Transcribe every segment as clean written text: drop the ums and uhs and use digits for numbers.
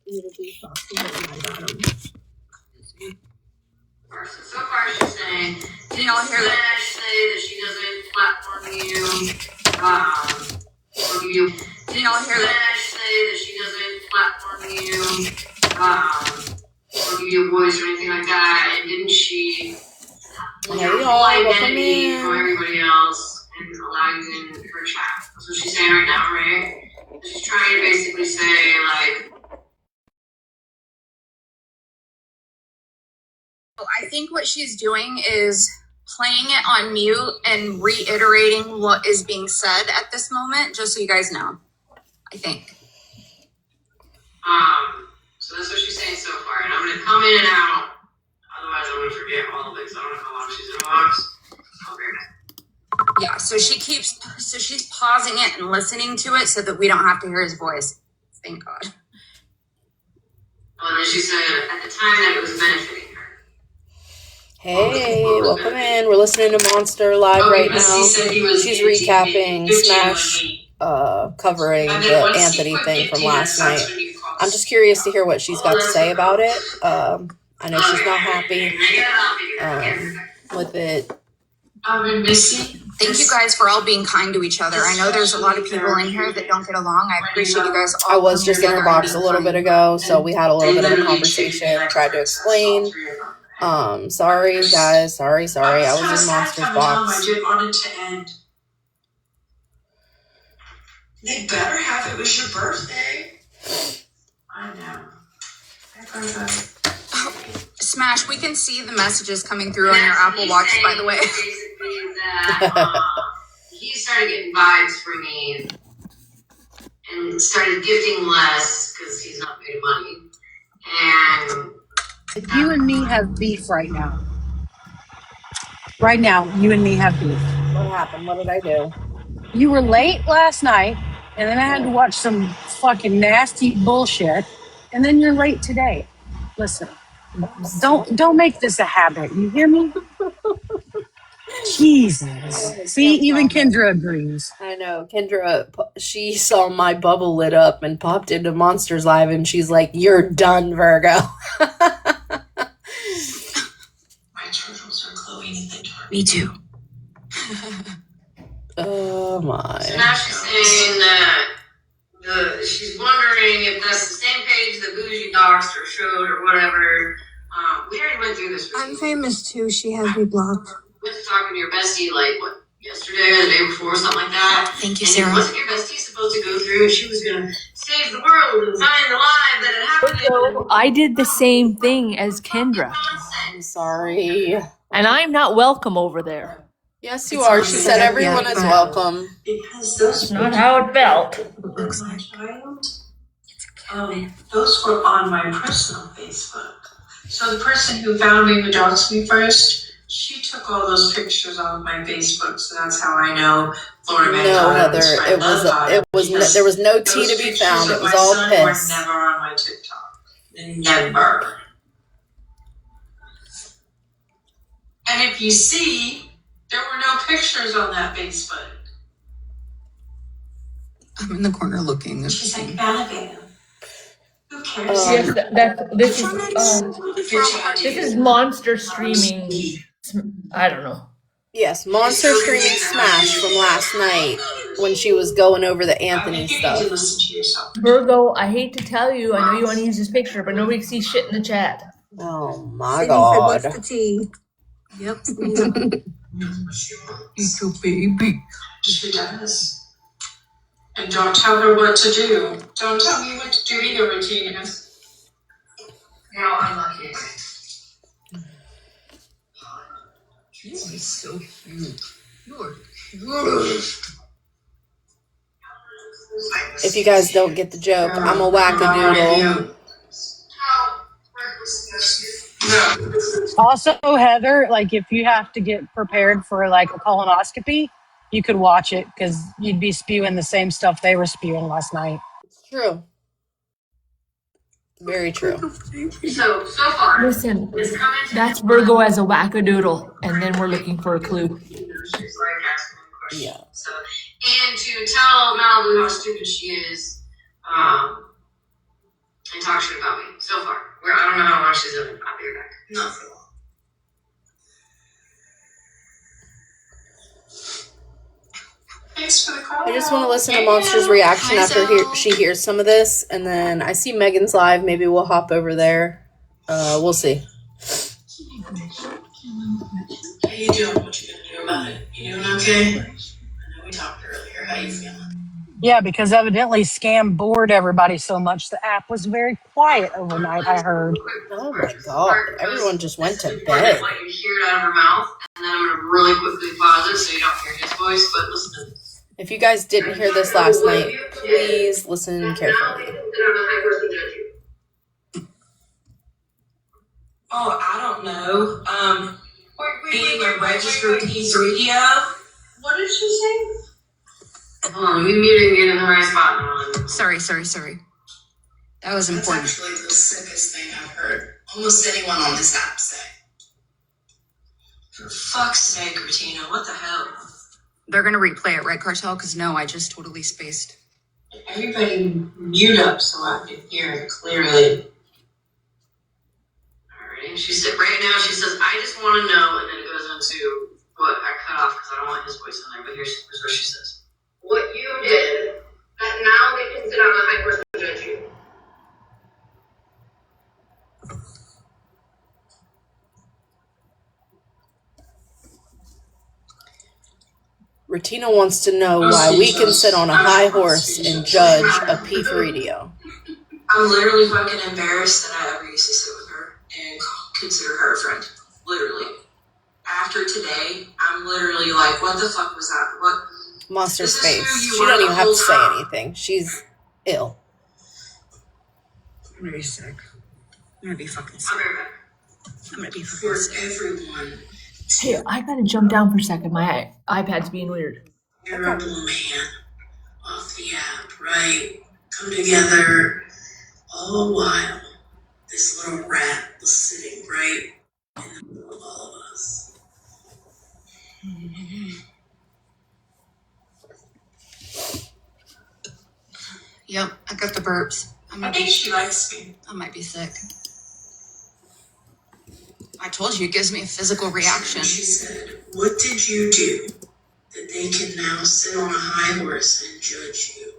So far she's saying, did y'all hear that say that she doesn't platform you? Did y'all hear that say that she doesn't platform you? Or give you a voice or anything like that? And didn't she full identity from everybody else and allow you in her chat? That's what she's saying right now, right? She's trying to basically say, like, I think what she's doing is playing it on mute and reiterating what is being said at this moment, just so you guys know. I think. So that's what she's saying so far, and I'm gonna come in and out. Otherwise, I'm gonna forget all of it. So I don't know how long she's in a box. I'll be right back. Yeah. So she's pausing it and listening to it so that we don't have to hear his voice. Thank God. Oh, and then she said at the time that it was benefiting. Hey, welcome in. We're listening to Monster live right now. She's recapping Smash, covering the Anthony thing from last night. I'm just curious to hear what she's got to say about it. I know she's not happy with it. Thank you guys for all being kind to each other. I know there's a lot of people in here that don't get along. I appreciate you guys all. I was just in her box a little bit ago, so we had a little bit of a conversation. Tried to explain. Sorry guys, sorry. I was in Monster's box. I didn't want it to end. They better have it was your birthday. I know. Smash, we can see the messages coming through on your Apple Watch, by the way. Basically that he started getting vibes from me and started gifting less because he's not made money. And you and me have beef right now. Right now, you and me have beef. What happened? What did I do? You were late last night, and then I had to watch some fucking nasty bullshit, and then you're late today. Listen, don't make this a habit. You hear me? Jesus. See, even Kendra agrees. I know. Kendra, she saw my bubble lit up and popped into Monsters Live, and she's like, "You're done, Virgo." Me too. Oh my. So now she's saying that she's wondering if that's the same page that Bougie doxed or showed or whatever. We already went through this. I'm famous too. She has me blocked. Went talking to your bestie like what, yesterday or the day before, something like that. Thank you, Sarah. Wasn't your bestie supposed to go through? She was gonna save the world and find the lie that had happened. I did the same thing as Kendra. I'm sorry. And I'm not welcome over there. Yes, you are. She said everyone is welcome. Because those Not how it felt. looks like child. Those were on my personal Facebook. So the person who found me, who doxed me first, she took all those pictures off my Facebook. So that's how I know Florida Man. No, Heather, there was no tea to be found. It was all piss. Were never on my TikTok. Never. And if you see, there were no pictures on that Facebook. I'm in the corner looking. She's like, validated. Who cares? Yes, this is monster streaming. I don't know. Yes, Monster streaming Smash from last night when she was going over the Anthony stuff. Virgo, I hate to tell you, I know you want to use this picture, but nobody sees shit in the chat. Oh my God. What's the tea? Yep. It's your baby. She does. And don't tell her what to do. Don't tell me what to do either, Regina. Now I'm not kidding. You are so cute. You are cute. If you guys don't get the joke, I'm a wackadoodle. Also, Heather, like if you have to get prepared for like a colonoscopy, you could watch it because you'd be spewing the same stuff they were spewing last night. It's true. Very true. So far, Listen, that's Virgo as a wackadoodle, and then we're looking for a clue. She's like asking questions. Yeah. So, and to tell Malibu how stupid she is, and talk shit about me so far. Where I don't know how long she's in it. I'll be right back. Not for long. Thanks for the call. I just want to listen to Monster's reaction after she hears some of this, and then I see Megan's live. Maybe we'll hop over there. We'll see. How you doing? What you gonna do about it? You doing okay? I know we talked earlier. How you feeling? Yeah, because evidently Scam bored everybody so much the app was very quiet overnight, I heard. Oh my god. Everyone just went to bed. Let you hear it out of her mouth, and then I'm going to really quickly pause it so you don't hear his voice, but listen to this. If you guys didn't hear this last night, please listen carefully. Oh, I don't know. Being a registered radio. What did she say? Hold on, you muted me in the right spot. Sorry. That was important. That's actually the sickest thing I've heard almost anyone on this app say. For fuck's sake, Retina, what the hell? They're going to replay it, right, Cartel? Because no, I just totally spaced. Everybody mute up so I can hear it clearly. Alright, she said, right now she says, I just want to know, and then it goes into what I cut off because I don't want his voice in there, but here's what she says. What you did, that now they can sit on the high horse and judge you. Retina wants to know why we can sit on a high horse and judge a P for radio. I'm literally fucking embarrassed that I ever used to sit with her and consider her a friend. Literally. After today, I'm literally like, what the fuck was that? What? Monster's face. She don't even have to say anything. She's ill. I'm gonna be sick. I'm gonna be fucking sick. I'm gonna be fucking For sick. everyone. Hey, I gotta jump down for a second. My iPad's being weird. Terrible man off the app, right? Come together all the while. This little rat was sitting right in the middle of all of us. Yep, I got the burps. I think she likes me. I might be sick. I told you, it gives me a physical reaction. She said, what did you do that they can now sit on a high horse and judge you?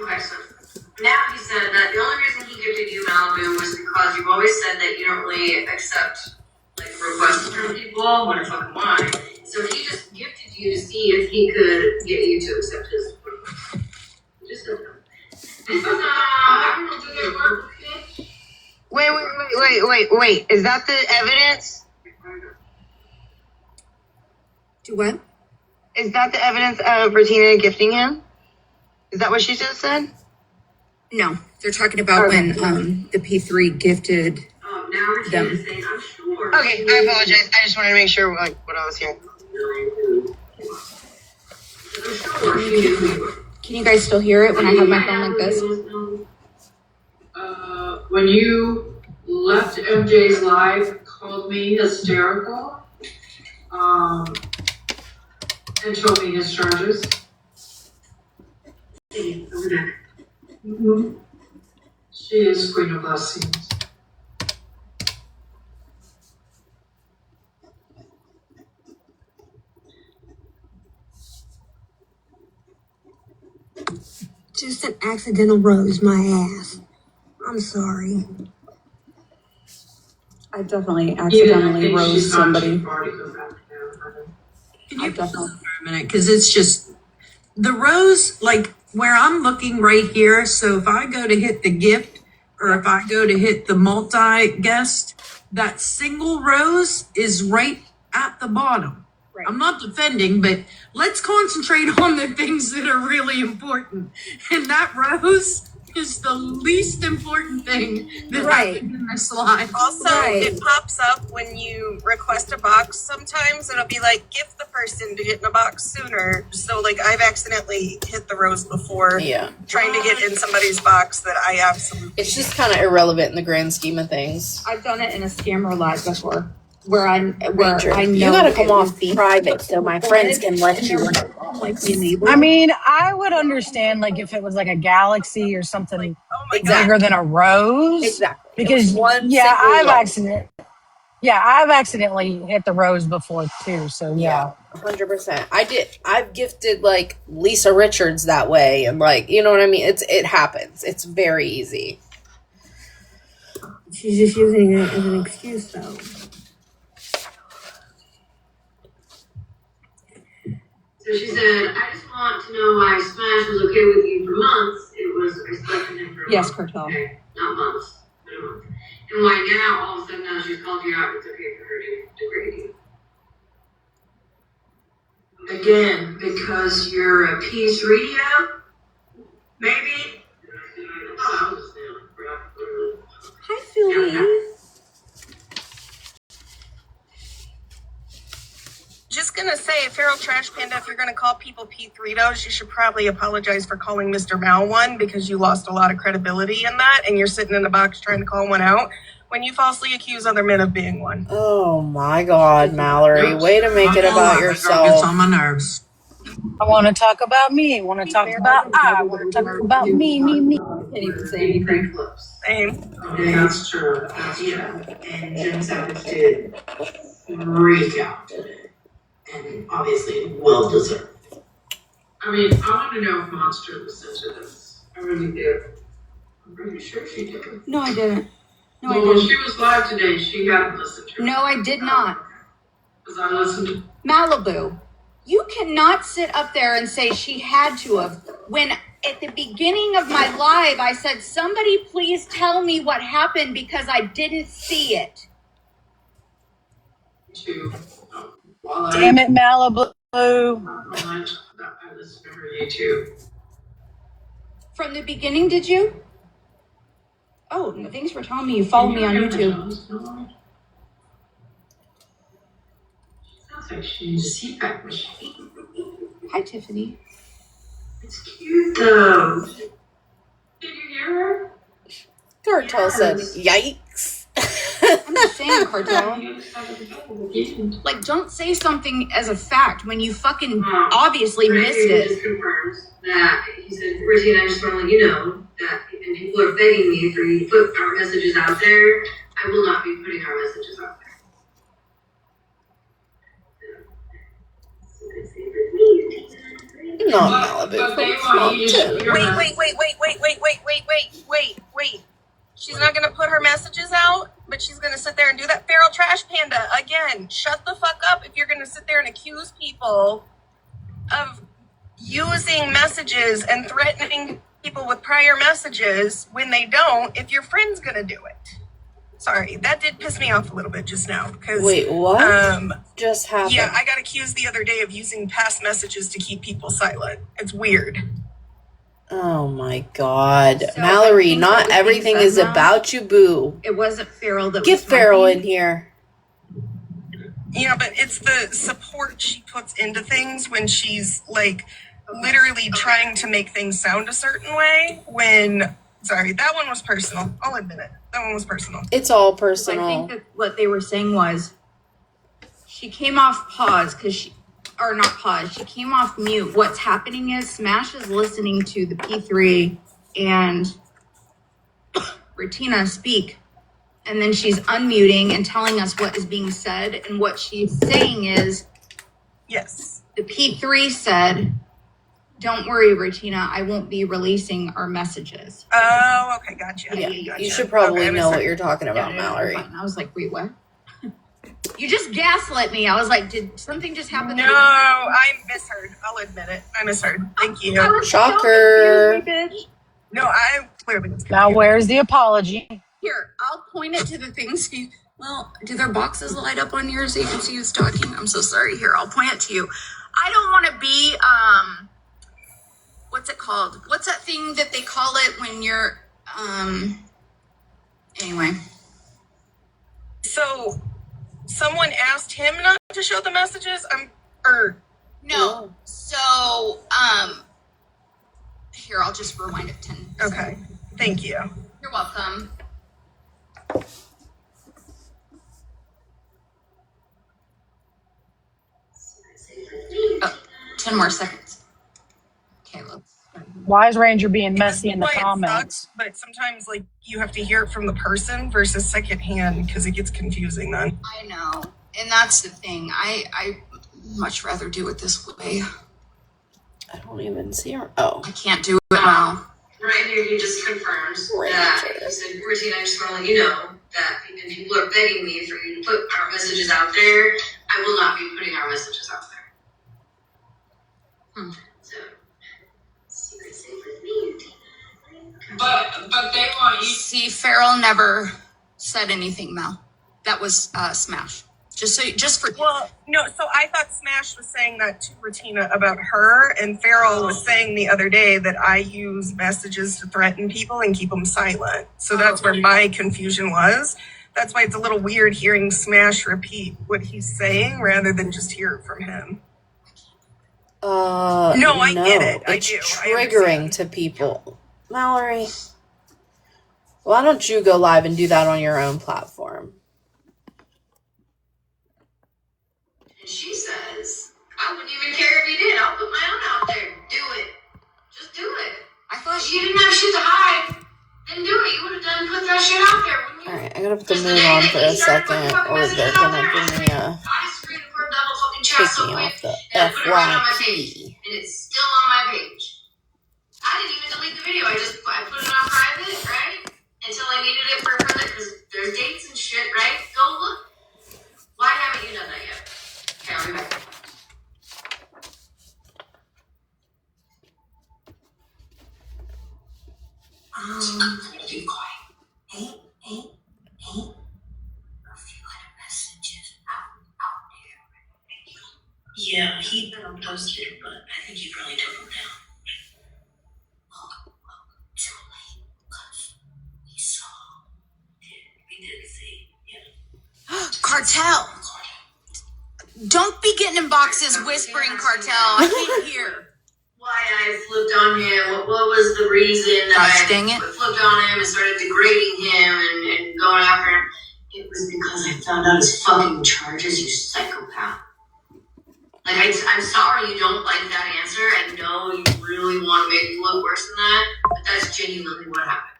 Okay, so now he said that the only reason he gifted you Malibu was because you've always said that you don't really accept like requests from people when it's fucking wine. So he just gifted you to see if he could get you to accept his request. Just said that. Wait. Is that the evidence? Do what? Is that the evidence of Retina gifting him? Is that what she just said? No, they're talking about when the P3 gifted Now them. Regina's saying, I'm sure. Okay, I apologize. I just wanted to make sure what I was hearing. Can you guys still hear it when I have my phone like this? When you left MJ's live, called me hysterical, and told me his charges. Mm-hmm. She is Queen of Blessings. Just an accidental rose my ass. I'm sorry. I definitely accidentally rose somebody. Can I definitely. For a minute, because it's just the rose, like where I'm looking right here. So if I go to hit the gift, or if I go to hit the multi guest, that single rose is right at the bottom. Right. I'm not defending, but let's concentrate on the things that are really important. And that rose is the least important thing that happened in this life. Also, it pops up when you request a box sometimes. It'll be like, gift the person to get in a box sooner. So, like, I've accidentally hit the rose before trying to get in somebody's box that I absolutely... It's just kind of irrelevant in the grand scheme of things. I've done it in a scammer live before. where I know you gotta come it off would be private so my friends can let you like be enabled. I mean, I would understand like if it was like a galaxy or something bigger than a rose. Exactly. Because I've accidentally hit the rose before too. So yeah. 100%. I've gifted like Lisa Richards that way, and like, you know what I mean? It happens. It's very easy. She's just using it as an excuse, though. So she said, I just want to know why Smash was okay with you for months. I slept with him for a month. Cartel. Okay, not months, but a month. And why now, all of a sudden, now she's called you out, it's okay for her to degrade you. Again, because you're a peace radio? Maybe? Hi, Philly. Just gonna say, Feral Trash Panda, if you're gonna call people P3dos, you should probably apologize for calling Mr. Mal one, because you lost a lot of credibility in that, and you're sitting in a box trying to call one out when you falsely accuse other men of being one. Oh my God, Mallory. Way to make it about yourself. It's on my nerves. I want to talk about me. I want to talk about me. Can't even say anything. Same. That's true. That's true. And Jim Savage did freak out at it. And obviously, well deserved. I mean, I want to know if Monster listened to this. I really do. I'm pretty sure she did. No, I didn't. No, I Well, didn't. she was live today. She hadn't listened to it. No, I did not. Because I listened. Malibu, you cannot sit up there and say she had to have. When at the beginning of my live, I said, somebody please tell me what happened because I didn't see it. Damn it, Malibu. I listened to her YouTube. From the beginning, did you? Oh, no, thanks for telling me you follow me on YouTube. Sounds like she's a CPAP machine. Hi, Tiffany. It's cute though. Did you hear her? Cartel said, yikes. I'm just saying, Cartel. Like, don't say something as a fact when you fucking obviously missed it. Just confirms that he said, Regina, I just want to let you know that, and people are begging me for you to put our messages out there. I will not be putting our messages out there. Not Malibu. Wait. She's not gonna put her messages out, but she's gonna sit there and do that. Feral Trash Panda, again, shut the fuck up if you're gonna sit there and accuse people of using messages and threatening people with prior messages when they don't, if your friend's gonna do it. Sorry, that did piss me off a little bit just now. Wait, what? Just happened? Yeah, I got accused the other day of using past messages to keep people silent. It's weird. Oh my God. So Mallory, not everything is about you, boo. It wasn't Feral that Get was Feral in here. Yeah, but it's the support she puts into things when she's like literally trying to make things sound a certain way sorry, that one was personal. I'll admit it. That one was personal. It's all personal. I think that what they were saying was she came off pause she came off mute. What's happening is Smash is listening to the P3 and Retina speak. And then she's unmuting and telling us what is being said. And what she's saying is, yes, the P3 said, don't worry, Retina, I won't be releasing our messages. Oh, okay, gotcha. Yeah, you should probably know what you're talking about, Mallory. I was like, wait, what? You just gaslit me. I was like, did something just happen? No, I misheard. I'll admit it. I misheard. Thank you. Shocker. No, I clearly was confused. Now, where's the apology? Here, I'll point it to the things. Well, do their boxes light up on yours so you can see who's talking? I'm so sorry. Here, I'll point it to you. I don't want to be, what's it called? What's that thing that they call it when you're, anyway. So, someone asked him not to show the messages? No. So, here, I'll just rewind it 10. Okay. Thank you. You're welcome. 10 more seconds. Okay, let's. Wise Ranger being messy in the Why it comments. sucks, but sometimes like you have to hear it from the person versus secondhand because it gets confusing then. I know, and that's the thing. I much rather do it this way. I don't even see her. Oh. I can't do it now. Right here, he just confirms that he said, Routine, I just want to let you know that and people are begging me for you to put our messages out there. I will not be putting our messages out there. So, secret safe with me. But they want you. See, Farrell never said anything, Mel. That was Smash. Well, no. So I thought Smash was saying that to Retina about her, and Farrell was saying the other day that I use messages to threaten people and keep them silent. So that's where my confusion was. That's why it's a little weird hearing Smash repeat what he's saying rather than just hear it from him. No, I get it. It's triggering to people. Mallory, why don't you go live and do that on your own platform? And she says, I wouldn't even care if you did. I'll put my own out there. Do it. Just do it. I thought you didn't have shit to hide. Then do it. You would have put that shit out there, wouldn't you? Alright, I'm gonna put the moon on for a second, or they're gonna give me a taking off the FYP. And it's still on my page. I didn't even delete the video. I put it on private, right? Until I needed it for further, because there's dates and shit, right? Go look. Why haven't you done that yet? Okay, I'll be back. Be quiet. Hey. A few other messages out there. Yeah, he put them posted, but I think he probably took them down. Too late, because we saw. We did see, yeah. Cartel. Don't be getting in boxes whispering, Cartel. I can't hear. Why I flipped on him, what was the reason that I flipped on him and started degrading him and going after him? It was because I found out his fucking charges, you psychopath. Like, I'm sorry you don't like that answer. I know you really want to make me look worse than that, but that's genuinely what happened.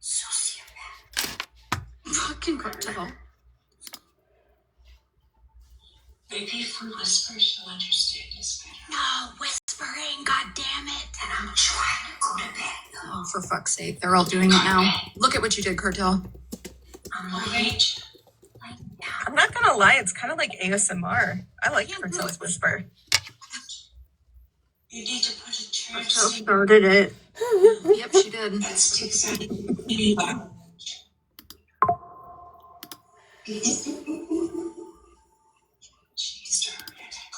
Sociopath. Fucking Cartel. Maybe if we whisper, she'll understand us better. No, whispering, god damn it. And I'm trying to go to bed. Oh, for fuck's sake. They're all doing it now. Look at what you did, Cartel. I'm my age. I'm not gonna lie, it's kind of like ASMR. I like Cartel's whisper. You need to put a chair. Started it. Yep, she did. That's too exciting.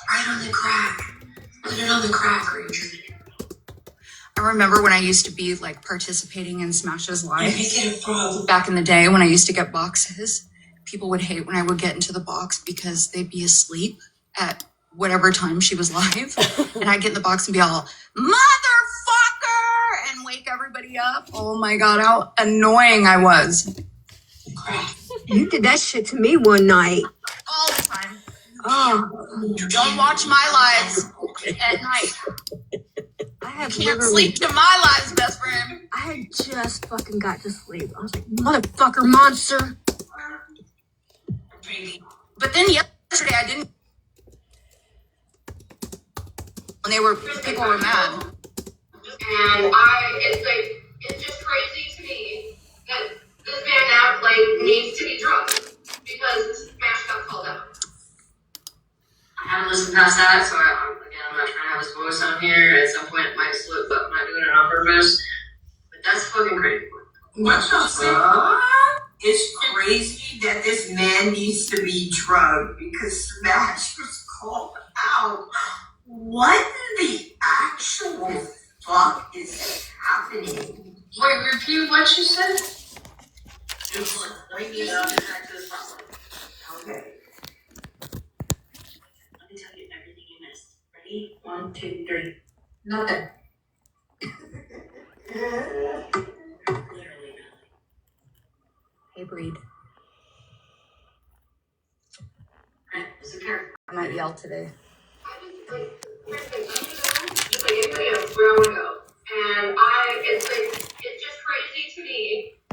Right on the crack. Put it on the crack, Ranger. I remember when I used to be like participating in Smash's live. Make it a problem. Back in the day when I used to get boxes, people would hate when I would get into the box because they'd be asleep at whatever time she was live. And I'd get in the box and be all, motherfucker, and wake everybody up. Oh my God, how annoying I was. You did that shit to me one night. All the time. Oh, don't watch my lives at night. You can't sleep to my lives, best friend. I had just fucking got to sleep. I was like, motherfucker, monster. But then yesterday I didn't. When people were mad. And it's just crazy to me that this man now needs to be drugged because Smash got called out. I haven't listened past that, so I'm not trying to have his voice on here. At some point, it might slip, but I'm not doing it on purpose. But that's fucking crazy. What y'all say? It's crazy that this man needs to be drugged because Smash was called out. What the actual fuck is happening? Wait, repeat what you said? Let me get back to this problem. Okay. Let me tell you everything you missed. Ready? 1, 2, 3. Nothing. Literally nothing. Hey, Breed. Alright, listen carefully. I might yell today. I've been Just like anybody else, where I want to go. And it's just crazy to me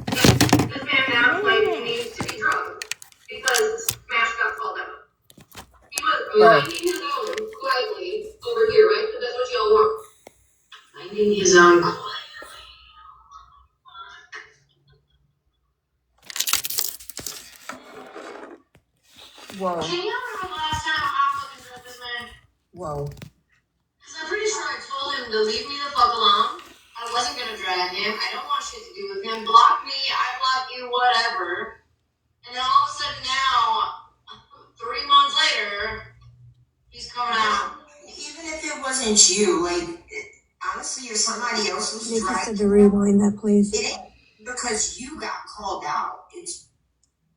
that this man now, like, needs to be drugged because Smash got called out. He was minding his own quietly over here, right? Because that's what y'all want. Minding his own quietly. Whoa. Can you remember the last time I fucking drugged this man? Whoa. Because I'm pretty sure I told him to leave me the fuck alone. I wasn't gonna drag him. I don't want shit to do with him. Block me, I block you, whatever. And then all of a sudden now, 3 months later, he's coming out. Even if it wasn't you, like, honestly, if somebody else was Nikki driving, said to rewind that, please. it ain't because you got called out. It's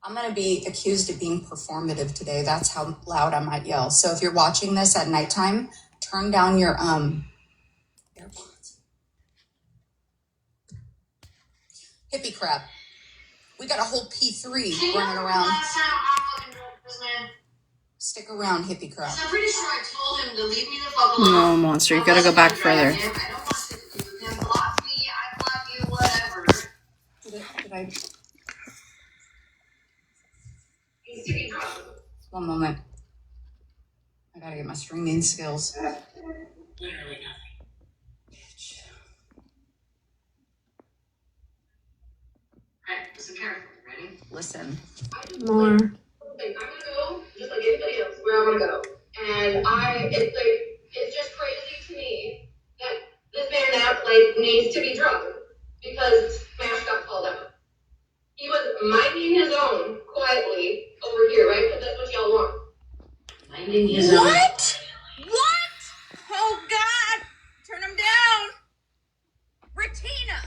I'm going to be accused of being performative today. That's how loud I might yell. So if you're watching this at nighttime, turn down your AirPods. Hippie crap. We got a whole P3 running around. Last time I fucking drugged this man. Stick around, hippie crap. I'm pretty sure I told him to leave me the fuck alone. No, Monster, you gotta go back further. I don't want shit to do with him. Block me, I block you, whatever. Did I? Needs to be drugged. One moment. I gotta get my stringing skills. Literally nothing. Bitch. Alright, listen carefully. Ready? Listen. More. I'm gonna go just like anybody else where I want to go. And it's just crazy to me that this man now, like, needs to be drugged because Smash got called out. He was minding his own quietly over here, right? Because that's what y'all want. Minding his own. What? Oh God! Turn him down! Retina!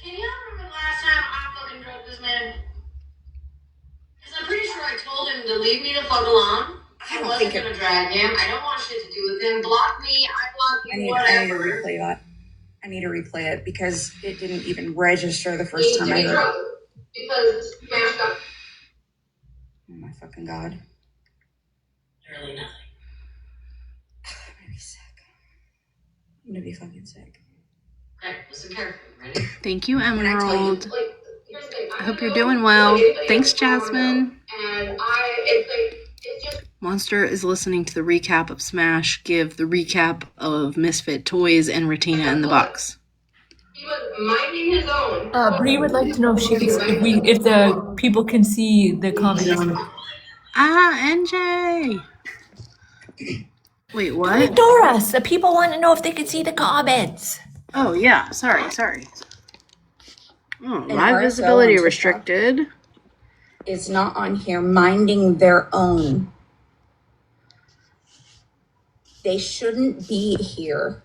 Can you remember the last time I fucking drugged this man? Because I'm pretty sure I told him to leave me the fuck alone. I wasn't gonna drag him. I don't want shit to do with him. Block me, I block you, whatever. I need to replay that. I need to replay it because it didn't even register the first time I heard it. Because Smash got. Oh my fucking God. Literally nothing. I'm gonna be sick. I'm gonna be fucking sick. Okay, listen carefully. Ready? Thank you, Emerald. Here's the thing. I hope you're doing well. Thanks, Jasmine. And it's just. Monster is listening to the recap of Smash give the recap of Misfit Toys and Retina in the box. He was minding his own. Bree would like to know if the people can see the comments. NJ. Wait, what? Doris, the people want to know if they can see the comments. Oh yeah, sorry. Oh, live visibility restricted. Is not on here minding their own. They shouldn't be here.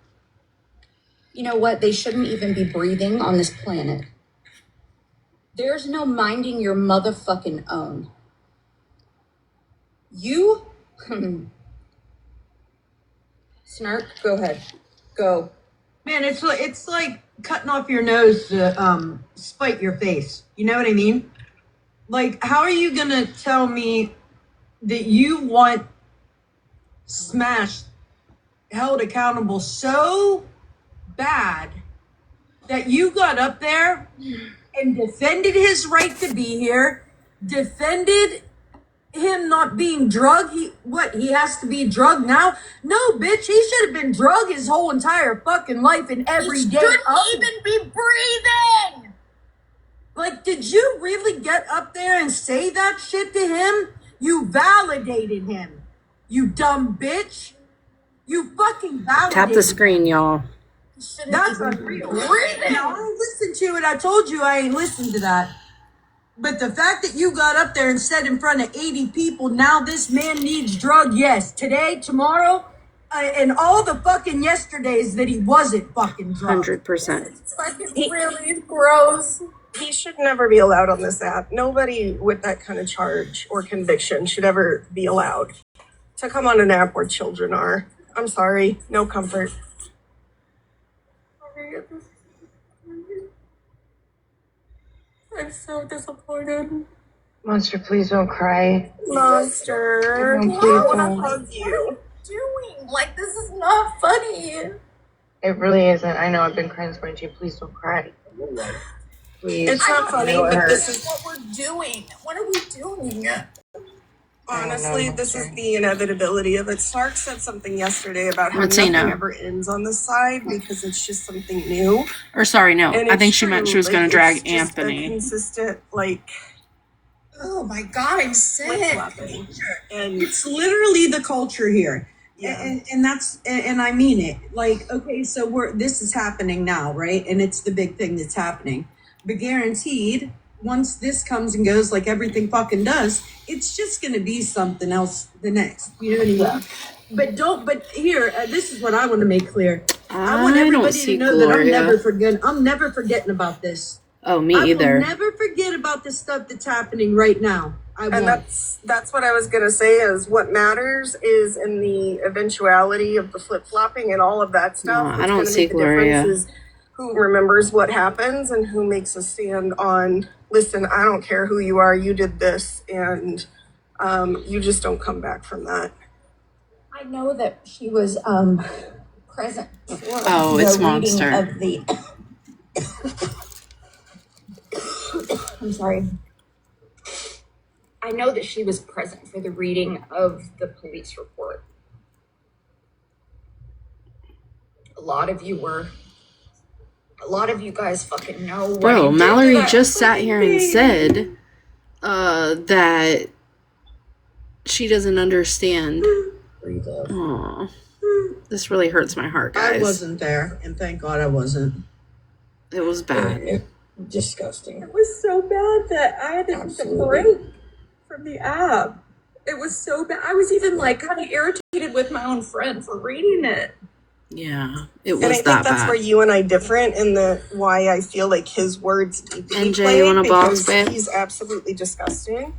You know what? They shouldn't even be breathing on this planet. There's no minding your motherfucking own. You? Snark, go ahead. Go. Man, it's like cutting off your nose to spite your face. You know what I mean? Like, how are you gonna tell me that you want Smash held accountable so bad that you got up there and defended his right to be here, defended him not being drugged? He has to be drugged now? No, bitch, he should have been drugged his whole entire fucking life and every day. He shouldn't even be breathing! Like, did you really get up there and say that shit to him? You validated him, you dumb bitch. You fucking validated Tap the screen, y'all. That's unreal. Now, I listened to it. I told you I ain't listened to that. But the fact that you got up there and said in front of 80 people, now this man needs drug, yes. Today, tomorrow, and all the fucking yesterdays that he wasn't fucking drugged. 100%. It's fucking really gross. He should never be allowed on this app. Nobody with that kind of charge or conviction should ever be allowed to come on an app where children are. I'm sorry. No comfort. I'm so disappointed. Monster, please don't cry. Monster, No, please I want to don't. hug you. Doing like this is not funny. It really isn't. I know I've been crying this morning too. Please don't cry. Please. It's not funny, No, it but hurts. this is what we're doing. What are we doing? Honestly, this is the inevitability of it. Stark said something yesterday about how Let's say nothing no. ever ends on this side because it's just something new. Or sorry, no. And I think it's she meant true, she was like, going to it's drag just Anthony. a consistent, like, Oh my god, I'm sick. flip-flopping. And It's literally the culture here. yeah. And that's and I mean it. Like, okay, so this is happening now, right? And it's the big thing that's happening. But guaranteed, once this comes and goes like everything fucking does, it's just gonna be something else the next. You know what I mean? But here, this is what I want to make clear. I want I don't everybody see to know that Gloria. I'm never forgetting about this. Oh, me I either. will never forget about the stuff that's happening right now. I And won't. that's what I was gonna say is what matters is in the eventuality of the flip-flopping and all of that stuff. No, I what's don't gonna see make the Gloria. difference is who remembers what happens and who makes a stand on, listen, I don't care who you are, you did this, and you just don't come back from that. I know that she was present for Oh, it's the Monster. reading of the. I'm sorry. I know that she was present for the reading of the police report. A lot of you guys fucking know what Bro, he did Mallory to that just sat fucking here and baby. said that she doesn't understand. Aw. This really hurts my heart, I guys. wasn't there, and thank God I wasn't. It was bad. Disgusting. It was so bad that I had to take a break from the app. It was so bad. I was even like kind of irritated with my own friend for reading it. Yeah, it was And I think that that's bad. where you and I different in the why I feel like his words need to be NJ, you played want a box, because babe? he's absolutely disgusting.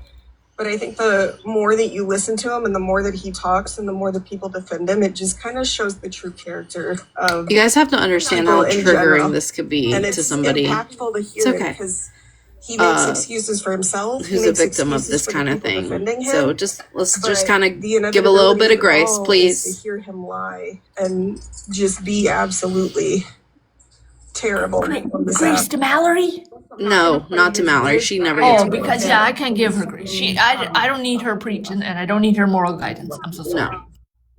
But I think the more that you listen to him and the more that he talks and the more that people defend him, it just kind of shows the true character of You guys have to understand how people in triggering general. this could be And to it's somebody impactful to It's hear it okay. because he makes uh, excuses for himself. He who's a makes victim of excuses this for the kind of people thing. defending him. So let's just But kind of the give a little bit inevitability of grace, all is to please. hear him lie and just be absolutely terrible on this Grace app. to Mallory? No, not to Mallory. She never Oh, gets because grace. yeah, I can't give her grace. I don't need her preaching, and I don't need her moral guidance. I'm so sorry.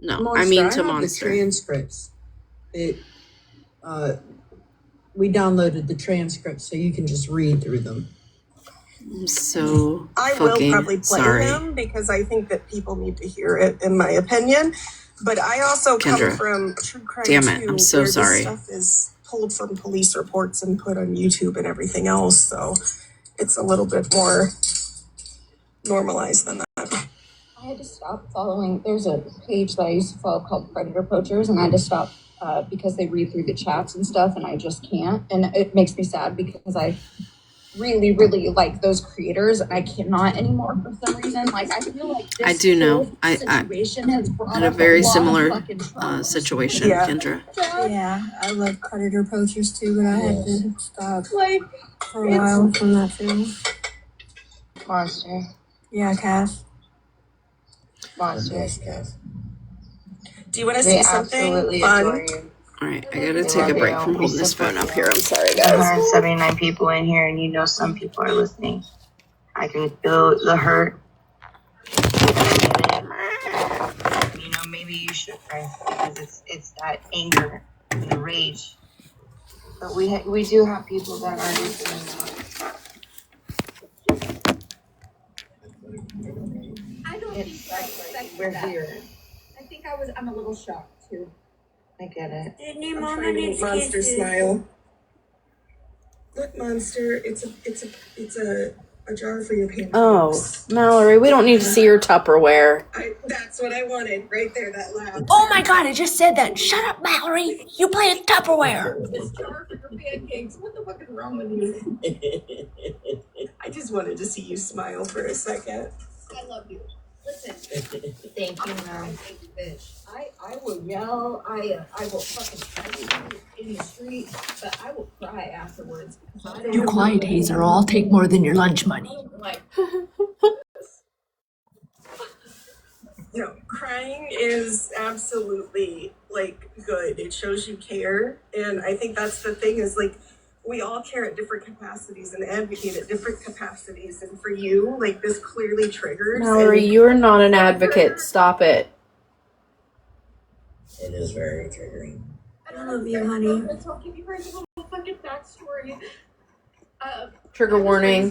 No, I mean to have Monster. the transcripts. We downloaded the transcripts so you can just read through them. I'm so I will fucking probably play sorry. him because I think that people need to hear it, in my opinion. But I also Kendra, come from true crime damn it, too, I'm so where sorry. this stuff is pulled from police reports and put on YouTube and everything else. So it's a little bit more normalized than that. I had to stop following. There's a page that I used to follow called Predator Poachers, and I had to stop because they read through the chats and stuff, and I just can't. And it makes me sad because I really, really like those creators, and I cannot anymore for some reason. Like, I feel like this I do know. whole I situation has brought had a up very lot of similar fucking trauma. situation, Yeah. Kendra. Yeah, I love Predator Poachers too, but I had to stop Like, for a while from that film. Monster. Yeah, Cass. Monster. Yes, Cass. Do you want to They see something absolutely fun? adore you. All right, I gotta take a break from holding this phone up here. I'm sorry, There's guys. 179 people in here, and you know some people are listening. I can feel the hurt. You know, maybe you should cry because it's that anger and the rage. But we do have people that are listening. I don't think we're here. I think I'm a little shocked too. I get it. I'm trying to make Monster smile. Look, Monster, it's a jar for your pancakes. Oh, Mallory, we don't need to see your Tupperware. That's what I wanted, right there, that laugh. Oh my god, I just said that. Shut up, Mallory. You play with Tupperware. This jar for your pancakes. What the fuck is wrong with you? I just wanted to see you smile for a second. I love you. Listen. Thank you, Mom. Bitch. I will yell. I will fucking fight you in the street, but I will cry afterwards. You quiet, Hazer, or I'll take more than your lunch money. Like, crying is absolutely like good. It shows you care, and I think that's the thing is like we all care at different capacities and advocate at different capacities. And for you, like this clearly triggers. Mallory, you're not an advocate. Stop it. It is very triggering. I love you, honey. I'll give you guys a little fucking backstory. Trigger warning.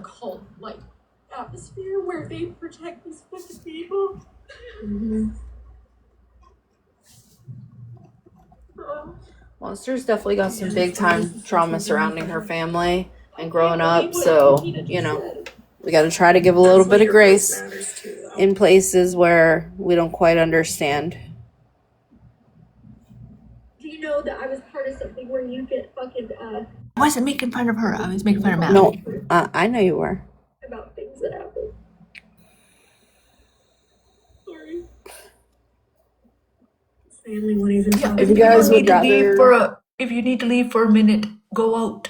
Called like atmosphere where they protect these fucking people. Mm-hmm. Monster's definitely got some big time trauma surrounding her family and growing up, so, you know, we got to try to give a little bit of grace in places where we don't quite understand. Do you know that I was part of something where you get fucking I wasn't making fun of her. I was making fun of Mallory. No, I know you were. about things that happen? Sorry. Family won't even Yeah, tell if you you guys need would to leave rather- if you need to leave for a minute, go out.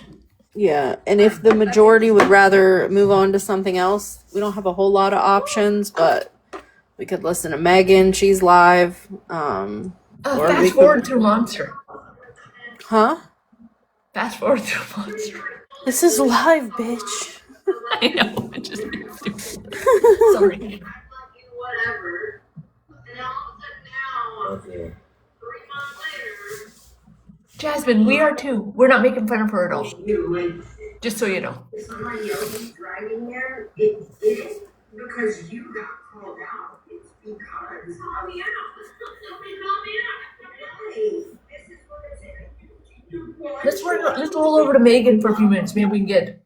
Yeah, and if the majority would rather move on to something else, we don't have a whole lot of options, but we could listen to Megan. She's live. Or we Fast forward through Monster. Huh? Fast forward through Monster. This is live, bitch. I know. It just makes me stupid. Sorry. Whatever. And all of a sudden now, 3 months later. Jasmine, we are too. We're not making fun of her at all. Just so you know. Somebody else is driving there. It isn't because you got called out. It's because Call me out. Somebody call me out. hey, this is what I'm saying. Let's roll over to Megan for a few minutes. Maybe we can get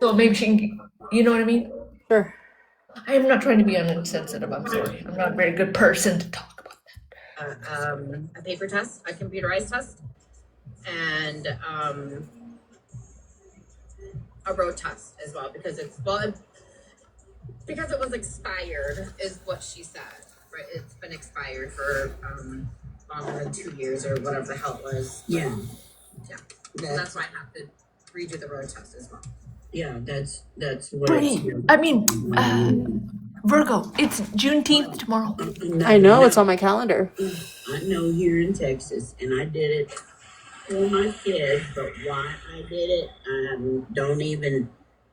so maybe she can, you know what I mean? Sure. I am not trying to be insensitive. I'm sorry. I'm not a very good person to talk about A paper test, a computerized test, and a road test as well because because it was expired is what she said. Right, it's been expired for longer than 2 years or whatever the hell it was. Yeah. Yeah. So that's why I have to redo the road test as well. Yeah, that's what Virgo, it's Juneteenth tomorrow. I know, it's on my calendar. I know here in Texas, and I did it for my kids, but why I did it, don't even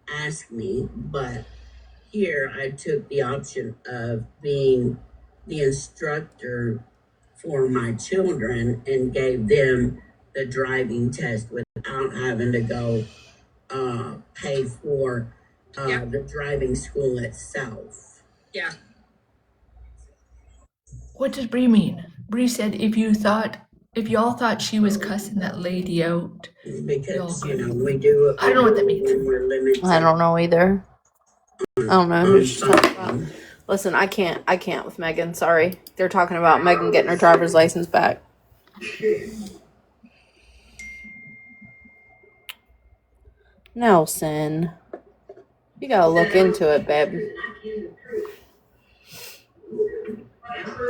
ask me. But here I took the option of being the instructor for my children and gave them the driving test without having to go pay for the driving school itself. Yeah. What does Bree mean? Bree said if y'all thought she was cussing that lady out. Because, we do. I don't know what that means. We're limited. I don't know either. I don't know who she's talking about. Listen, I can't with Megan. Sorry. They're talking about Megan getting her driver's license back. Nelson. You gotta look into it, babe.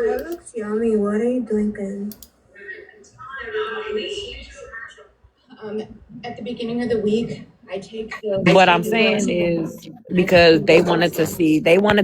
That looks yummy. What are you drinking? At the beginning of the week, I take the. What I'm saying is because they wanted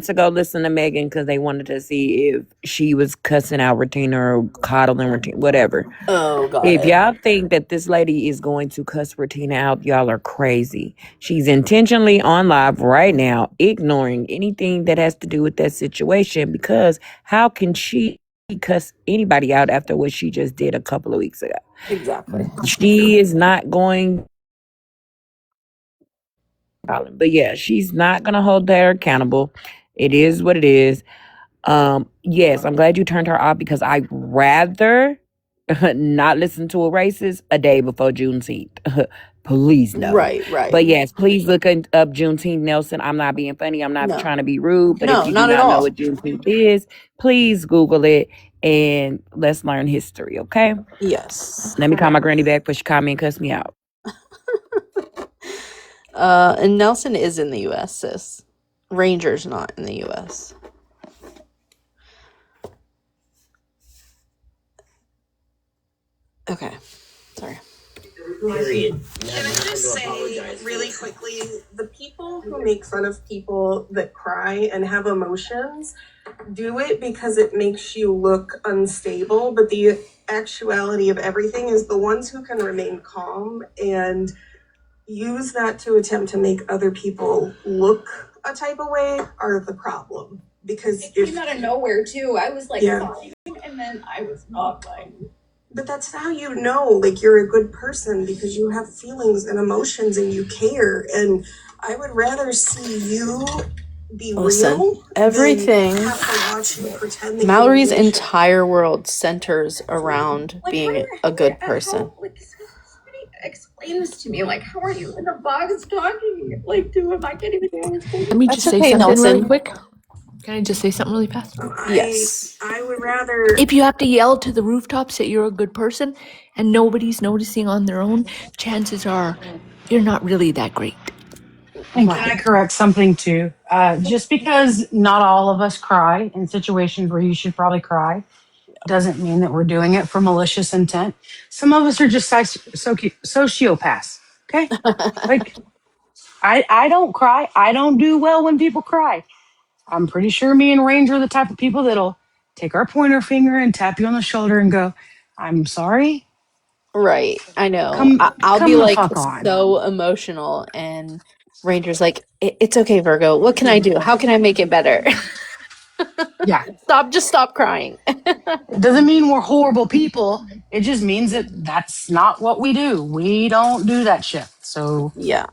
to go listen to Megan because they wanted to see if she was cussing out Retina or coddling Retina, whatever. Oh, God. If y'all think that this lady is going to cuss Retina out, y'all are crazy. She's intentionally on live right now, ignoring anything that has to do with that situation because how can she cuss anybody out after what she just did a couple of weeks ago? Exactly. She is not going. But yeah, she's not gonna hold her accountable. It is what it is. Yes, I'm glad you turned her off because I'd rather not listen to a racist a day before Juneteenth. Please no. Right. But yes, please look up Juneteenth, Nelson. I'm not being funny. I'm not trying to be rude. But No, if you do not not at all. know what Juneteenth is, please Google it and let's learn history, okay? Yes. Let me call my granny back, but she called me and cussed me out. And Nelson is in the U.S., sis. Ranger's not in the U.S. Okay. Sorry. Period. Can I just say really quickly, the people who make fun of people that cry and have emotions do it because it makes you look unstable, but the actuality of everything is the ones who can remain calm and use that to attempt to make other people look a type of way are the problem. Because it came out of nowhere too. I was like fine, and then I was not fine. But that's how you know, like, you're a good person, because you have feelings and emotions and you care. And I would rather see you be real everything. than have to watch you pretend that Mallory's you're bullshit. entire world centers around being a good person. Somebody explain this to me. Like, how are you in the box talking? Like, dude, I can't even understand. Let me just say something really quick. Can I just say something really fast? Yes. I would rather. If you have to yell to the rooftops that you're a good person and nobody's noticing on their own, chances are you're not really that great. And can I correct something too? Just because not all of us cry in situations where you should probably cry doesn't mean that we're doing it for malicious intent. Some of us are just sociopaths. Okay? Like, I don't cry. I don't do well when people cry. I'm pretty sure me and Ranger are the type of people that'll take our pointer finger and tap you on the shoulder and go, I'm sorry. Right. I know. I'll be like so emotional, and Ranger's like, it's okay, Virgo. What can I do? How can I make it better? Yeah. Just stop crying. It doesn't mean we're horrible people. It just means that that's not what we do. We don't do that shit. So yeah.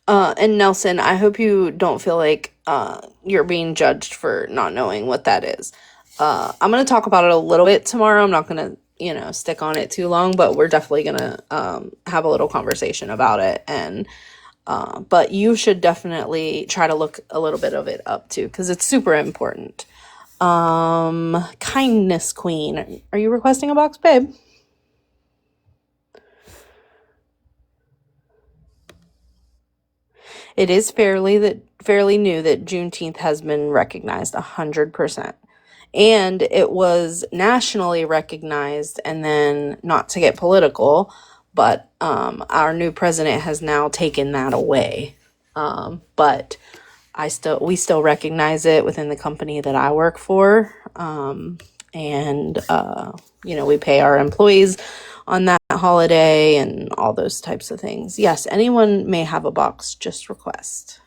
And Nelson, I hope you don't feel like you're being judged for not knowing what that is. I'm going to talk about it a little bit tomorrow. I'm not going to, stick on it too long, but we're definitely going to have a little conversation about it. And but you should definitely try to look a little bit of it up too, because it's super important. Kindness Queen, are you requesting a box, babe? It is fairly new that Juneteenth has been recognized 100%. And it was nationally recognized, and then, not to get political, but our new president has now taken that away. But we still recognize it within the company that I work for. And we pay our employees on that holiday and all those types of things. Yes, anyone may have a box, just request.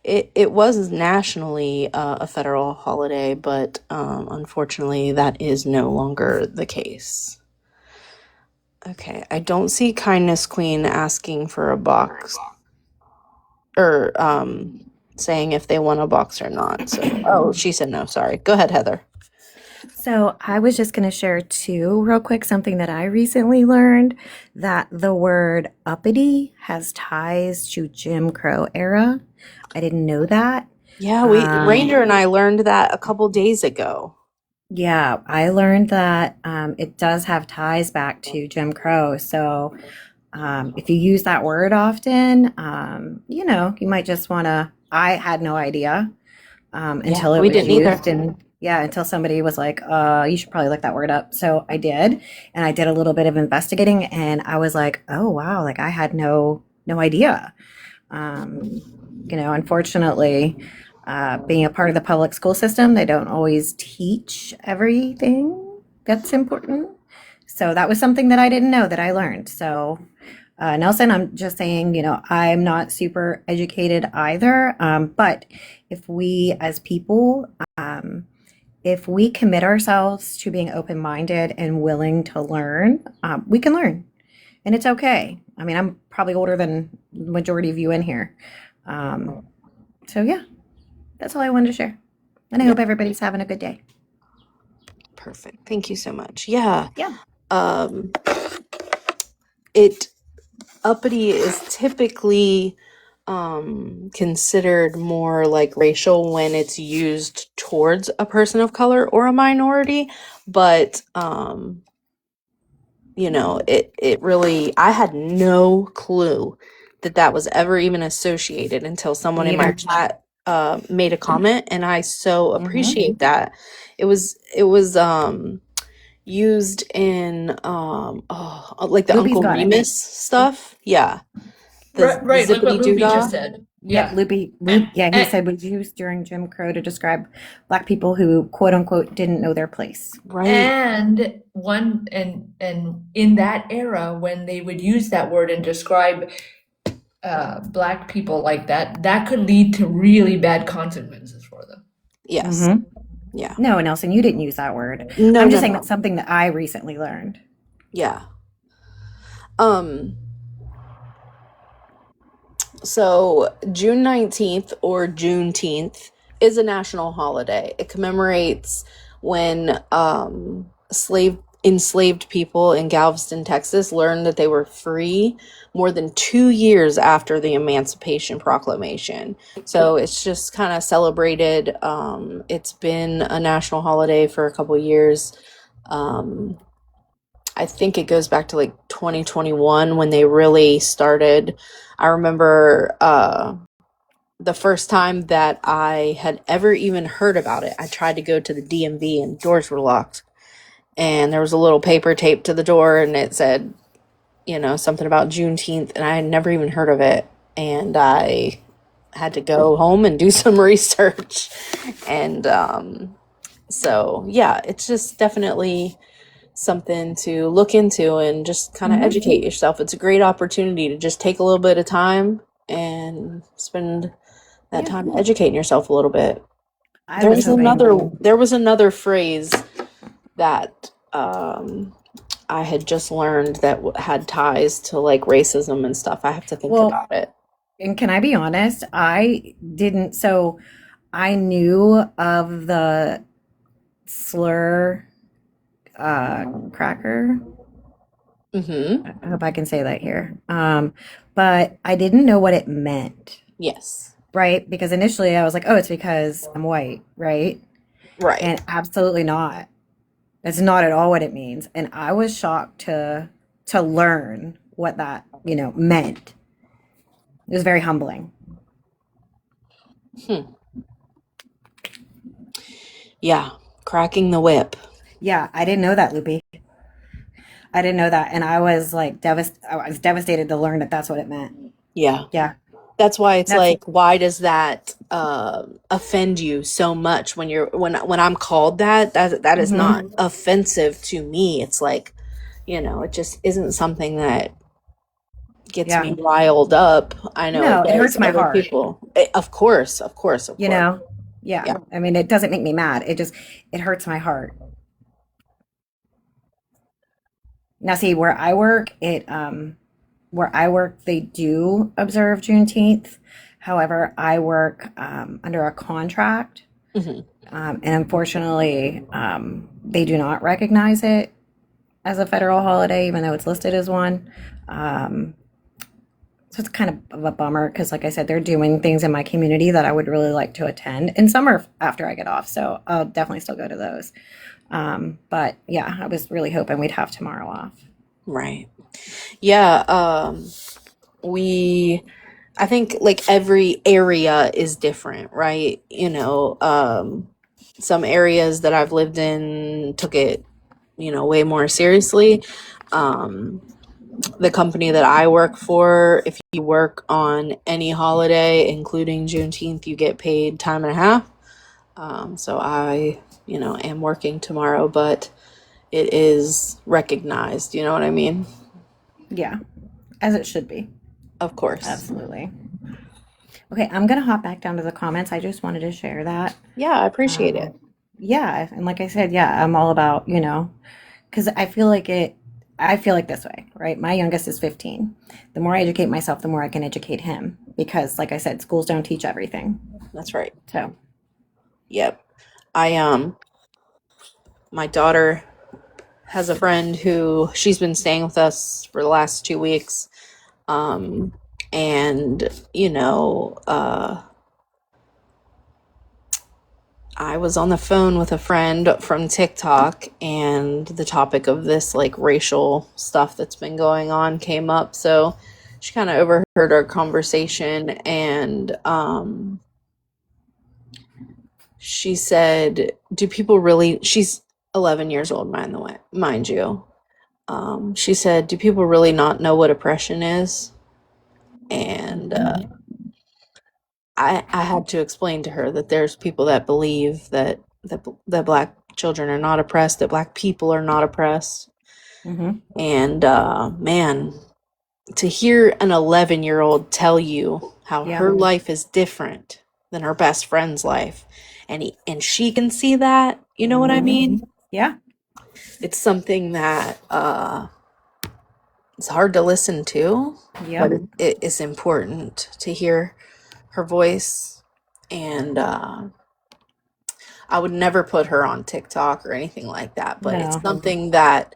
It was nationally a federal holiday, but unfortunately that is no longer the case. Okay, I don't see Kindness Queen asking for a box or saying if they want a box or not. So, she said no, sorry. Go ahead, Heather. So I was just going to share too, real quick, something that I recently learned, that the word uppity has ties to Jim Crow era. I didn't know that. Yeah, Ranger and I learned that a couple days ago. Yeah, I learned that it does have ties back to Jim Crow. So if you use that word often, you might just want to. I had no idea until it was used until somebody was like, you should probably look that word up. So I did, and I did a little bit of investigating, and I was like, oh wow, like I had no idea. Unfortunately, being a part of the public school system, they don't always teach everything that's important. So that was something that I didn't know that I learned. So Nelson, I'm just saying, I'm not super educated either. But if we as people, if we commit ourselves to being open-minded and willing to learn, we can learn. And it's okay. I mean, I'm probably older than the majority of you in here. So yeah, that's all I wanted to share. And I hope everybody's having a good day. Perfect. Thank you so much. Yeah. Yeah. Uppity is typically considered more like racial when it's used towards a person of color or a minority, but it really, I had no clue that was ever even associated until someone in my chat made a comment, and I so appreciate that. It was used in like the Loopy's Uncle got it. Remus stuff. Yeah. Right, like what Loopy just said. Yep, Loopy. Yeah, he said was used during Jim Crow to describe Black people who, quote unquote, didn't know their place. Right. And in that era, when they would use that word and describe Black people like that, that could lead to really bad consequences for them. Yes. Yeah. No, Nelson, you didn't use that word. No, I'm just saying that's something that I recently learned. Yeah. So June 19th or Juneteenth is a national holiday. It commemorates when enslaved people in Galveston, Texas learned that they were free more than 2 years after the Emancipation Proclamation. So it's just kind of celebrated. It's been a national holiday for a couple years. I think it goes back to like 2021 when they really started. I remember the first time that I had ever even heard about it, I tried to go to the DMV and doors were locked. And there was a little paper taped to the door and it said, something about Juneteenth, and I had never even heard of it. And I had to go home and do some research. And so, yeah, it's just definitely something to look into and just kind of educate yourself. It's a great opportunity to just take a little bit of time and spend that time educating yourself a little bit. There was another phrase that I had just learned that had ties to like racism and stuff. I have to think about it. And can I be honest? I didn't. So I knew of the slur cracker. I hope I can say that here. But I didn't know what it meant. Yes. Right? Because initially I was like, oh, it's because I'm white, right? Right. And absolutely not. That's not at all what it means. And I was shocked to learn what that, meant. It was very humbling. Yeah. Cracking the whip. Yeah, I didn't know that, Loopy. I didn't know that, and I was like I was devastated to learn that that's what it meant. Yeah. Yeah. That's why it's like, why does that offend you so much when I'm called that is not offensive to me. It's like, it just isn't something that gets me riled up. I know it hurts my heart. People. Of course. Yeah. I mean, it doesn't make me mad. It hurts my heart. Now, see, where I work, they do observe Juneteenth. However, I work under a contract, and unfortunately, they do not recognize it as a federal holiday, even though it's listed as one. So it's kind of a bummer because, like I said, they're doing things in my community that I would really like to attend, and some are after I get off, so I'll definitely still go to those. But yeah, I was really hoping we'd have tomorrow off. Right. Yeah. I think like every area is different, right? Some areas that I've lived in took it, way more seriously. The company that I work for, if you work on any holiday, including Juneteenth, you get paid time and a half. So I, am working tomorrow, but it is recognized. You know what I mean? Yeah, as it should be. Of course. Absolutely. Okay, I'm going to hop back down to the comments. I just wanted to share that. Yeah, I appreciate it. Yeah, and like I said, I'm all about, because I feel like this way, right? My youngest is 15. The more I educate myself, the more I can educate him. Because, like I said, schools don't teach everything. That's right. So. Yep. My daughter has a friend who she's been staying with us for the last 2 weeks. I was on the phone with a friend from TikTok and the topic of this like racial stuff that's been going on came up. So she kind of overheard our conversation, and she said, do people really, she's 11 years old, mind you. She said, do people really not know what oppression is? And I had to explain to her that there's people that believe that Black children are not oppressed, that Black people are not oppressed. And man, to hear an 11-year-old tell you how her life is different than her best friend's life, and she can see that, you know what I mean? Yeah. It's something that it's hard to listen to, but it is important to hear her voice. And I would never put her on TikTok or anything like that, but it's something that,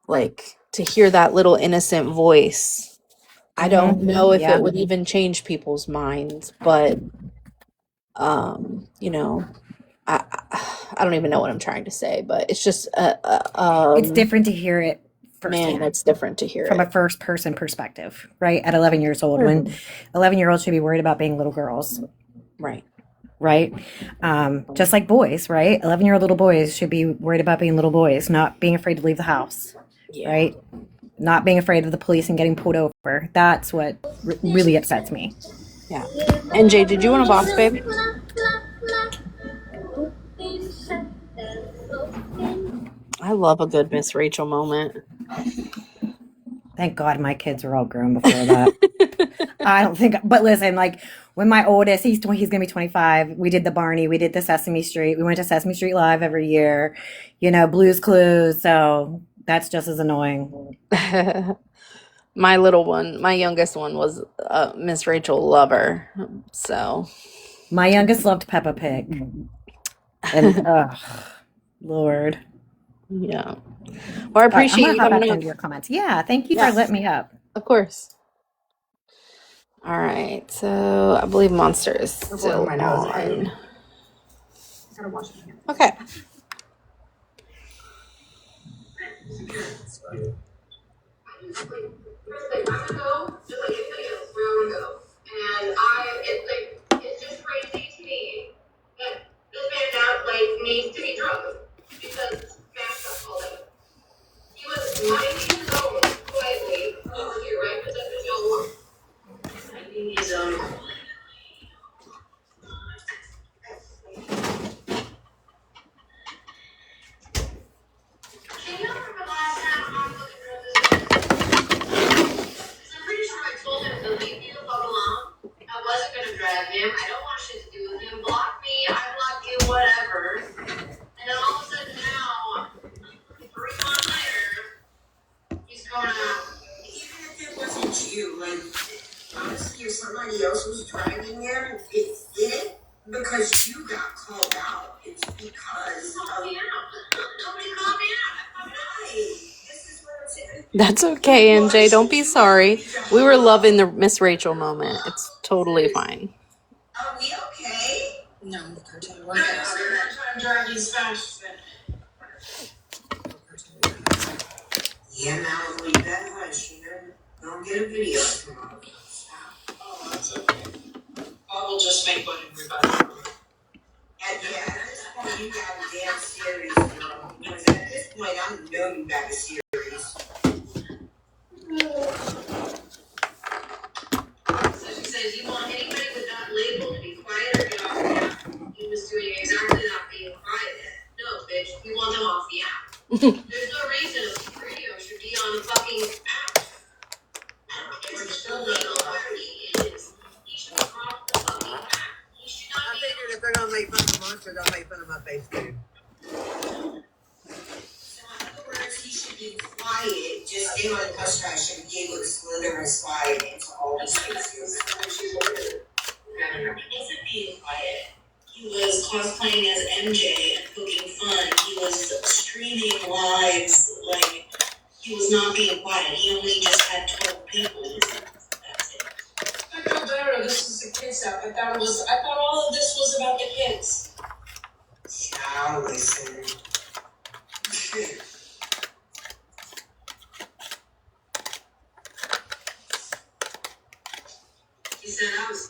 like, to hear that little innocent voice, I don't know if it would even change people's minds, but you know, I don't even know what I'm trying to say, but it's just it's different to hear it firsthand. Man, it's different to hear from it a first person perspective, right? At 11 years old, when 11-year-olds should be worried about being little girls. Right. Just like boys, right? 11-year-old little boys should be worried about being little boys, not being afraid to leave the house, right? Not being afraid of the police and getting pulled over. That's what really upsets me. Yeah. NJ, did you want a box, babe? I love a good Miss Rachel moment. Thank God my kids are all grown before that. I don't think, but listen, like when my oldest, he's going to be 25. We did the Barney, we did the Sesame Street. We went to Sesame Street Live every year, you know, Blue's Clues. So that's just as annoying. My little one, my youngest one was a Miss Rachel lover. So my youngest loved Peppa Pig. And Lord. Yeah. Well, I appreciate you coming into your comments. Yeah, thank you for letting me up. Of course. All right, so I believe Monster is still on. Okay. It's just crazy to me that this man now needs to be drugged because Max got called out. He was minding his own quietly over here, right? Because that's what y'all want. Minding his own. Can you remember last time I fucking drove this? Because I'm pretty sure I told him to leave me the fuck alone. I wasn't gonna drag him. I don't want shit to do with him. Block me, I block you, whatever. And then all of a sudden now, 3 months later, he's going out. Even if it wasn't you, like, honestly, if somebody else was dragging him, it didn't because you got called out. It's because of me out. Nobody called me out. This is what I'm saying. That's okay, NJ. Don't be sorry. We were loving the Miss Rachel moment. It's totally fine. Are we okay? No, we're I'm driving fast. Yeah, now we better hush, you know. Don't get a video tomorrow. Oh, that's okay. I will just make one everybody. At this point, you got a damn series, girl. Because at this point, I know you got a series. So she says, you want anybody with that label to be quiet or get off the app? He was doing exactly that, being quiet. No, bitch, we want them off the app. There's no reason a radio should be on the fucking app. I don't care if the legal party is. He should drop the fucking app. He should not be. I figured if they're gonna make fun of Monster, they'll make fun of my face too. So in other words, he should be quiet. Just stay on the bus ride. Should be able to slither and slide into all these spaces. He wasn't being quiet. He was cosplaying as MJ and poking fun. He was streaming lives. Like, he was not being quiet. He only just had 12 people. That's it. I feel better. This is the kids' app. I thought all of this was about the kids. Now listen.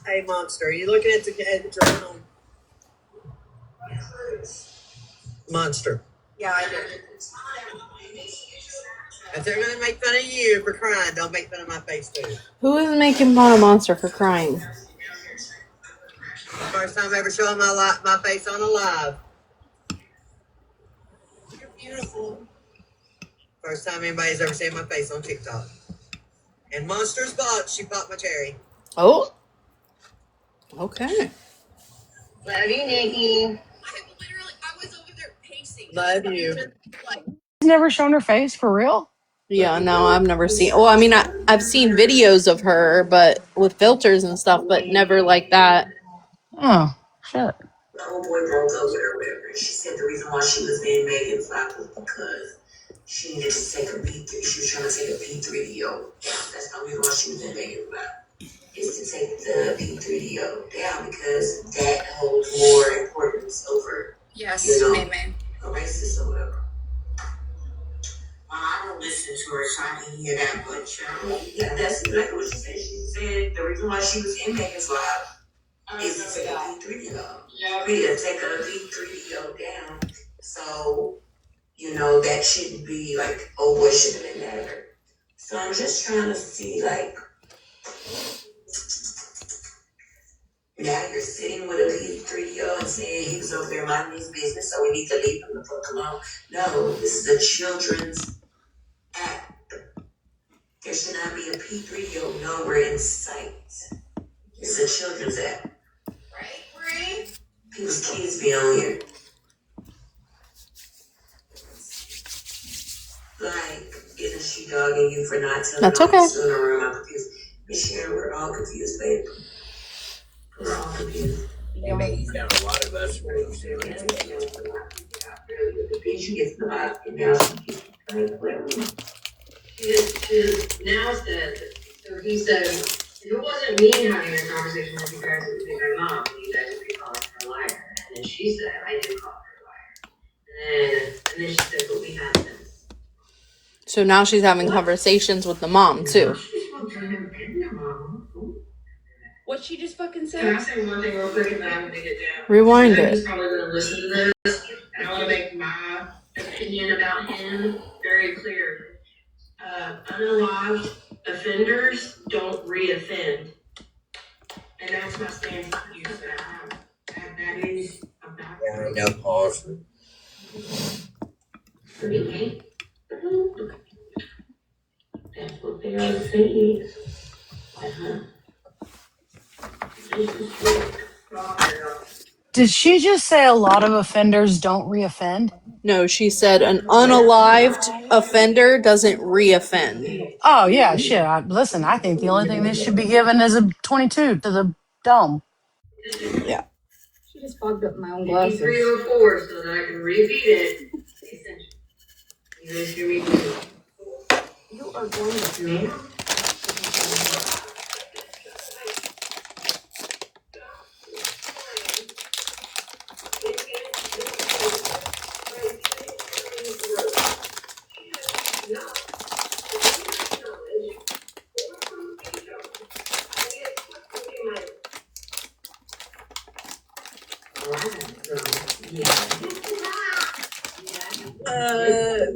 Hey, Monster, are you looking at the journal? Monster. Yeah, I did. If they're going to make fun of you for crying, don't make fun of my face, too. Who is making fun of Monster for crying? First time ever showing my face on a live. You're beautiful. First time anybody's ever seen my face on TikTok. And Monster's box, she popped my cherry. Oh. Okay. Love you, Nikki. I was over there pacing. Love you. She's never shown her face for real. Yeah, no, I've never seen. Well, I mean, I've seen videos of her, but with filters and stuff, but never like that. Oh shit. The old boy broke up with her, whatever. She said the reason why she was being Megan Flap was because she needed to take a P3. She was trying to take a P3DO down. That's the reason why she was in Megan Flap. Is to take the P3DO down because that holds more importance over, Yes, a racist or whatever. I don't listen to her, so I didn't hear that, but yeah, that's exactly what she said. She said the reason why she was in Megan's live is to take a P3DO. Take a P3DO down. So, that shouldn't be like, oh boy, should have been better. So I'm just trying to see, like, now you're sitting with a P3DO and saying he was over there minding his business, so we need to leave him the fuck alone. No, this is a children's act. There should not be a P3DO nowhere in sight. It's a children's act. Right, Bree? People's kids be on here. Like, isn't she dogging you for not telling That's all okay. this in the room? I'm confused. Miss Sharon, we're all confused, babe. We're all confused. He's got a lot of us. She gets the vibe, and now she gets she now said, so he said, if it wasn't me having a conversation with you guys, it would be my mom, and you guys would be calling her a liar. And then she said, I did call her a liar. And then she said, but we had this. So now she's having conversations with the mom too. What she just fucking said? Can I say one thing real quick and then I'm gonna get down? Rewind He's it. probably gonna listen to this, and I want to make my opinion about him very clear. Unalived offenders don't re-offend, and that's my stance on you. That is about. Yeah, I know, pause. Okay. That's what they are saying. Did she just say a lot of offenders don't reoffend? No, she said an unalived offender doesn't reoffend. Oh yeah, shit. Listen, I think the only thing they should be given is a 22 to the dome. Yeah. She just fogged up my own glasses. 304 so that I can repeat it. You guys hear me? You are going to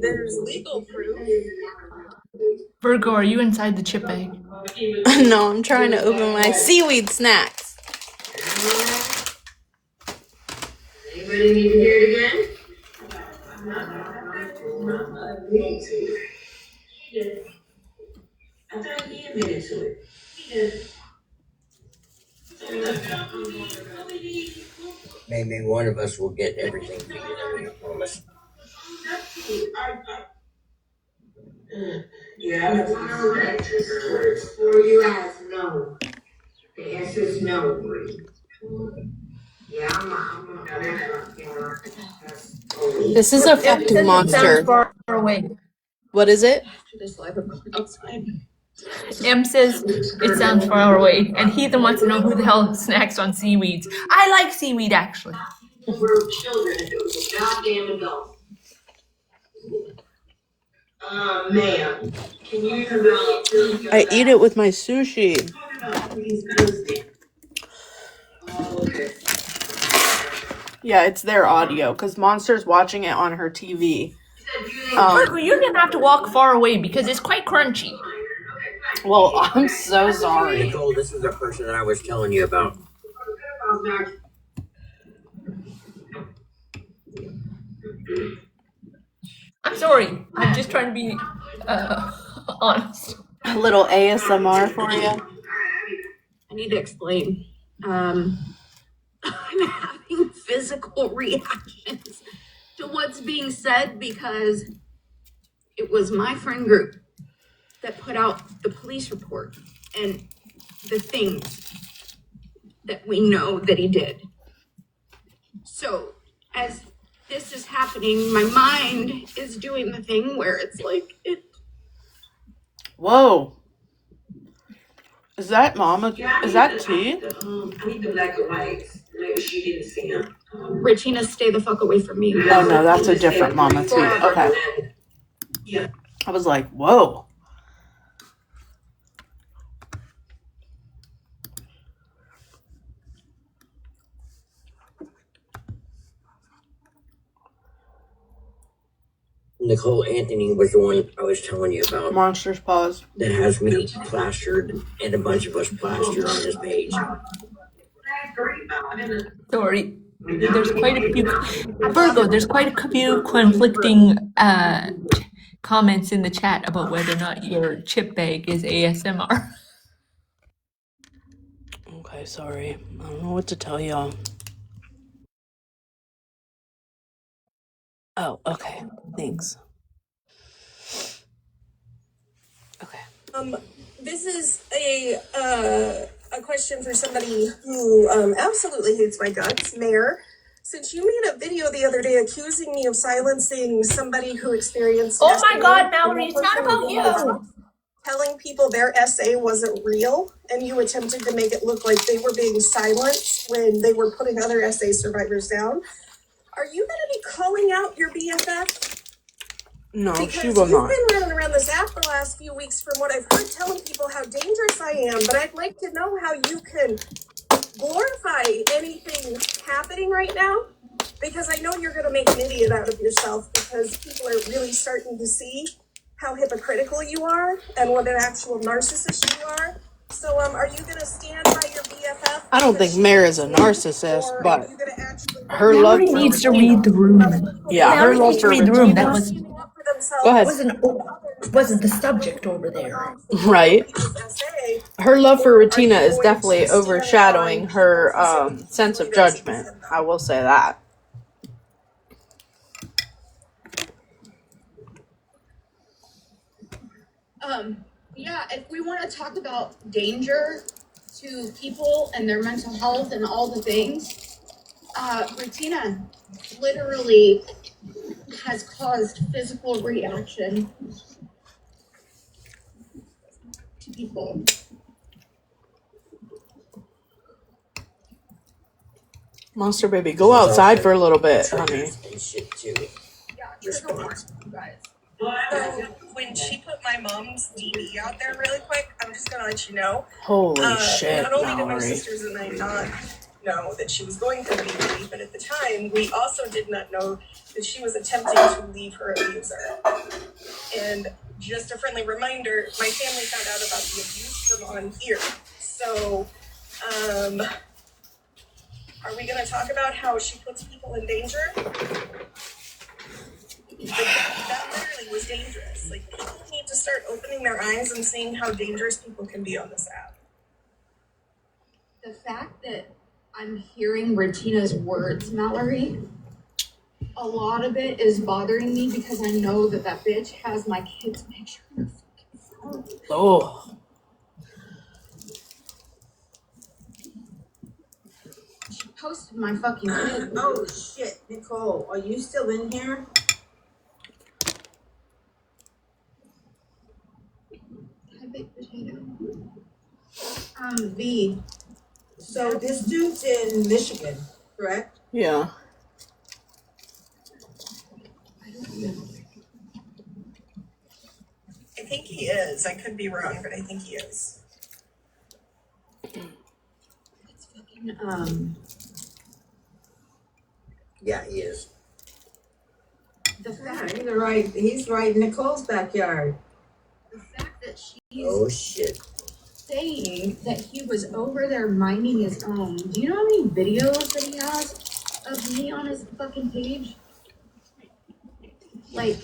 There's legal proof. Virgo, are you inside the chip bag? No, I'm trying to open my seaweed snacks. Anybody need to hear it again? I thought he admitted to it. Maybe one of us will get everything figured out, I promise. Yeah, that's correct. For you as no. The answer is no, Bree. Yeah, I'm This is affecting Monster. Far away. What is it? M says it sounds far away, and Heathen wants to know who the hell snacks on seaweeds. I like seaweed, actually. for children if it was a goddamn adult. Ma'am, can you I eat it with my sushi. talk about these girls Yeah, it's their audio because Monster's watching it on her TV. Virgo, you're gonna have to walk far away because it's quite crunchy. Well, I'm so sorry. Nicole, this is the person that I was telling you about. I'm sorry. I'm just trying to be honest. A little ASMR for you. I need to explain. I'm having physical reactions to what's being said because it was my friend group that put out the police report and the things that we know that he did. So as this is happening, my mind is doing the thing where it's like it. Whoa. Is that Mama? Is that T? I need the black and white. Maybe she didn't see him. Regina, stay the fuck away from me. Oh no, that's a different Mama T. Okay. Yeah. I was like, whoa. Nicole Anthony was the one I was telling you about. Monster's Paws. That has me plastered and a bunch of us plastered on his page. Sorry. There's quite a few Virgo, there's quite a few conflicting comments in the chat about whether or not your chip bag is ASMR. Okay, sorry. I don't know what to tell y'all. Oh, okay. Thanks. Okay. This is a question for somebody who absolutely hates my guts, Mayor. Since you made a video the other day accusing me of silencing somebody who experienced Oh my God, Mallory, it's not about you. Telling people their essay wasn't real, and you attempted to make it look like they were being silenced when they were putting other essay survivors down. Are you going to be calling out your BFF? No, because she will not. You've been running around this app the last few weeks from what I've heard, telling people how dangerous I am, but I'd like to know how you can glorify anything happening right now, because I know you're going to make an idiot out of yourself because people are really starting to see how hypocritical you are and what an actual narcissist you are. So are you going to stand by your BFF? I don't think Mare is a narcissist, but her love Mallory for needs to read the room. Yeah, her Mallory love needs to for read the room. Regina. That was Go ahead. wasn't the subject over there. Right. Her love for Regina is definitely overshadowing her sense of judgment. I will say that. Yeah, if we want to talk about danger to people and their mental health and all the things, Regina literally has caused physical reaction to people. Monster baby, go outside for a little bit, honey. So when she put my mom's DB out there really quick, I'm just gonna let you know. Holy shit, Not only did my Mallory. sisters and I not know that she was going through DB, but at the time we also did not know that she was attempting to leave her abuser. And just a friendly reminder, my family found out about the abuse from on here. So, are we gonna talk about how she puts people in danger? That literally was dangerous. Like, people need to start opening their eyes and seeing how dangerous people can be on this app. The fact that I'm hearing Regina's words, Mallory, a lot of it is bothering me because I know that that bitch has my kid's picture in her fucking phone. Oh. She posted my fucking kid. Oh shit, Nicole, are you still in here? Hi, big potato. V. So this dude's in Michigan, correct? Yeah. I think he is. I could be wrong, but I think he is. It's fucking, Yeah, he is. The fact, He's right in Nicole's backyard. the fact that she's Oh shit. saying that he was over there minding his own. Do you know how many videos that he has of me on his fucking page? Like,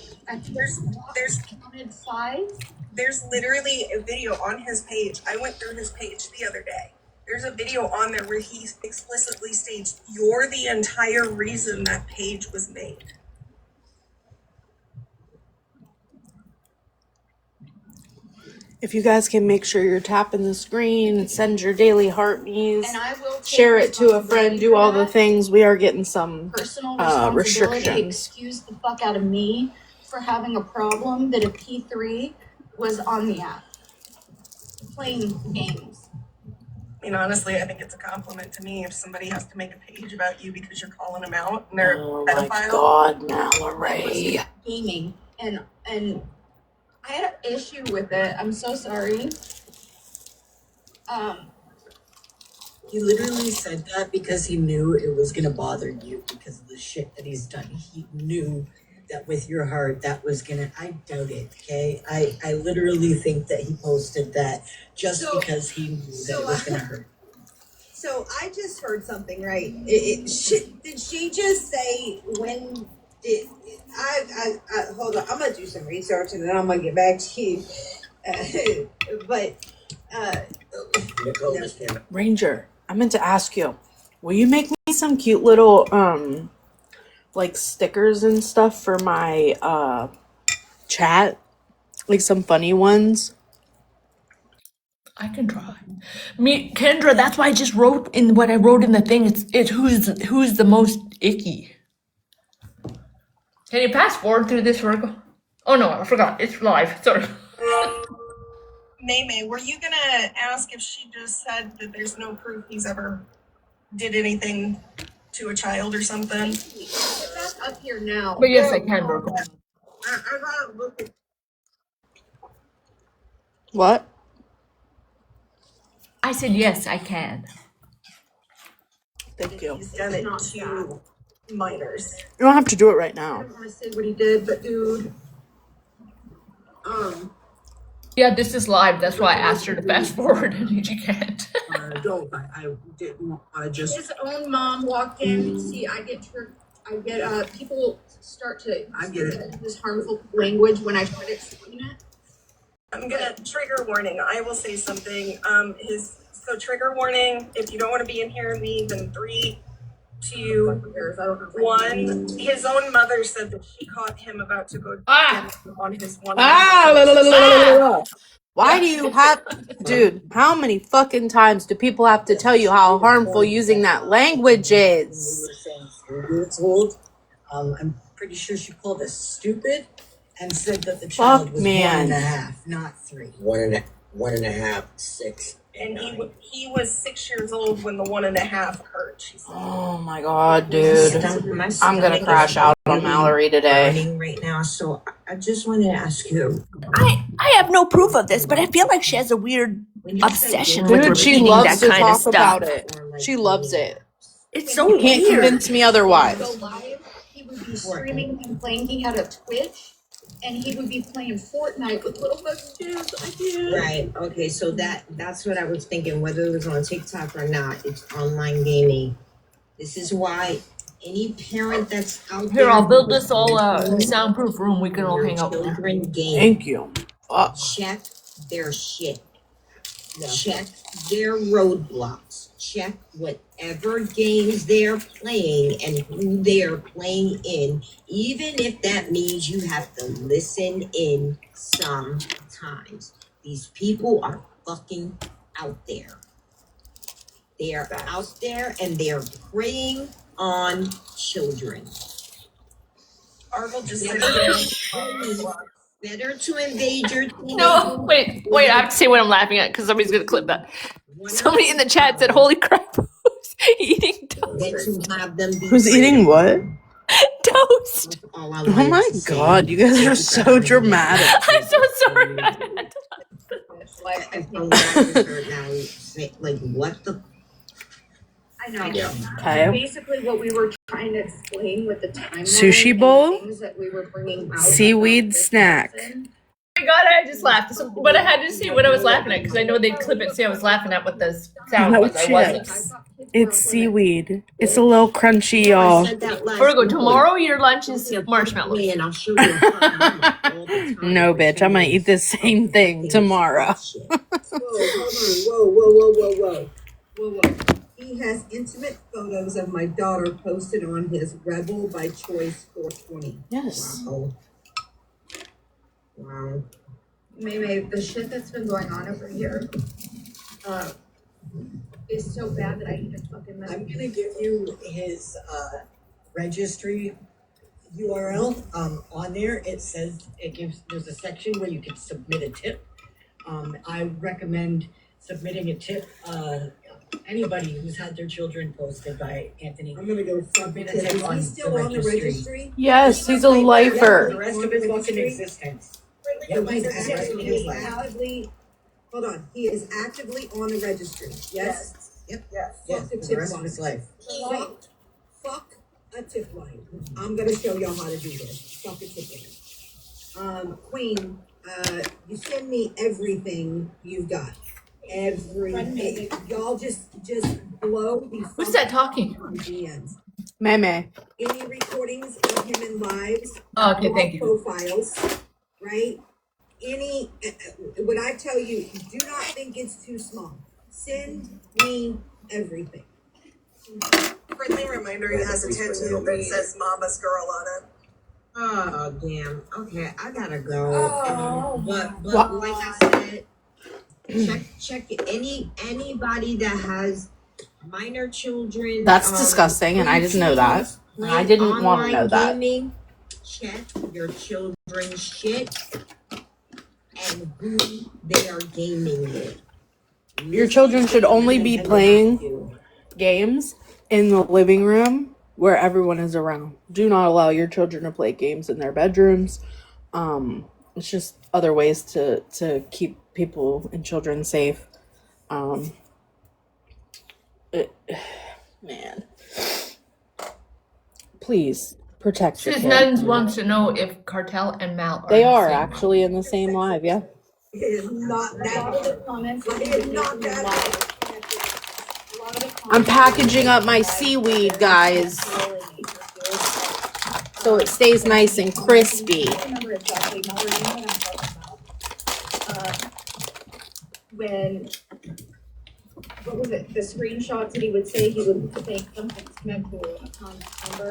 There's counted 5. there's literally a video on his page. I went through his page the other day. There's a video on there where he explicitly states, "You're the entire reason that page was made." If you guys can make sure you're tapping the screen, send your daily heart me's, And I will take share it to a friend, do all the responsibility things. We are getting some personal responsibility. restrictions. Excuse the fuck out of me for having a problem that a P3 was on the app playing games. I mean, honestly, I think it's a compliment to me if somebody has to make a page about you because you're calling them out and they're Oh a pedophile. my God, Mallory. Gaming and I had an issue with it. I'm so sorry. He literally said that because he knew it was gonna bother you because of the shit that he's done. He knew that with your heart that was gonna. I doubt it. Okay, I literally think that he posted that just because he knew that it was gonna hurt. So I just heard something, right? Did she just say when did I hold on? I'm gonna do some research and then I'm gonna get back to you. Ranger, I meant to ask you, will you make me some cute little like stickers and stuff for my chat? Like some funny ones? I can try. Me, Kendra, that's why I just wrote in what I wrote in the thing. It's who's the most icky. Can you pass forward through this, Virgo? Oh no, I forgot. It's live. Sorry. May, were you gonna ask if she just said that there's no proof he's ever did anything to a child or something? That's up here now. But yes, I can, Virgo. I gotta look at. What? I said yes, I can. Thank you. He's done it to minors. You don't have to do it right I now. don't want to say what he did, but dude, Yeah, this is live. That's why I asked her to fast forward, and she can't. Don't. I didn't. I just. his own mom walked in. See, I get people start to I get it. this harmful language when I try to explain it. I'm gonna trigger warning. I will say something. Trigger warning. If you don't want to be in here, leave in 3, 2, 1. His own mother said that she caught him about to go on his one. Why do you have, dude, how many fucking times do people have to tell you how harmful using that language is? I'm pretty sure she called us stupid and said that the child was 1.5, not 3. 1.5, 6. And he was 6 years old when the 1.5 hurt. She said. Oh my God, dude. I'm gonna crash out on Mallory today. Right now, so I just wanted to ask you. I have no proof of this, but I feel like she has a weird obsession with Dude, she repeating loves that to kind of talk stuff. about it. She loves it. It's so You can't weird. convince me otherwise. Go live, he would be screaming and playing. He had a Twitch, and he would be playing Fortnite with little messages. I did. Right. Okay. So that's what I was thinking. Whether it was on TikTok or not, it's online gaming. This is why any parent that's out Here, there. I'll build this all soundproof room. We can all hang out. Thank you. Check their shit. Check their roadblocks. Check whatever games they're playing and who they're playing in, even if that means you have to listen in sometimes. These people are fucking out there. They are out there and they're preying on children. Arvel just said better to invade your No, wait, I have to say what I'm laughing at because somebody's gonna clip that. Somebody in the chat said, "Holy crap, who's eating toast?" Who's eating what? Toast. Oh my God, you guys are so dramatic. I'm so sorry. Like what the? I know. Okay. Basically, what we were trying to explain with the timeline Sushi and bowl, the things that we were bringing out seaweed about this snack. person. Oh my god, I just laughed. So, but I had to see what I was laughing at because I know they'd clip it and say I was laughing at what the sound No was. I wasn't. chips. It's seaweed. It's a little crunchy, y'all. Virgo, tomorrow your lunch is marshmallows. And I'll show you in front of mama all the time. No, bitch. I'm gonna eat the same thing tomorrow. Whoa. He has intimate photos of my daughter posted on his Rebel by Choice 420. Yes. Wow. Maybe the shit that's been going on over here is so bad that I even fucking I'm gonna give you his registry URL. On there it says there's a section where you can submit a tip. I recommend submitting a tip. Anybody who's had their children posted by Anthony. I'm gonna go submit a tip. Is he still on the registry? Yes, he's a lifer. The rest of his life in existence. Yep, he's actively, hold on. He is actively on the registry. Yes. Yep. Yes. Yes, for the rest of his life. Fuck a tip line. I'm gonna show y'all how to do this. Fuck a tip line. Queen, you send me everything you've got. Everything. Y'all just blow these. Who's that talking? DMs. Meme. Any recordings of him in lives. Oh, okay, thank you. Profiles, right? Any, when I tell you, do not think it's too small. Send me everything. Friendly reminder, he has a tattoo that says Mama's Girl on it. Oh damn. Okay, I gotta go. But like I said, check anybody that has minor children. That's disgusting, and I didn't know that. And I didn't want to know that. Gaming, check your children's shit and who they are gaming with. Your children should only be playing games in the living room where everyone is around. Do not allow your children to play games in their bedrooms. It's just other ways to keep people and children safe. Man. Please protect your Sis kid. Nuns wants to know if Cartel and Mal are They in the are same actually in the same live, yeah. It is not that. It is not that. I'm packaging up my seaweed, guys, so it stays nice and crispy. When, what was it, the screenshots that he would say he would think something's meant to a contact number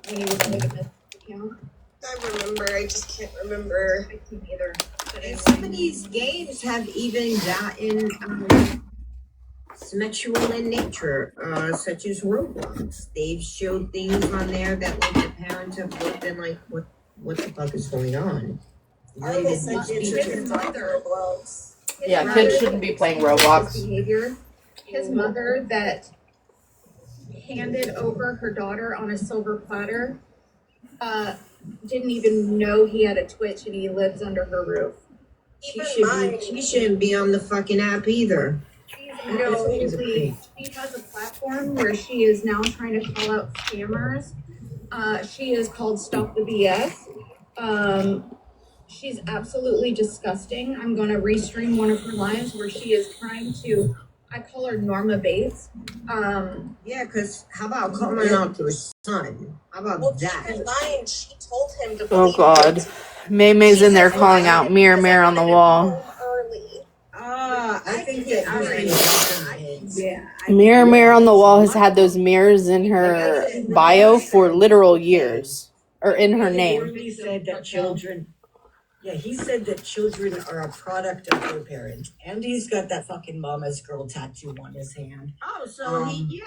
when he was making this account? I remember, I just can't remember. I can't either. And some of these games have even gotten sexual in nature, such as Roblox. They've showed things on there that like the parents have looked and like, what the fuck is going on? His Yeah, kids shouldn't be playing Roblox. Behavior. His mother that handed over her daughter on a silver platter didn't even know he had a Twitch and he lives under her roof. She shouldn't be on the fucking app either. She has a platform where she is now trying to call out scammers. She is called Stop the BS. She's absolutely disgusting. I'm going to restream one of her lives where she is trying to, I call her Norma Bates. Yeah, because how about calling out to his son? How about that? She was lying. She told him to Oh God, May's in there calling out mirror on the wall. I think that Mirror on the wall has had those mirrors in her bio for literal years, or in her name. He said that children. Yeah, he said that children are a product of their parents. And he's got that fucking mama's girl tattoo on his hand. Oh, so he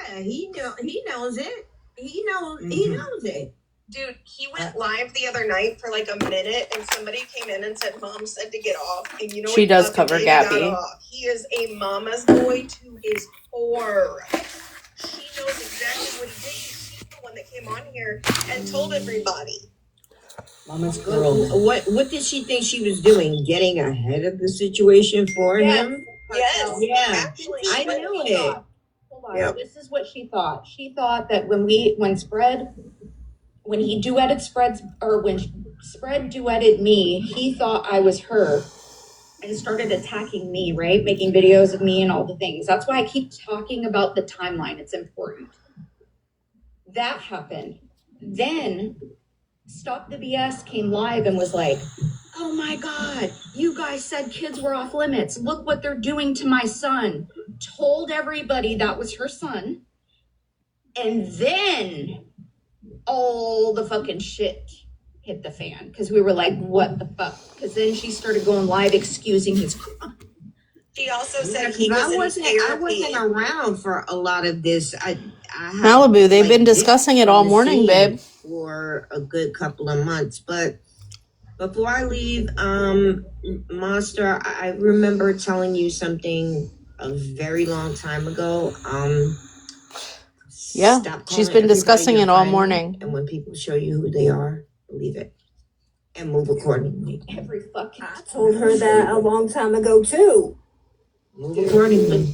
knows it. He knows it. Dude, he went live the other night for like a minute, and somebody came in and said, "Mom said to get off." And you know She what does fucking cover did? Gabby. He got off. He is a mama's boy to his core. She knows exactly what he did. She's the one that came on here and told everybody. Mama's girl. What did she think she was doing? Getting ahead of the situation for him? Yes. Yeah. Actually, I knew it. Hold Yep. This is what she thought. She thought that when he duetted Spread's, or when Spread duetted me, he thought I was her and started attacking me, right? Making videos of me and all the things. That's why I keep talking about the timeline. It's important. That happened. Then Stop the BS came live and was like, oh my God, you guys said kids were off limits. Look what they're doing to my son. Told everybody that was her son. And then all the fucking shit hit the fan. Because we were like, what the fuck? Because then she started going live excusing his crime. She also said I wasn't around for a lot of this. Malibu, they've been discussing it all morning, babe. For a good couple of months. But before I leave, Monster, I remember telling you something a very long time ago. Yeah, she's been discussing it all morning. And when people show you who they are, believe it. And move accordingly. Every fucking I told her that a long time ago too. Move accordingly.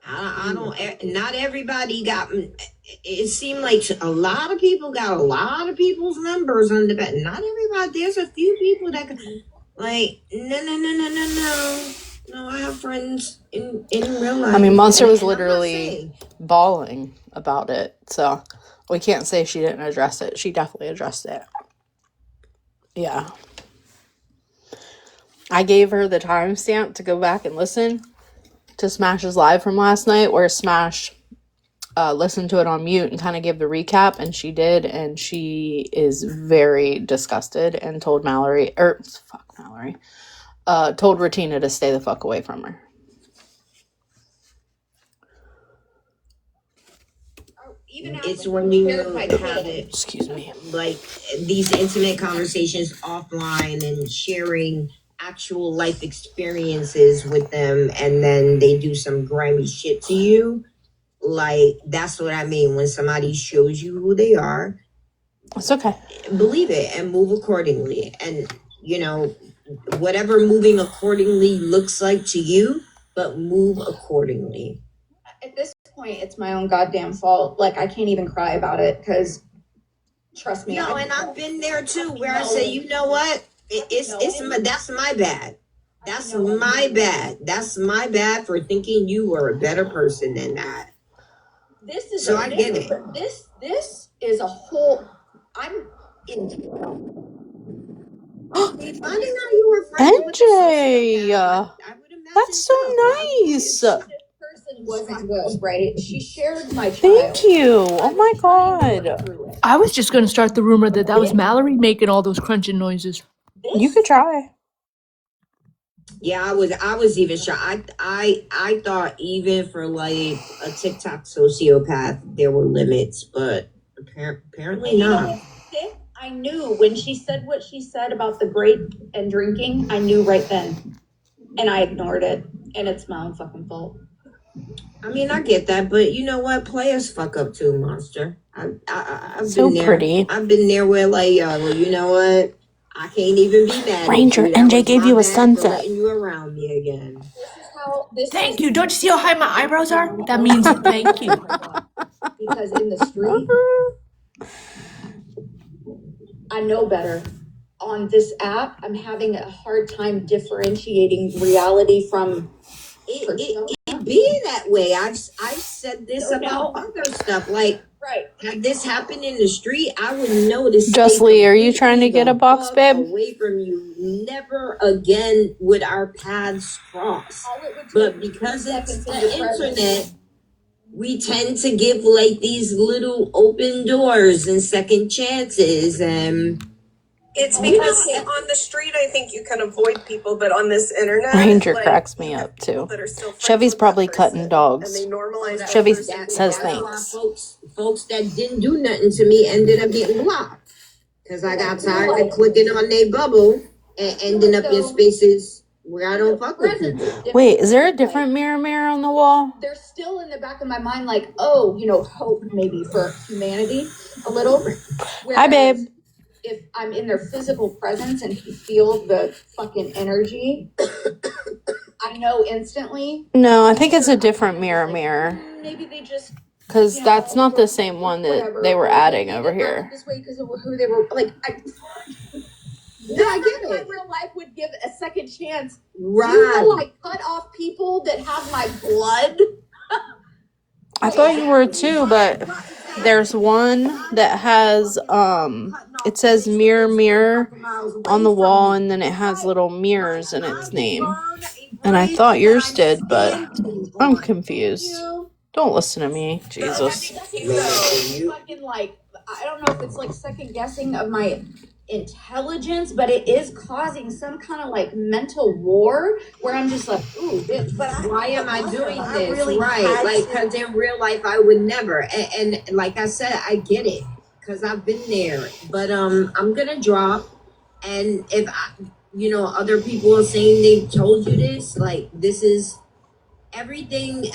I don't, not everybody got, it seemed like a lot of people got a lot of people's numbers on the bed. Not everybody, there's a few people that like, no, I have friends in real life. I mean, Monster was literally bawling about it, so we can't say she didn't address it. She definitely addressed it. Yeah. I gave her the timestamp to go back and listen to Smash's live from last night, where Smash listened to it on mute and kind of gave the recap, and she did, and she is very disgusted and told told Ratina to stay the fuck away from her. It's when you have it, excuse me, like these intimate conversations offline and sharing actual life experiences with them, and then they do some grimy shit to you. Like, that's what I mean when somebody shows you who they are. It's okay. Believe it and move accordingly. And, you know, whatever moving accordingly looks like to you, but move accordingly. At this point, it's my own goddamn fault. Like, I can't even cry about it because, trust me. No, and I've been there too, where I say, you know what? That's my bad. That's my bad. That's my bad for thinking you were a better person than that. I get it. This is a whole. I'm in. Finding out you were friends with NJ, that's so nice. This person wasn't good, right? She shared my child. Thank you. Oh my God. I was just going to start the rumor that was Mallory making all those crunching noises. You could try. Yeah, I was even shocked. I thought even for like a TikTok sociopath there were limits, but apparently not. I knew when she said what she said about the grape and drinking. I knew right then, and I ignored it, and it's my own fucking fault. I mean, I get that, but you know what? Players fuck up too, Monster. I've so been there. Pretty. I've been there where like, well, you know what? I can't even be mad. Ranger, NJ gave you a sunset. Letting you around me again. Thank you. Don't you see how high my eyebrows are? That means thank you. Because in the street, I know better. On this app, I'm having a hard time differentiating reality from it be that way. I've said this about other stuff. Like, had this happened in the street, I would notice. Justly, are you trying to get a box, babe? Away from you. Never again would our paths cross. But because it's the internet, we tend to give like these little open doors and second chances, and it's because on the street I think you can avoid people, but on this internet, Ranger cracks me up too. Chevy's probably cutting dogs. Chevy says thanks. Folks that didn't do nothing to me ended up getting blocked because I got tired of clicking on their bubble and ending up in spaces where I don't fuck with people. Wait, is there a different mirror on the wall? They're still in the back of my mind, like, oh, you know, hope maybe for humanity a little. Whereas, hi, babe. If I'm in their physical presence and feel the fucking energy, I know instantly. No, I think it's a different mirror. Maybe they just. Because that's not the same one that they were adding over here. This way because of who they were. Like, I get it. Real life would give a second chance. Right. Do you know I cut off people that have my blood? I thought you were too, but there's one that has it says mirror on the wall, and then it has little mirrors in its name. And I thought yours did, but I'm confused. Don't listen to me, Jesus. Fucking like, I don't know if it's like second guessing of my intelligence, but it is causing some kind of like mental war where I'm just like, ooh, bitch, But why am I doing this? Really right, like, because in real life I would never. And like I said, I get it because I've been there. But I'm gonna drop, and if other people are saying they've told you this, like this is everything.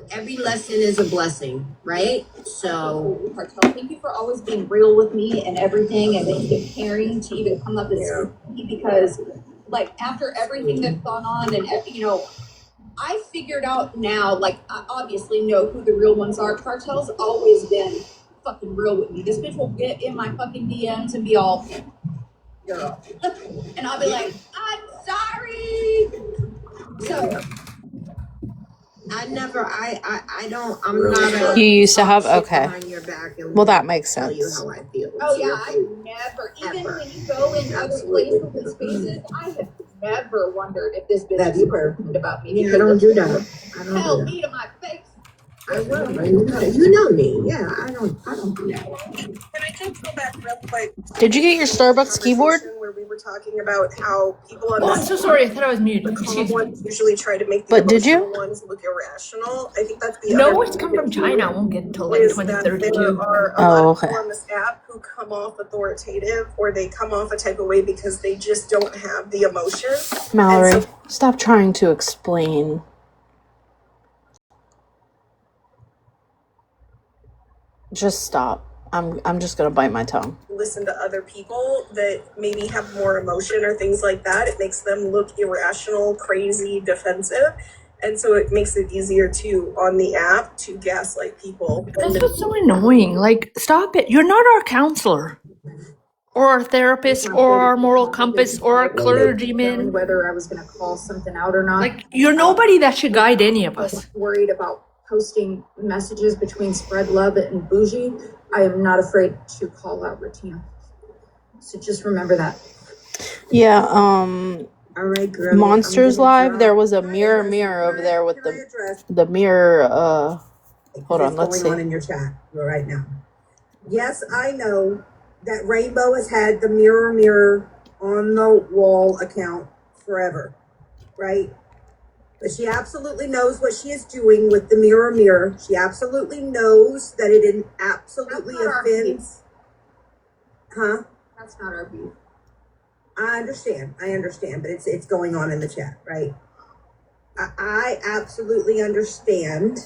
Every lesson is a blessing, right? So, Cartel, thank you for always being real with me and everything, and even caring to even come up with me, because, like, after everything that's gone on, and I figured out now, like, I obviously know who the real ones are. Cartel's always been fucking real with me. This bitch will get in my fucking DMs and be all, girl, and I'll be like, I'm sorry. So. I'm not a. You used to have, okay. Behind your back and Well, that makes tell you sense. how I feel. Oh yeah, I never. Even when you go in other places and spaces, I have never wondered if this bitch is perfect about me. Yeah, I don't do that. Tell me to my face. I will. You know me. Yeah, I don't do that. Can I just go back real quick? Did you get your Starbucks keyboard? Where we were talking about how people on Oh, I'm so sorry. I thought I was muted. the calm Excuse me. ones usually try to make the But did you? emotional ones look irrational. I think that's the No, other it's come from China. I won't get until like is that there 2032. are a lot of people on this app who come off authoritative, or they come off a type of way because they just don't have the emotion. Mallory, stop trying to explain. Just stop. I'm just gonna bite my tongue. Listen to other people that maybe have more emotion or things like that. It makes them look irrational, crazy, defensive. And so it makes it easier to, on the app, to gaslight people. That's what's so annoying. Like, stop it. You're not our counselor or our therapist or our moral compass or our clergyman. Whether I was going to call something out or not. Like, you're nobody that should guide any of us. Worried about posting messages between Spread Love and Bougie. I am not afraid to call out Ratina. So just remember that. Yeah, All right, girl. Monsters Live, there was a mirror over there with the mirror, hold on, let's see. Going on in your chat right now. Yes, I know that Rainbow has had the mirror on the wall account forever, right? But she absolutely knows what she is doing with the mirror. She absolutely knows that it absolutely offends. Huh? That's not our beef. I understand, but it's going on in the chat, right? I absolutely understand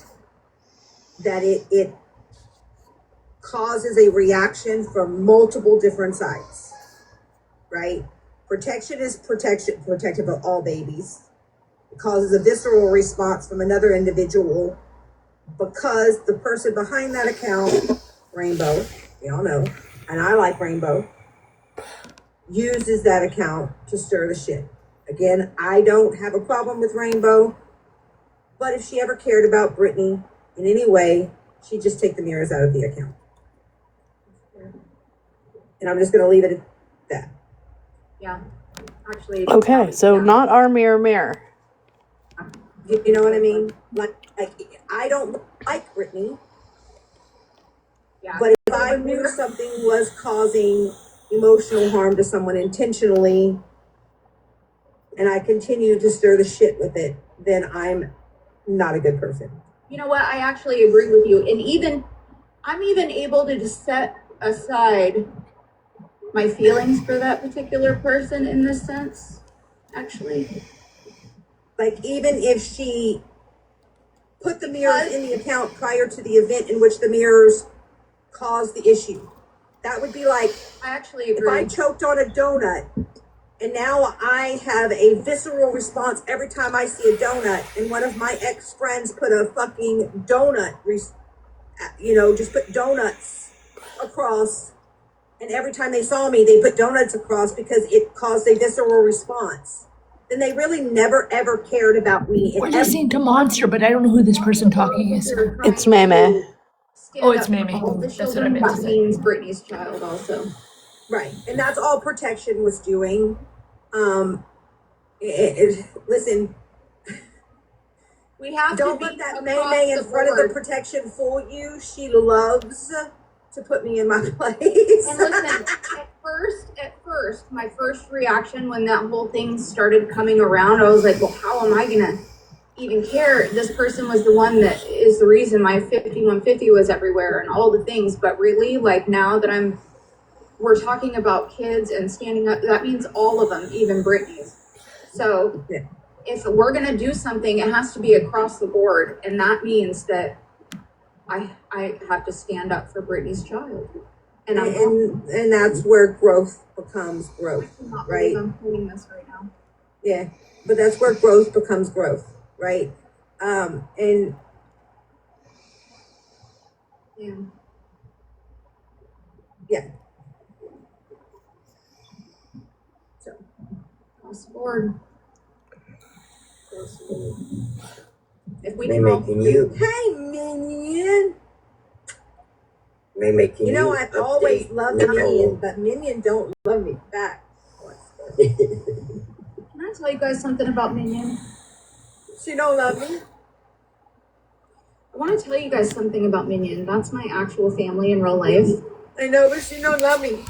that it causes a reaction from multiple different sides, right? Protection is protective of all babies. It causes a visceral response from another individual because the person behind that account, Rainbow, we all know, and I like Rainbow, uses that account to stir the shit. Again, I don't have a problem with Rainbow, but if she ever cared about Brittany in any way, she'd just take the mirrors out of the account. And I'm just going to leave it at that. Yeah, actually. Okay, so not our mirror. You know what I mean? Like I don't like Brittany, but if I knew something was causing emotional harm to someone intentionally, and I continue to stir the shit with it, then I'm not a good person. You know what? I actually agree with you. And I'm even able to just set aside my feelings for that particular person in this sense, actually. Like, even if she put the mirrors in the account prior to the event in which the mirrors caused the issue, that would be like, I actually agree. If I choked on a donut And now I have a visceral response every time I see a donut. And one of my ex-friends put a fucking donut, just put donuts across. And every time they saw me, they put donuts across because it caused a visceral response. And they really never, ever cared about me. We're listening to Monster, but I don't know who this person talking is. It's Meme. Oh, it's Mamie. That's what I meant to That say. means Brittany's child also. Right. And that's all protection was doing. Listen, we have don't to let be that across May in the front of board. the protection fool you. She loves to put me in my place. And listen, at first, my first reaction when that whole thing started coming around, I was like, well, how am I gonna even care? This person was the one that is the reason my 5150 was everywhere and all the things. But really, like now that we're talking about kids and standing up, that means all of them, even Brittany's. So if we're gonna do something, it has to be across the board, and that means that I have to stand up for Brittany's child. And that's where growth becomes growth, right? I'm holding this right now. Yeah, but that's where growth becomes growth, right? And yeah. So, cross the board. If we can all, hey Minion. Making you know, I've always loved Minion, but Minion don't love me back. Can I tell you guys something about Minion? She don't love me. I want to tell you guys something about Minion. That's my actual family in real life. I know, but she don't love me.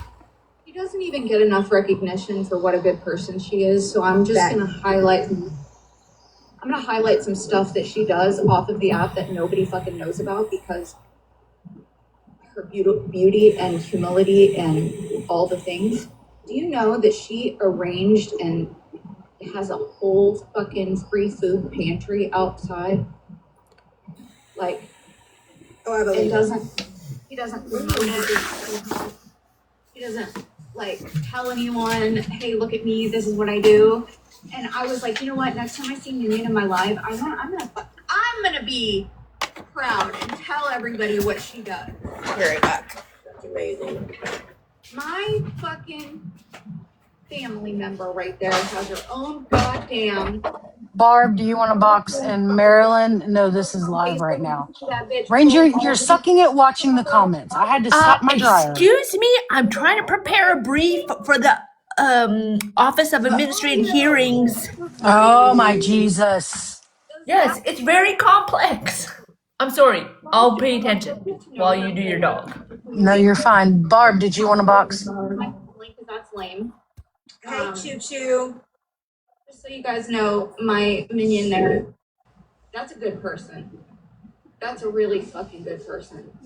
She doesn't even get enough recognition for what a good person she is. So I'm just going to highlight. I'm going to highlight some stuff that she does off of the app that nobody fucking knows about, because her beauty and humility and all the things. Do you know that she arranged and has a whole fucking free food pantry outside? Like, he doesn't promote it. He doesn't like tell anyone, hey, look at me, this is what I do. And I was like, you know what? Next time I see Minion in my life, I'm gonna be proud and tell everybody what she does. Be right back. That's amazing. My fucking family member right there has her own goddamn. Barb, do you want a box? And Marilyn, no, this is live right now. Ranger, you're sucking at watching the comments. I had to stop my dryer. Excuse me, I'm trying to prepare a brief for the Office of Administrative Hearings. Oh my Jesus. Yes, it's very complex. I'm sorry, I'll pay attention while you do your dog. No, you're fine. Barb, did you want a box? That's lame. Hey, Choo Choo. Just so you guys know, my Minion there, that's a good person. That's a really fucking good person.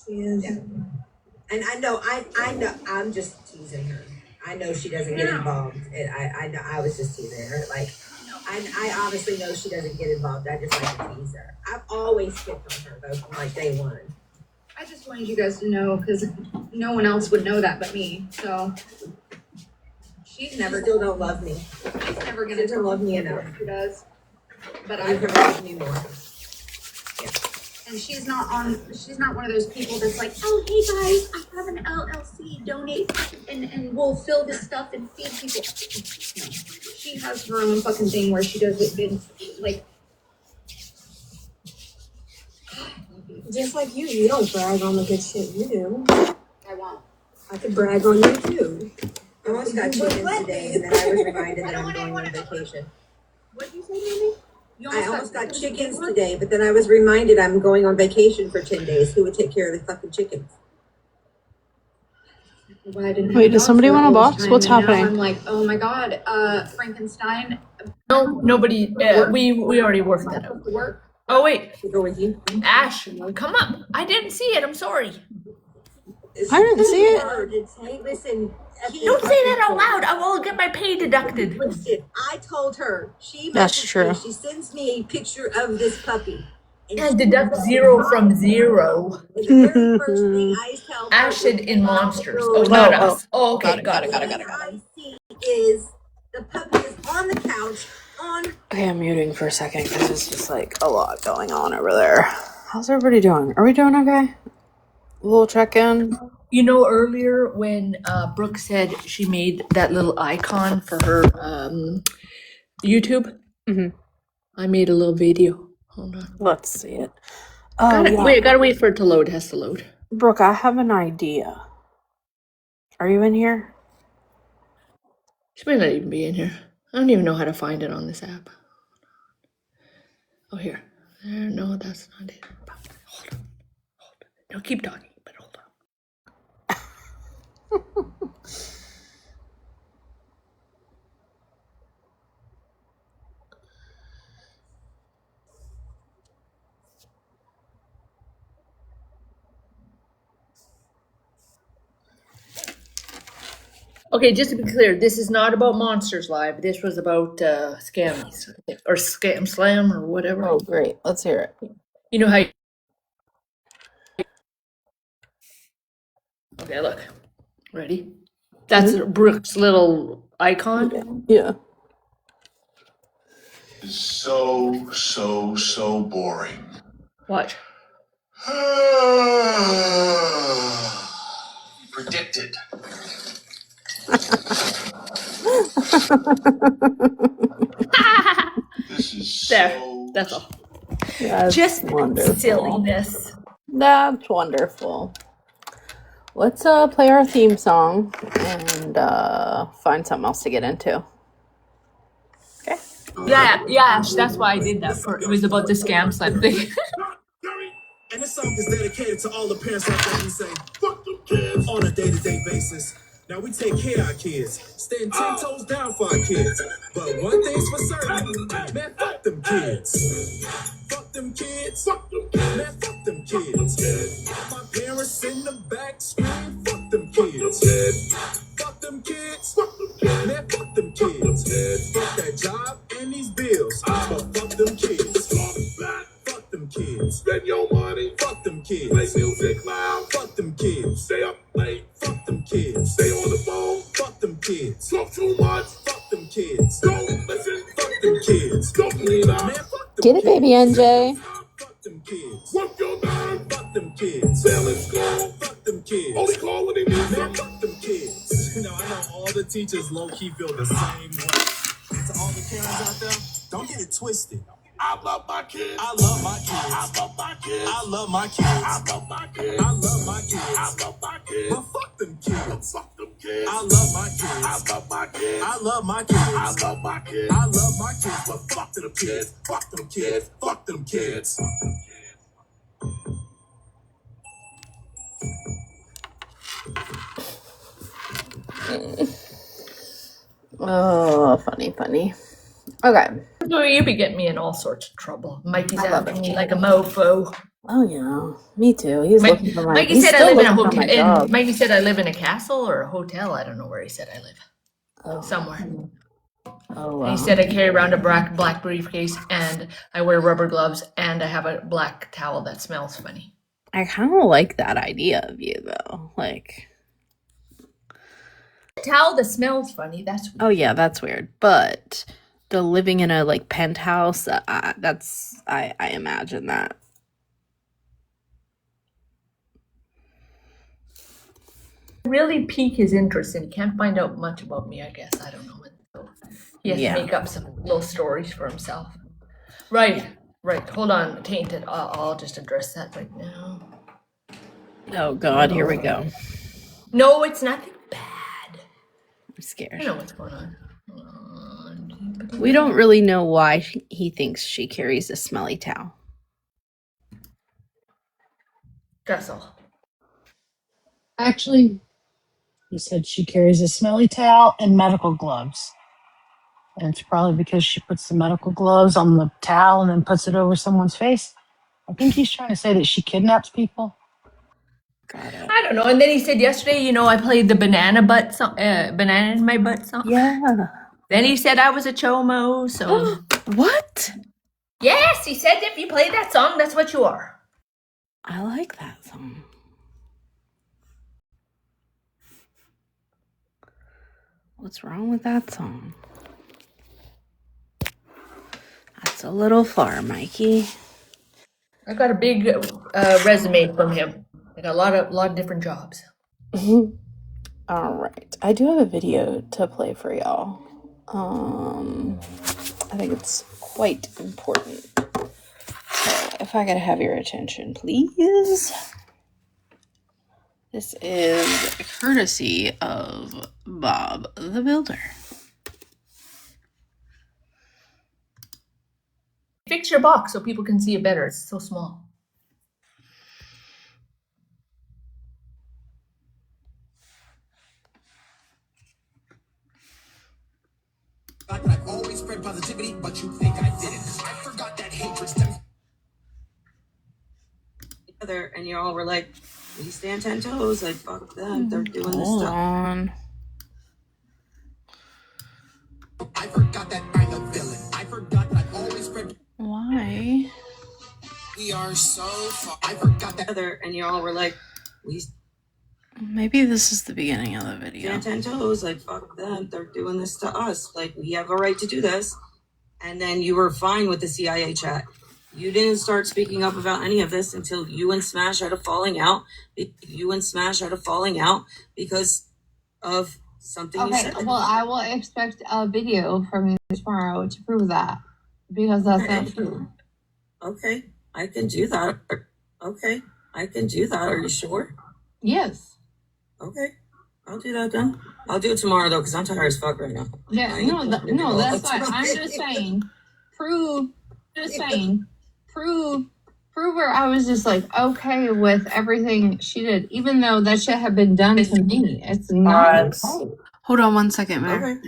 She is. Yeah. And I know, I'm just teasing her. I know she doesn't get involved. And I know, I was just teasing her. Like, I obviously know she doesn't get involved. I just like to tease her. I've always skipped on her, though, from like day one. I just wanted you guys to know, because no one else would know that but me. So, she still don't love me. She's never going to love me enough. She does. But I can love me more. Yeah. And she's not one of those people that's like, oh, hey guys, I have an LLC, donate, and we'll fill this stuff and feed people. No. She has her own fucking thing where she does it in, like. Just like you don't brag on the good shit you do. I won't. I could brag on you too. I almost got chickens today, and then I was reminded that I'm going on vacation. What did you say, Mimi? I almost got chickens today, but then I was reminded I'm going on vacation for 10 days. Who would take care of the fucking chickens? Wait, does somebody want a box? What's happening? I'm like, oh my god, Frankenstein. No, nobody. We already worked that out. Oh wait, Ash, come up. I didn't see it. I'm sorry. I didn't see it. Hey, listen. Don't say that out loud. I will get my pay deducted. Listen, I told her. That's true. She sends me a picture of this puppy. And deduct 0 from 0. The very first thing I tell her Ash said in monsters. Oh, not us. Oh, okay. Got it. I see is The puppy is on the couch on. Okay, I'm muting for a second because it's just like a lot going on over there. How's everybody doing? Are we doing okay? A little check-in? You know, earlier when Brooke said she made that little icon for her YouTube, I made a little video. Hold on. Let's see it. Oh, Gotta wait for it to load. It has to load. Brooke, I have an idea. Are you in here? She might not even be in here. I don't even know how to find it on this app. Oh, here. There, no, that's not it. Hold on. No, keep talking, but hold on. Okay, just to be clear, this is not about Monsters Live. This was about scammies or scam slam or whatever. Oh, great. Let's hear it. You know how? Okay, look. Ready? That's Brooke's little icon. Yeah. So boring. Watch. Predicted. This is there. That's all. That's just wonderful. Silliness. That's wonderful. Let's play our theme song and find something else to get into. Okay. Yeah, that's why I did that. It was about the scam slam thing. And this song is dedicated to all the parents out there who say, fuck them kids on a day-to-day basis. Now we take care of our kids, stand 10 toes down for our kids. But one thing's for certain, man, fuck them kids. Fuck them kids, man, fuck them kids. My parents in the back scream, fuck them kids. Fuck them kids, man, fuck them kids. Fuck that job and these bills, but fuck them kids. Fuck them kids. Spend your money. Fuck them kids. Play music loud. Fuck them kids. Stay up late. Fuck them kids. Stay on the phone. Fuck them kids. Talk too much. Fuck them kids. Don't listen. Fuck them kids. Don't clean up. Man, fuck them Get it, baby NJ. Fuck them kids. Work your nerve. Fuck them kids. Failing school. Fuck them kids. Only call when they need man, fuck them kids. You know, I know all the teachers low-key feel the same way. And to all the parents out there, don't get it twisted. I love my kids. I love my kids. I love my kids. I love my kids. I love my kids. I love my kids. I love my kids. But fuck them kids. Fuck them kids. I love my kids. I love my kids. I love my kids. I love my kids. I love my kids. But fuck them kids. Fuck them kids. Fuck them kids. Oh, funny. Okay. No, you be getting me in all sorts of trouble. Mikey's after me like a mofo. Oh yeah, me too. He's looking for my. Mikey said I live in a hotel. And Mikey said I live in a castle or a hotel. I don't know where he said I live. Oh. Somewhere. Oh wow. He said I carry around a black briefcase and I wear rubber gloves and I have a black towel that smells funny. I kind of like that idea of you though. Like a towel that smells funny. That's weird. Oh yeah, that's weird. But the living in a like penthouse, that's I imagine that. Really pique his interest and he can't find out much about me, I guess. I don't know. So he has to make up some little stories for himself. Right. Hold on, Tainted. I'll just address that right now. Oh God, here we go. No, it's nothing bad. I'm scared. I know what's going on. We don't really know why he thinks she carries a smelly towel. That's all. Actually, he said she carries a smelly towel and medical gloves. And it's probably because she puts the medical gloves on the towel and then puts it over someone's face. I think he's trying to say that she kidnaps people. Got it. I don't know. And then he said yesterday, I played the banana butt song, banana in my butt song. Yeah. Then he said I was a chomo. So what? Yes, he said if you play that song, that's what you are. I like that song. What's wrong with that song? That's a little far, Mikey. I got a big resume from him. I got a lot of different jobs. All right, I do have a video to play for y'all. I think it's quite important. So if I gotta have your attention, please. This is courtesy of Bob the Builder. Fix your box so people can see it better. It's so small. I've always spread positivity, but you think I didn't. I forgot that hatred's And y'all were like, we stand 10 toes. Like, fuck them. They're doing this Hold stuff. on. I forgot that I'm a villain. I forgot that I've always spread. Why? We are so far. I forgot that. And y'all were like, we Maybe this is the beginning of the video. stand 10 toes. Like, fuck them. They're doing this to us. Like, we have a right to do this. And then you were fine with the CIA chat. You didn't start speaking up about any of this until you and Smash had a falling out. Because of something you said. Well, I will expect a video from you tomorrow to prove that, because that's not true. Okay, I can do that. Are you sure? Yes. Okay, I'll do that then. I'll do it tomorrow though, because I'm tired as fuck right now. Yeah, no, that's fine. I'm just saying, prove where I was just like, okay with everything she did, even though that shit had been done to me. It's not okay. Hold on 1 second, man. Okay.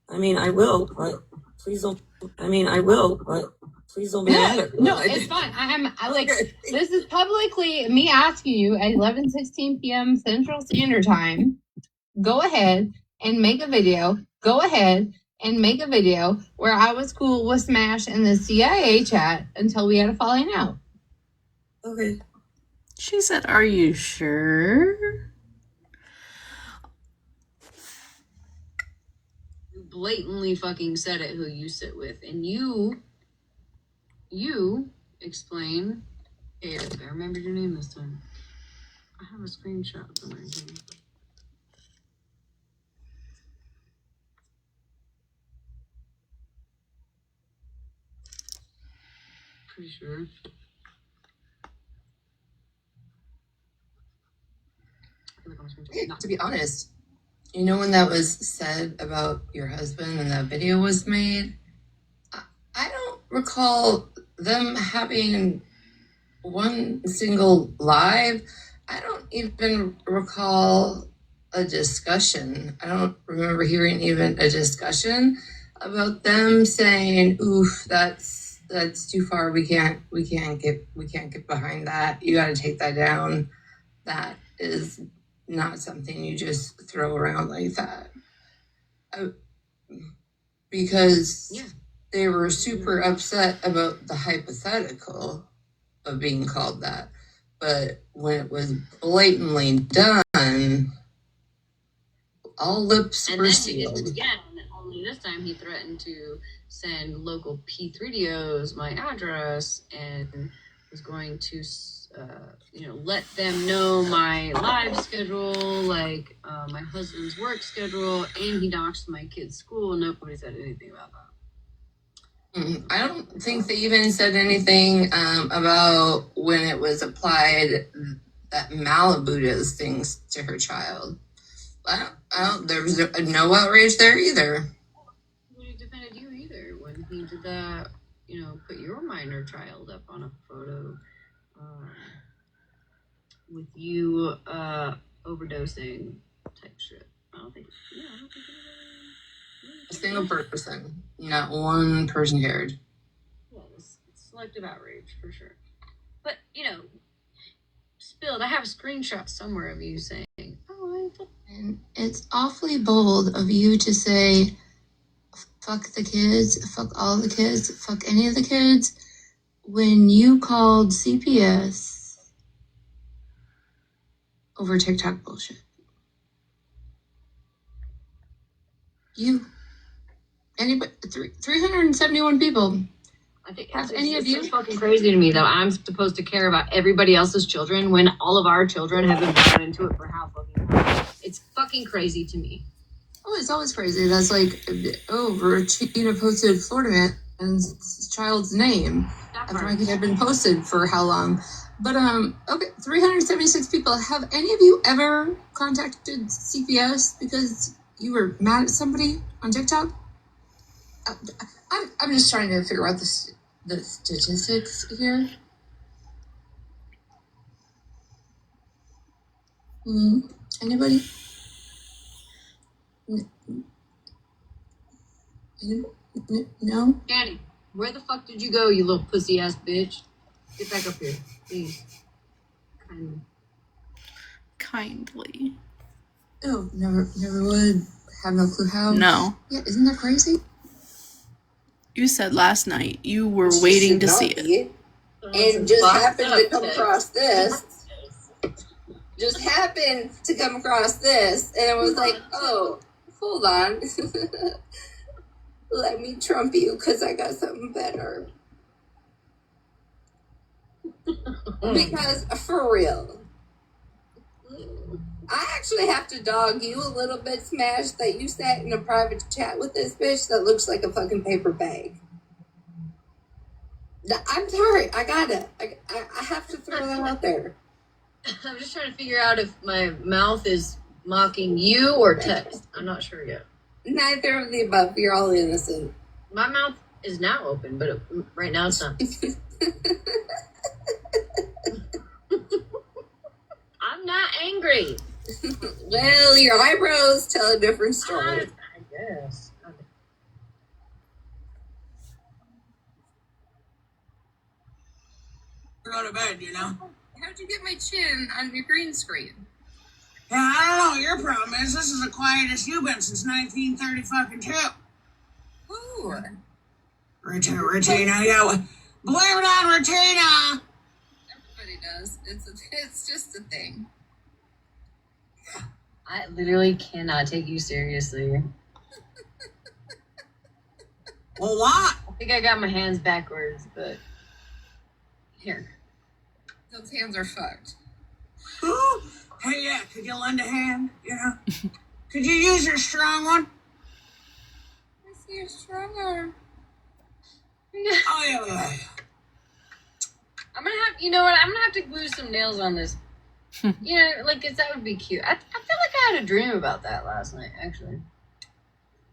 I mean, I will, but please don't be mad. No, it's fine. I like, this is publicly me asking you at 11:16 p.m. Central Standard Time. Go ahead and make a video. Where I was cool with Smash in the CIA chat until we had a falling out. Okay. She said, "Are you sure?" You blatantly fucking said it who you sit with, and you explain. Hey, I remembered your name this time. I have a screenshot somewhere here. Pretty sure. To be honest, you know when that was said about your husband and that video was made, I don't recall them having one single live. I don't even recall a discussion. I don't remember hearing even a discussion about them saying, "Oof, that's too far. We can't get behind that. You got to take that down." That is not something you just throw around like that. Because they were super upset about the hypothetical of being called that. But when it was blatantly done, all lips were sealed. And then he did it again, only this time he threatened to send local P3DOs my address and was going to let them know my live schedule, like my husband's work schedule, and he doxed my kid's school. Nobody said anything about that. I don't think they even said anything about when it was applied that Malibu does things to her child. There was no outrage there either. Nobody defended you either when he did that, put your minor child up on a photo with you overdosing type shit. I don't think A single person, not one person cared. Yeah, it's selective outrage for sure. But Spilled, I have a screenshot somewhere of you saying, And it's awfully bold of you to say, fuck the kids, fuck all the kids, fuck any of the kids, when you called CPS over TikTok bullshit. You. Anybody? 371 people. I think Have it's, any of it's you? so fucking crazy to me that I'm supposed to care about everybody else's children when all of our children have been born into it for how fucking long. It's fucking crazy to me. Oh, it's always crazy. That's like, oh, Regina posted Florida man's child's name after he had been posted for how long? But okay, 376 people. Have any of you ever contacted CPS because you were mad at somebody on TikTok? I'm just trying to figure out the statistics here. Anybody? No? Danny, where the fuck did you go, you little pussy ass bitch? Get back up here, please. Kindly. Oh, never would. Have no clue how. No. Yeah, isn't that crazy? You said last night you were waiting to see it. And just happened to come across this. Just happened to come across this. And it was like, oh, hold on. Let me trump you because I got something better. Because, for real. I actually have to dog you a little bit, Smash, that you sat in a private chat with this bitch that looks like a fucking paper bag. I'm sorry, I gotta. I have to throw that out there. I'm just trying to figure out if my mouth is mocking you or text. I'm not sure yet. Neither of the above. You're all innocent. My mouth is now open, but right now it's not. I'm not angry. Well, your eyebrows tell a different story. I guess. Go to bed, you know? How'd you get my chin on your green screen? Yeah, I don't know. Your problem is this is the quietest you've been since 1932. Ooh. Regina, yeah. Blame it on Regina. Everybody does. It's just a thing. I literally cannot take you seriously. Well, what? I think I got my hands backwards, but here. Those hands are fucked. Ooh. Hey, yeah, could you lend a hand, you know? Could you use your strong one? I see your strong arm. Oh, yeah. I'm gonna have, you know what? I'm gonna have to glue some nails on this. You know, like, that would be cute. I feel like I had a dream about that last night, actually.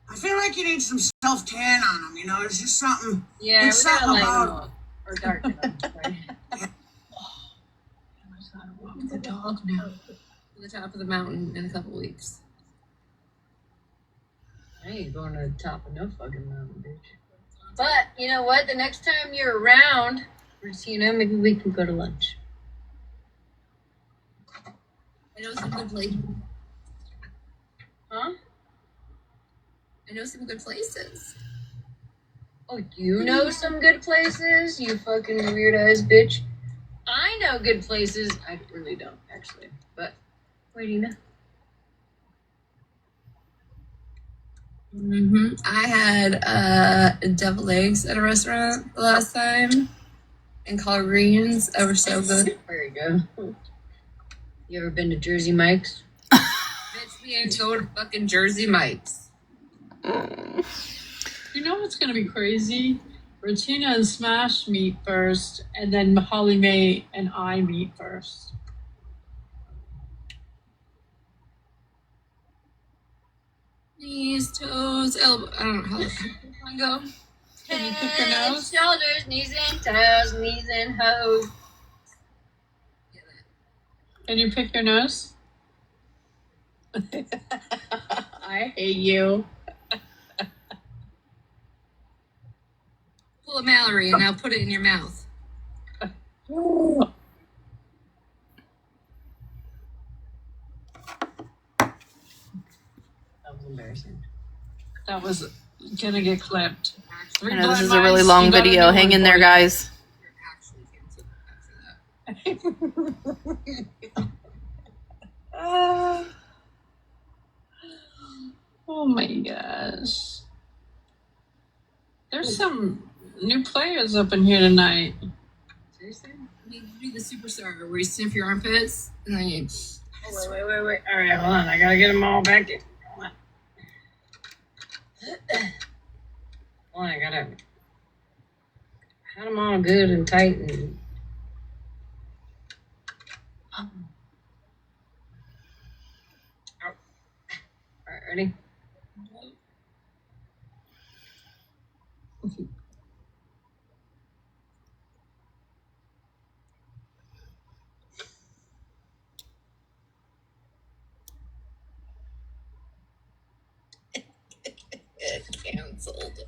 I feel like you need some self-tan on them, you know? It's just something. Yeah, it's we gotta something lighten them about up. Or darken them. Sorry. The dog now. To the top of the mountain in a couple weeks. I ain't going to the top of no fucking mountain, bitch. But, you know what? The next time you're around, Regina, maybe we can go to lunch. I know some good places. Huh? I know some good places. Oh, you know some good places? You fucking weird ass bitch. I know good places. I really don't, actually. But, wait, do you know? I had deviled eggs at a restaurant the last time. And collard greens. They were so good. There you go. You ever been to Jersey Mike's? Bitch, we ain't going to fucking Jersey Mike's. You know what's gonna be crazy? Regina and Smash meet first, and then Holly Mae and I meet first. Knees, toes, elbow. I don't know how to go. Can you pick your nose? Shoulders, knees and toes, knees and hoes. Can you pick your nose? I hate you. Pull a Mallory and now put it in your mouth. That was embarrassing. That was gonna get clipped. I know this is a really long video. Hang in there, guys. Oh my gosh. There's some new players up in here tonight. Seriously? You do the superstar where you sniff your armpits and then you. Oh, wait. All right, hold on. I gotta get them all back in. Hold on, I gotta have them all good and tight and. All right, ready? Cancelled.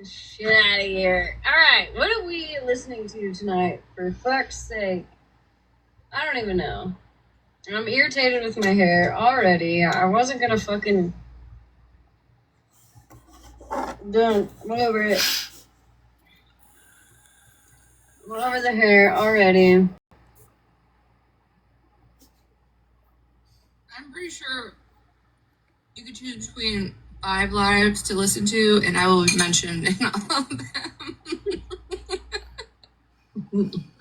Shit out of here. Alright, what are we listening to tonight? For fuck's sake. I don't even know. I'm irritated with my hair already. I wasn't gonna fucking. Done. Whatever it. Whatever the hair already. I'm pretty sure you could choose between 5 lives to listen to, and I will mention in all of them.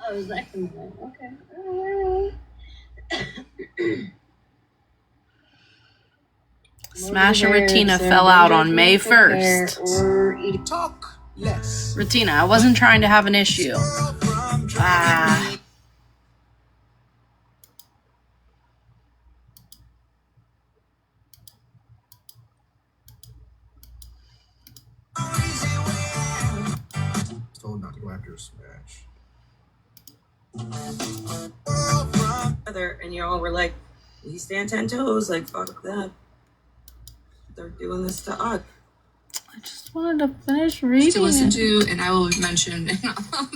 Oh, is that coming out? Okay. Alright. Smash and Retina fell out on May 1st. Talk less. Retina, I wasn't trying to have an issue. Ah. Told not to go after a smash. And y'all were like, we stand 10 toes, like, fuck that. They're doing this to us. I just wanted to finish reading to listen to, and I will mention in all of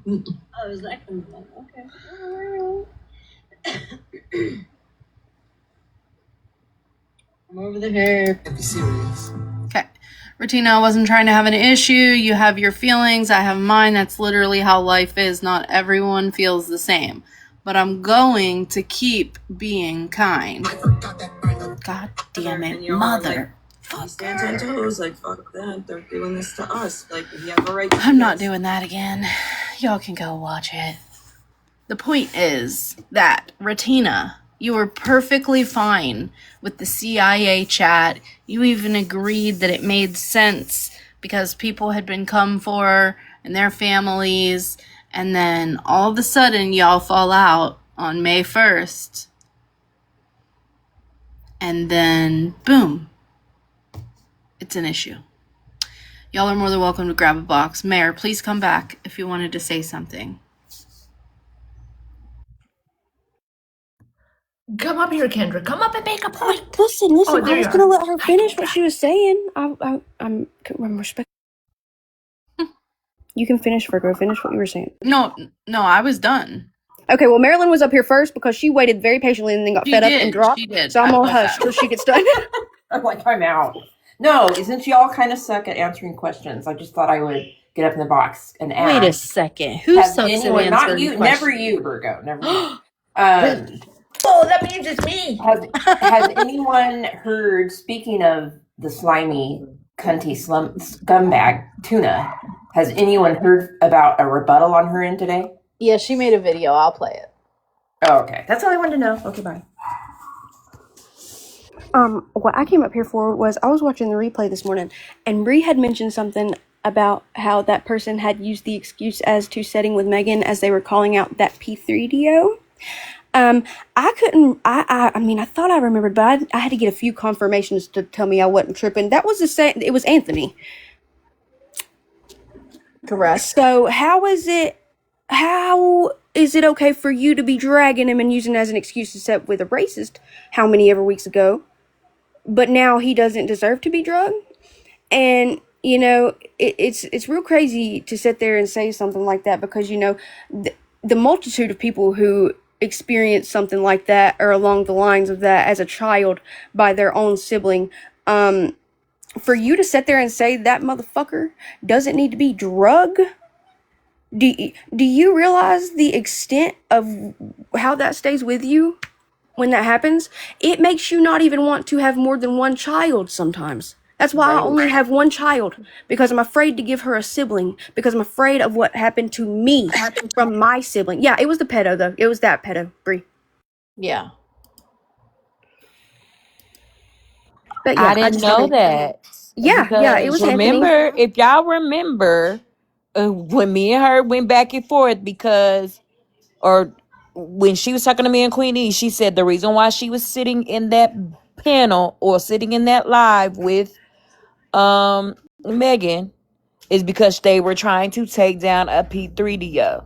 them. Oh, is that coming out? Okay. I'm over the hair. Be serious. Okay. Retina, I wasn't trying to have an issue. You have your feelings. I have mine. That's literally how life is. Not everyone feels the same. But I'm going to keep being kind. God damn it, mother. We stand 10 toes, like, fuck that. They're doing this to us. Like, we have a right to I'm not doing that again. Y'all can go watch it. The point is that, Retina, you were perfectly fine with the CIA chat. You even agreed that it made sense because people had been come for and their families, and then all of a sudden y'all fall out on May 1st. And then, boom, it's an issue. Y'all are more than welcome to grab a box. Mayor, please come back if you wanted to say something. Come up here, Kendra. Come up and make a point. Listen. I was going to let her finish Kendra. what she was saying. I'm respect. You can finish, Virgo. Finish what you were saying. No, I was done. Okay, well, Marilyn was up here first because she waited very patiently and then got fed up and dropped. She did. So I'm going to hush till she gets done. I'm like, I'm out. No, since y'all kind of suck at answering questions, I just thought I would get up in the box and ask. Wait a second. Who sucks at answering not you, questions? never you, Virgo. Never you. Oh, that means it's me. Has anyone heard, speaking of the slimy, cunty scumbag tuna, has anyone heard about a rebuttal on her end today? Yeah, she made a video. I'll play it. Oh, okay. That's all I wanted to know. Okay, bye. What I came up here for was I was watching the replay this morning, and Bree had mentioned something about how that person had used the excuse as to setting with Megan as they were calling out that P3DO. I mean, I thought I remembered, but I had to get a few confirmations to tell me I wasn't tripping. That was the same. It was Anthony. Correct. So how is it okay for you to be dragging him and using it as an excuse to set with a racist how many ever weeks ago, but now he doesn't deserve to be drugged? And, you know, it's real crazy to sit there and say something like that because, you know, the multitude of people who experience something like that or along the lines of that as a child by their own sibling, for you to sit there and say that motherfucker doesn't need to be drugged, do you realize the extent of how that stays with you? when that happens, it makes you not even want to have more than one child sometimes. That's why I only have one child, because I'm afraid to give her a sibling, because I'm afraid of what happened to me from my sibling. Yeah, it was the pedo, though. It was that pedo, Brie. Yeah. But yeah, I didn't know that. Yeah, it was Anthony. Remember, if y'all remember, when me and her went back and forth or when she was talking to me and Queenie, she said the reason why she was sitting in that panel or sitting in that live with Megan is because they were trying to take down a P3DO.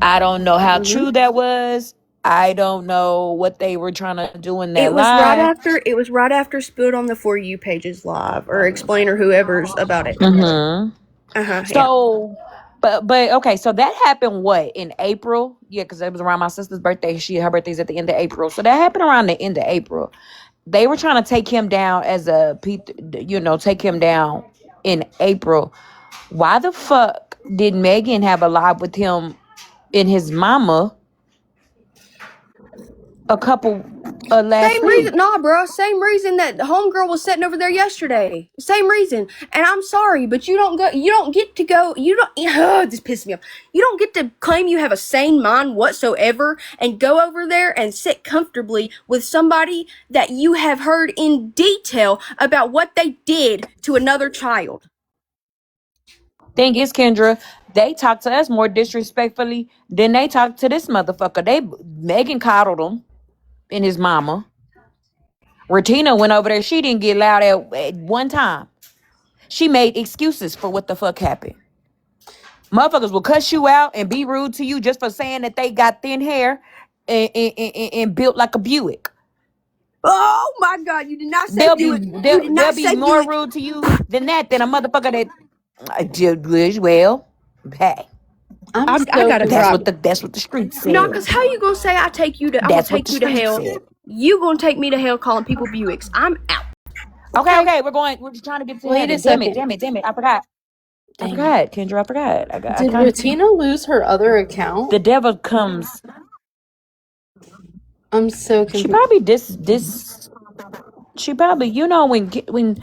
I don't know how true that was. I don't know what they were trying to do in that It was live. right after Spilled on the For You pages live, or Explain, or whoever's about it. So, but okay, so that happened what, in April? Yeah, because it was around my sister's birthday. Her birthday's at the end of April, so that happened around the end of April. They were trying to take him down take him down in April. Why the fuck did Megan have a live with him and his mama a couple last Same week? reason, nah, bro. Same reason that homegirl was sitting over there yesterday. Same reason. And I'm sorry, but you don't get to go. This pisses me off. You don't get to claim you have a sane mind whatsoever and go over there and sit comfortably with somebody that you have heard in detail about what they did to another child. Thing is, Kendra, they talk to us more disrespectfully than they talk to this motherfucker. Megan coddled him and his mama. Retina went over there. She didn't get loud at one time. She made excuses for what the fuck happened. Motherfuckers will cuss you out and be rude to you just for saying that they got thin hair and built like a Buick. Oh my God! You did not say Buick. They'll be more rude to you than a motherfucker that well, hey. That's what the streets say. No, because how you gonna say I'm gonna take you to hell? You gonna take me to hell calling people Buicks? I'm out. Okay, we're just trying to get to Wait a heaven. second. Damn it, I forgot. Kendra, I forgot. Did Retina lose her other account? The devil comes. I'm so confused. She probably she probably, when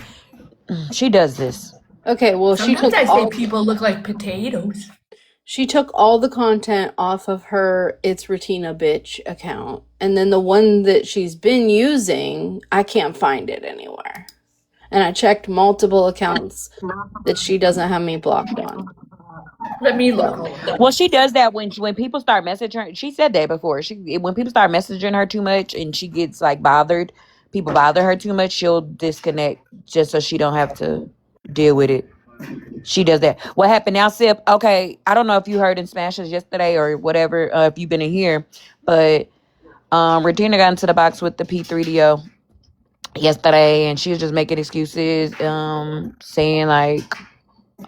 she does this. Okay, well, sometimes I say people look like potatoes. She took all the content off of her It's Retina Bitch account. And then the one that she's been using, I can't find it anywhere. And I checked multiple accounts that she doesn't have me blocked on. Let me look. Well, she does that when people start messaging her. She said that before. When people start messaging her too much and she gets like bothered, people bother her too much, she'll disconnect just so she don't have to deal with it. She does that. What happened now, Sip? Okay, I don't know if you heard in Smashes yesterday or whatever, if you've been in here, but Regina got into the box with the P3DO yesterday, and she was just making excuses, saying like,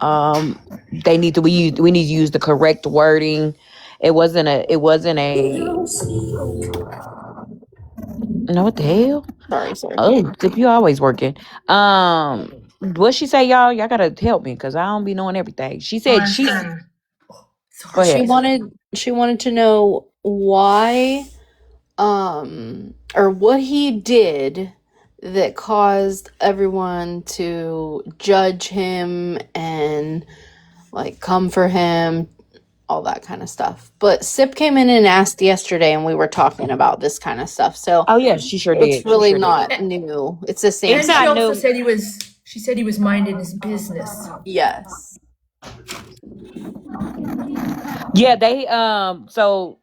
we need to use the correct wording. It wasn't a. No, what the hell? Sorry. Oh, Sip, you always working. What she say, y'all? Y'all gotta help me because I don't be knowing everything. She said Go ahead. She wanted to know why, or what he did that caused everyone to judge him and like come for him, all that kind of stuff. But Sip came in and asked yesterday, and we were talking about this kind of stuff. So, oh yeah, she sure did. It's really not new. It's the same. And she also said she said he was minding his business. Yes. Yeah, they so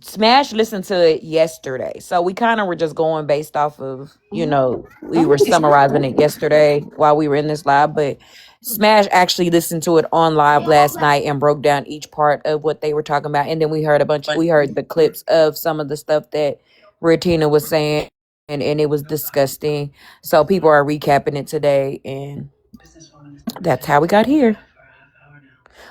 Smash listened to it yesterday. So we kind of were just going based off of, we were summarizing it yesterday while we were in this live, but Smash actually listened to it on live last night and broke down each part of what they were talking about. And then we heard the clips of some of the stuff that Retina was saying, and it was disgusting. So people are recapping it today, and that's how we got here.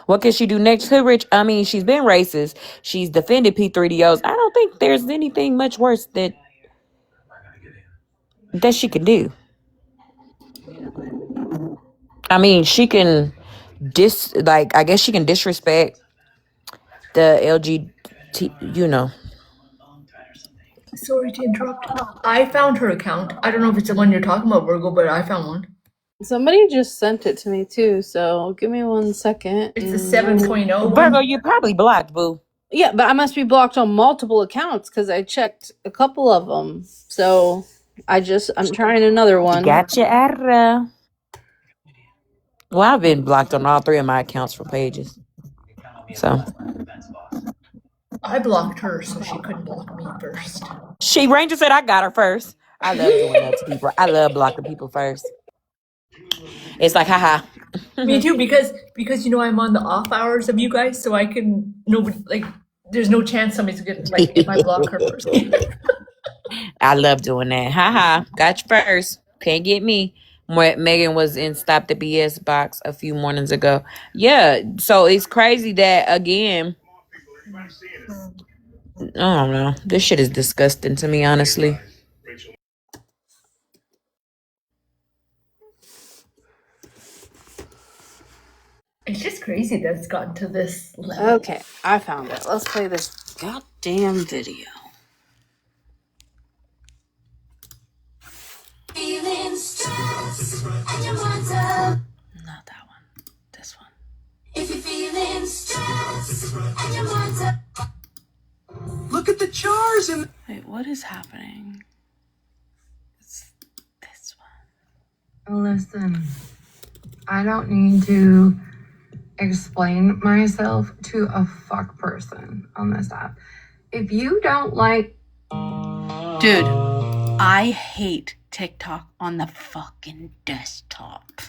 What can she do next? Hood Rich, I mean, she's been racist. She's defended P3DOs. I don't think there's anything much worse that she can do. I mean, she can I guess she can disrespect the LGBT, Sorry to interrupt. I found her account. I don't know if it's the one you're talking about, Virgo, but I found one. Somebody just sent it to me too, so give me 1 second. It's the 7.0 Virgo, one. you're probably blocked, boo. Yeah, but I must be blocked on multiple accounts because I checked a couple of them. So I'm trying another one. Gotcha, Ara. Well, I've been blocked on all 3 of my accounts from pages. So I blocked her so she couldn't block me first. Ranger said I got her first. I love doing that to people. I love blocking people first. It's like, haha. Me too, because I'm on the off hours of you guys, so I can there's no chance somebody's gonna if I block her first. I love doing that. Haha. Got you first. Can't get me. Megan was in Stop the BS box a few mornings ago. Yeah. So it's crazy that again. I don't know. This shit is disgusting to me, honestly. It's just crazy that it's gotten to this level. Okay, I found it. Let's play this goddamn video. Feeling stressed and your mind's up. Not that one. This one. If you're feeling stressed and your mind's up. Look at the jars and Wait, what is happening? It's this one. Listen, I don't need to explain myself to a fuck person on this app. If you don't like... Dude, I hate TikTok on the fucking desktop.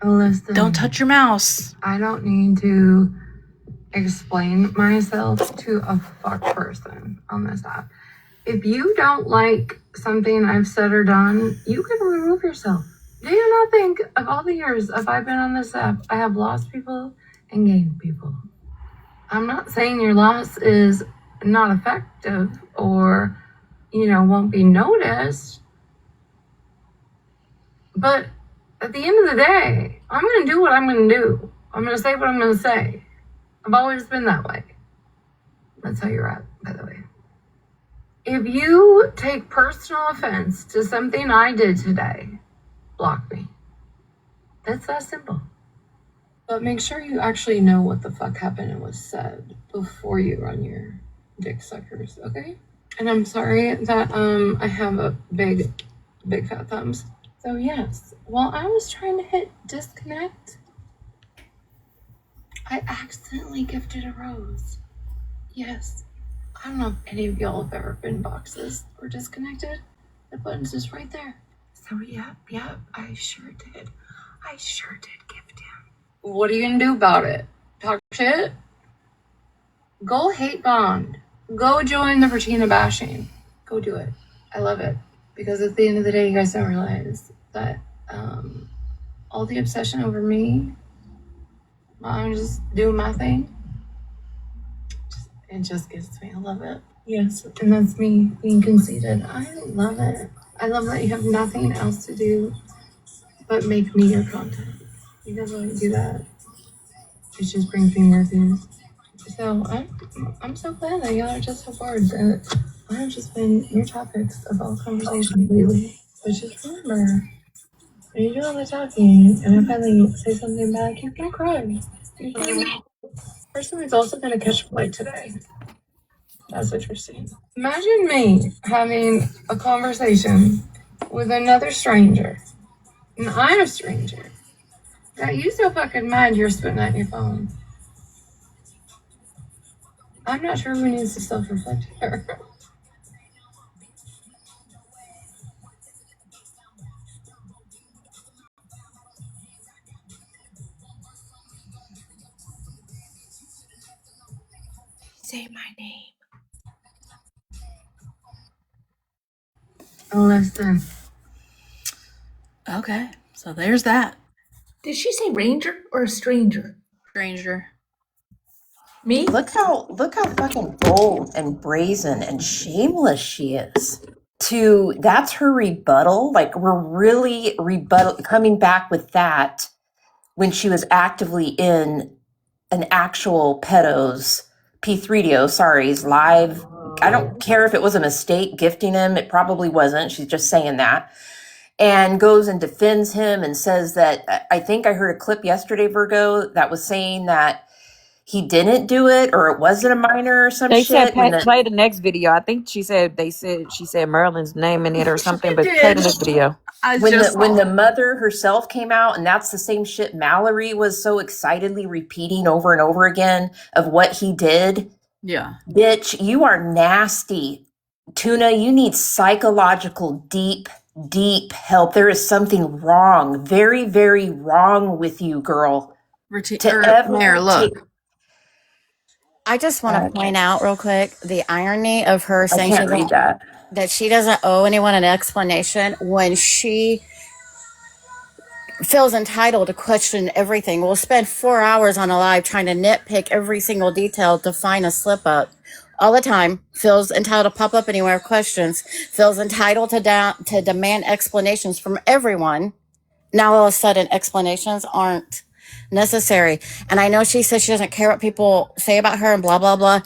Listen, Don't touch your mouse. I don't need to explain myself to a fuck person on this app. If you don't like something I've said or done, you can remove yourself. Do you not think of all the years I've been on this app, I have lost people and gained people? I'm not saying your loss is not effective or, won't be noticed. But at the end of the day, I'm going to do what I'm going to do. I'm going to say what I'm going to say. I've always been that way. That's how you're at, by the way. If you take personal offense to something I did today, block me. That's that simple. But make sure you actually know what the fuck happened and was said before you run your dick suckers, okay? And I'm sorry that I have a big fat thumbs. So yes, while I was trying to hit disconnect, I accidentally gifted a rose. Yes. I don't know if any of y'all have ever been boxes or disconnected. The button's just right there. So yep, I sure did. I sure did gift him. What are you gonna do about it? Talk shit? Go hate bond. Go join the Bertina bashing. Go do it. I love it. Because at the end of the day, you guys don't realize that all the obsession over me, I'm just doing my thing. It just gets me. I love it. Yes, and that's me being conceited. I love it. I love that you have nothing else to do but make me your content. You guys want to do that? It just brings me more views. So I'm so glad that y'all are just so bored that I've just been your topics of all conversation lately. But just remember, when you do all the talking and I finally say something back, you can cry. Person is also going to catch a flight today. That's interesting. Imagine me having a conversation with another stranger, and I'm a stranger. Got you so fucking mad you're spitting at your phone. I'm not sure who needs to self-reflect here. Say my name. Listen. Okay, so there's that. Did she say ranger or a stranger? Stranger. Me? Look how fucking bold and brazen and shameless she is. That's her rebuttal. Like, we're really coming back with that when she was actively in an actual pedo's P3DO, live I don't care if it was a mistake gifting him. It probably wasn't. She's just saying that. And goes and defends him and says that, I think I heard a clip yesterday, Virgo, that was saying that he didn't do it or it wasn't a minor or some They said shit. play the next video. I think she said Marilyn's name in it or something, but play the next video. When the mother herself came out, and that's the same shit Mallory was so excitedly repeating over and over again of what he did. Yeah. Bitch, you are nasty. Tuna, you need psychological deep help. There is something wrong, very, very wrong with you, girl. Mayor, look. I just want to point out real quick the irony of her saying can't read that she doesn't owe anyone an explanation when she feels entitled to question everything. We'll spend 4 hours on a live trying to nitpick every single detail to find a slip up. All the time, feels entitled to pop up anywhere, questions, feels entitled to demand explanations from everyone. Now all of a sudden explanations aren't necessary. And I know she says she doesn't care what people say about her and blah, blah, blah.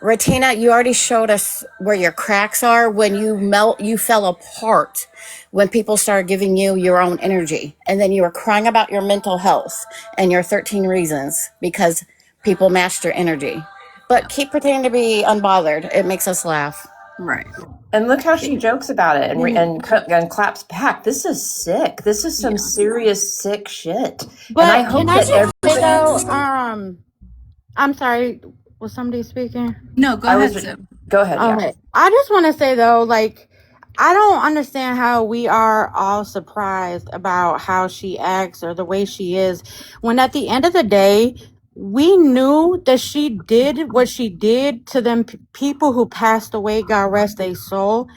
Ratina, you already showed us where your cracks are when you fell apart when people started giving you your own energy. And then you were crying about your mental health and your 13 reasons because people matched your energy. But keep pretending to be unbothered. It makes us laugh. Right. And look how she jokes about it and claps back. This is sick. This is some serious sick shit. But and I hope can I that just say though, I'm sorry, was somebody speaking? No, go ahead. Go ahead. Okay. Yeah. I just want to say though, like, I don't understand how we are all surprised about how she acts or the way she is, when at the end of the day, we knew that she did what she did to them people who passed away, God rest their soul.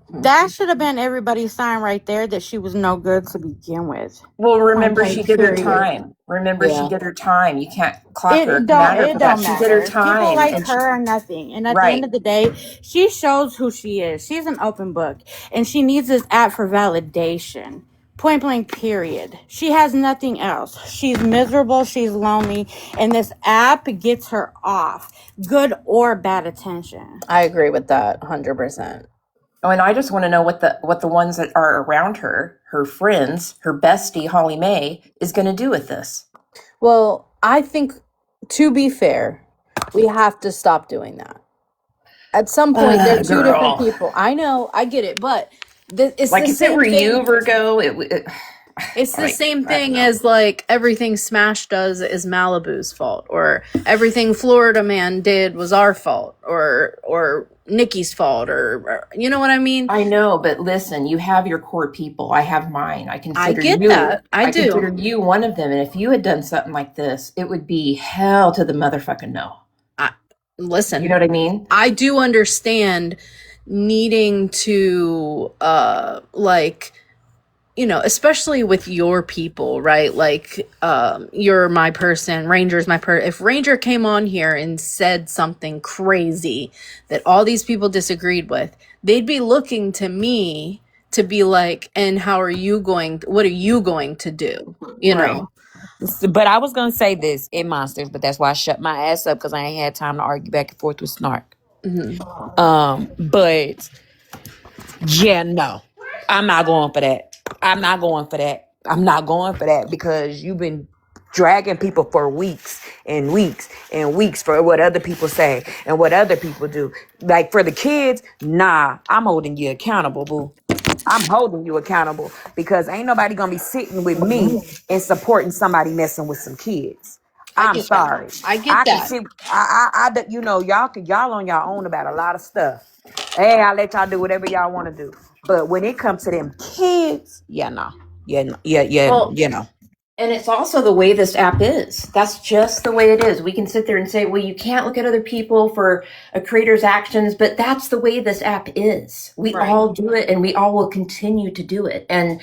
That should have been everybody's sign right there that she was no good to begin with. Well, remember, Okay, she did her period. time. Yeah. she did her time. You can't clock her. It don't matter. She did her time. People like and her or nothing. And at the Right. end of the day, she shows who she is. She's an open book. And she needs this app for validation. Point blank, period. She has nothing else. She's miserable. She's lonely. And this app gets her off. Good or bad attention. I agree with that 100%. Oh, and I just want to know what the ones that are around her, her friends, her bestie, Holly Mae, is going to do with this. Well, I think, to be fair, we have to stop doing that. At some point, they're two different people. I know, I get it, but it's like the if same it were thing. you, Virgo, It's the same thing as like everything Smash does is Malibu's fault, or everything Florida Man did was our fault, or Nikki's fault, or you know what I mean? I know, but listen, you have your core people. I have mine. I consider get you. that. I do. consider you one of them. And if you had done something like this, it would be hell to the motherfucking no. Listen, you know what I mean? I do understand needing to like, you know, especially with your people, right? Like, you're my person, Ranger's my person. If Ranger came on here and said something crazy that all these people disagreed with, they'd be looking to me to be like, and what are you going to do? You know? But I was gonna say this in Monsters, but that's why I shut my ass up because I ain't had time to argue back and forth with Snark. But yeah, no, I'm not going for that. I'm not going for that because you've been dragging people for weeks and weeks and weeks for what other people say and what other people do. Like for the kids, nah, I'm holding you accountable, boo. I'm holding you accountable because ain't nobody gonna be sitting with me and supporting somebody messing with some kids. I'm sorry. I get that. You know, y'all on your own about a lot of stuff. Hey, I'll let y'all do whatever y'all want to do. But when it comes to them kids, you know. And it's also the way this app is. That's just the way it is. We can sit there and say, well, you can't look at other people for a creator's actions, but that's the way this app is. We all do it and we all will continue to do it. And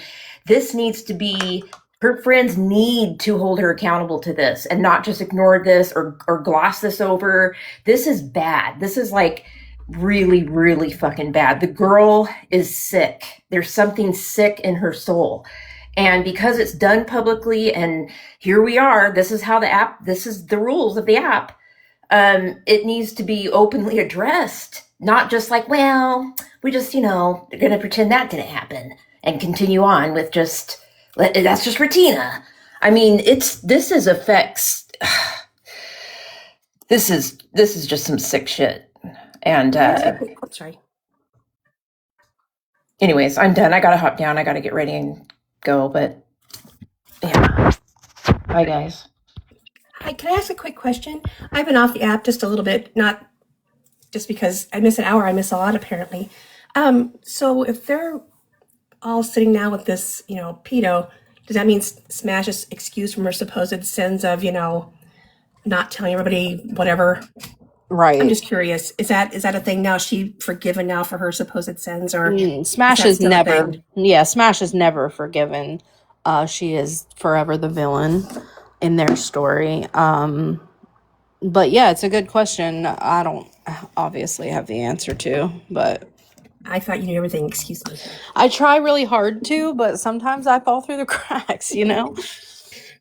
this needs to be, her friends need to hold her accountable to this and not just ignore this or gloss this over. This is bad. This is like really, really fucking bad. The girl is sick. There's something sick in her soul. And because it's done publicly and here we are, this is the rules of the app. It needs to be openly addressed not just like, well, we just, going to pretend that didn't happen and continue on with that's just Retina. I mean, this is just some sick shit. And, sorry. Anyways, I'm done. I gotta hop down. I gotta get ready and go, but yeah. Bye, guys. Hi, can I ask a quick question? I've been off the app just a little bit, not just because I miss an hour. I miss a lot, apparently. So if they're all sitting now with this, pedo, does that mean Smash is excused from her supposed sins of, not telling everybody whatever? Right. I'm just curious. Is that a thing now? Is she forgiven now for her supposed sins, or Smash is never. Yeah, Smash is never forgiven. She is forever the villain in their story. But yeah, it's a good question. I don't obviously have the answer to, but I thought you knew everything. Excuse me. I try really hard to, but sometimes I fall through the cracks,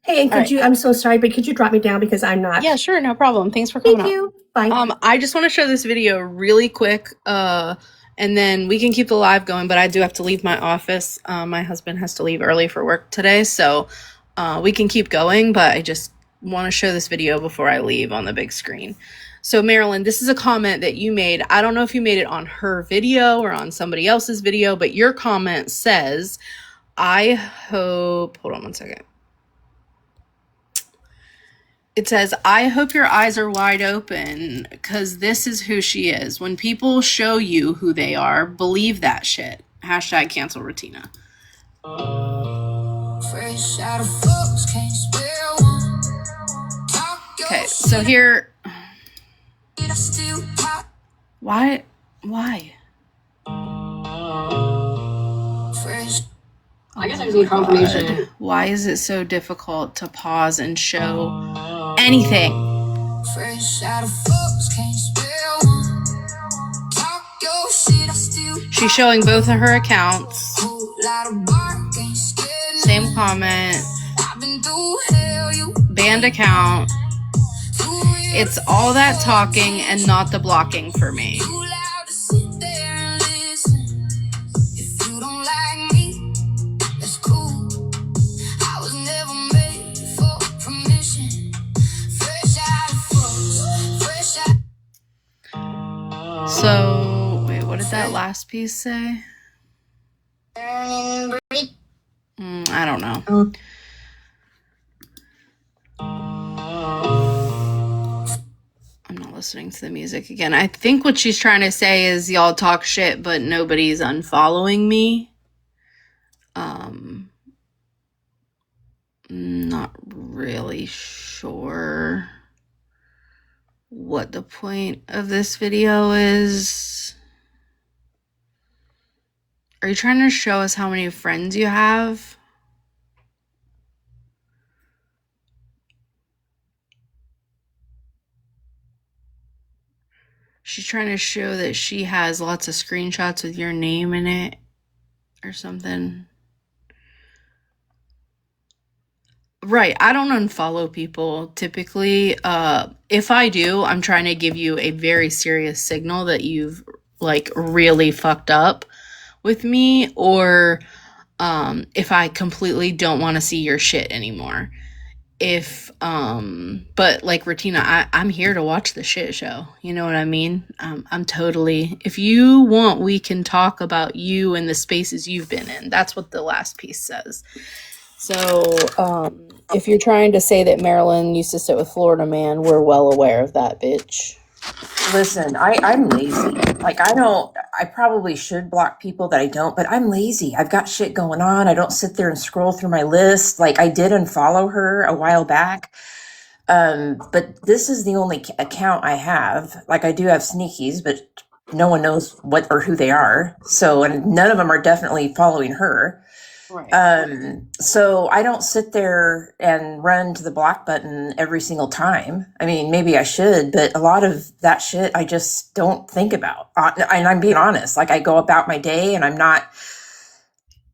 Hey, and I'm so sorry, but could you drop me down because I'm not. Yeah, sure, no problem. Thanks for coming Thank you. Bye. I just want to show this video really quick, and then we can keep the live going, but I do have to leave my office. My husband has to leave early for work today, so we can keep going, but I just want to show this video before I leave on the big screen. So Marilyn, this is a comment that you made. I don't know if you made it on her video or on somebody else's video, but your comment says, hold on one second. It says, I hope your eyes are wide open because this is who she is. When people show you who they are, believe that shit. Hashtag cancel Retina. Okay, so here. Why? I guess I just need confirmation. God. Why is it so difficult to pause and show anything? She's showing both of her accounts. Same comment. Banned account. It's all that talking and not the blocking for me. So, wait, what did that last piece say? I don't know. I'm not listening to the music again. I think what she's trying to say is y'all talk shit, but nobody's unfollowing me. Not really sure what the point of this video is. Are you trying to show us how many friends you have? She's trying to show that she has lots of screenshots with your name in it or something. Right. I don't unfollow people typically. If I do, I'm trying to give you a very serious signal that you've really fucked up with me, or if I completely don't want to see your shit anymore. But like Retina, I'm here to watch the shit show. You know what I mean? I'm totally, if you want, we can talk about you and the spaces you've been in. That's what the last piece says. So, if you're trying to say that Marilyn used to sit with Florida Man, we're well aware of that, bitch. Listen, I'm lazy. I probably should block people that I don't, but I'm lazy. I've got shit going on. I don't sit there and scroll through my list. I did unfollow her a while back. But this is the only account I have. I do have sneakies, but no one knows what or who they are. So, and none of them are definitely following her. Right. So I don't sit there and run to the block button every single time. I mean, maybe I should, but a lot of that shit I just don't think about. And I'm being honest. I go about my day and I'm not,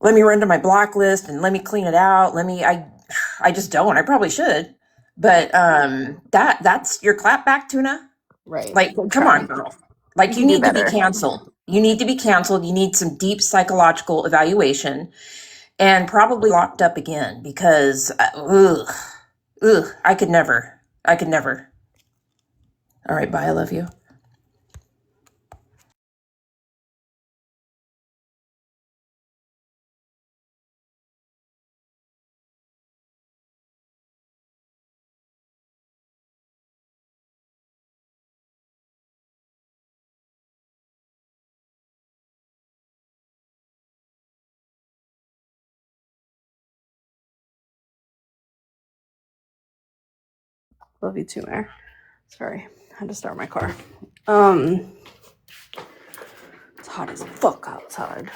let me run to my block list and let me clean it out. I just don't. I probably should. But that's your clap back, Tuna. Right. Come on, girl. Like, you do need to be better. canceled. You need to be canceled. You need some deep psychological evaluation and probably locked up again because, I could never. All right, bye. I love you. Love you too, Mare. Sorry, I had to start my car. It's hot as fuck outside.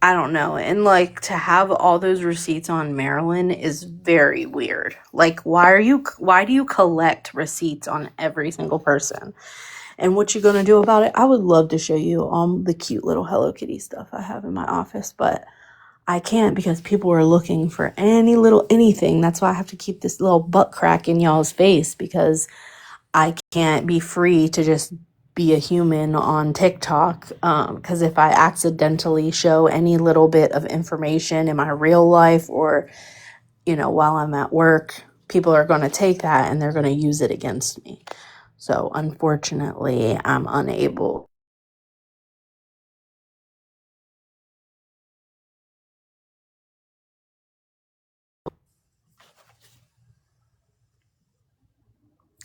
I don't know. And like, to have all those receipts on Marilyn is very weird. Like, why do you collect receipts on every single person? And what you gonna do about it? I would love to show you the cute little Hello Kitty stuff I have in my office, but I can't because people are looking for anything. That's why I have to keep this little butt crack in y'all's face, because I can't be free to just be a human on TikTok. Because if I accidentally show any little bit of information in my real life or, while I'm at work, people are going to take that and they're going to use it against me. So unfortunately, I'm unable.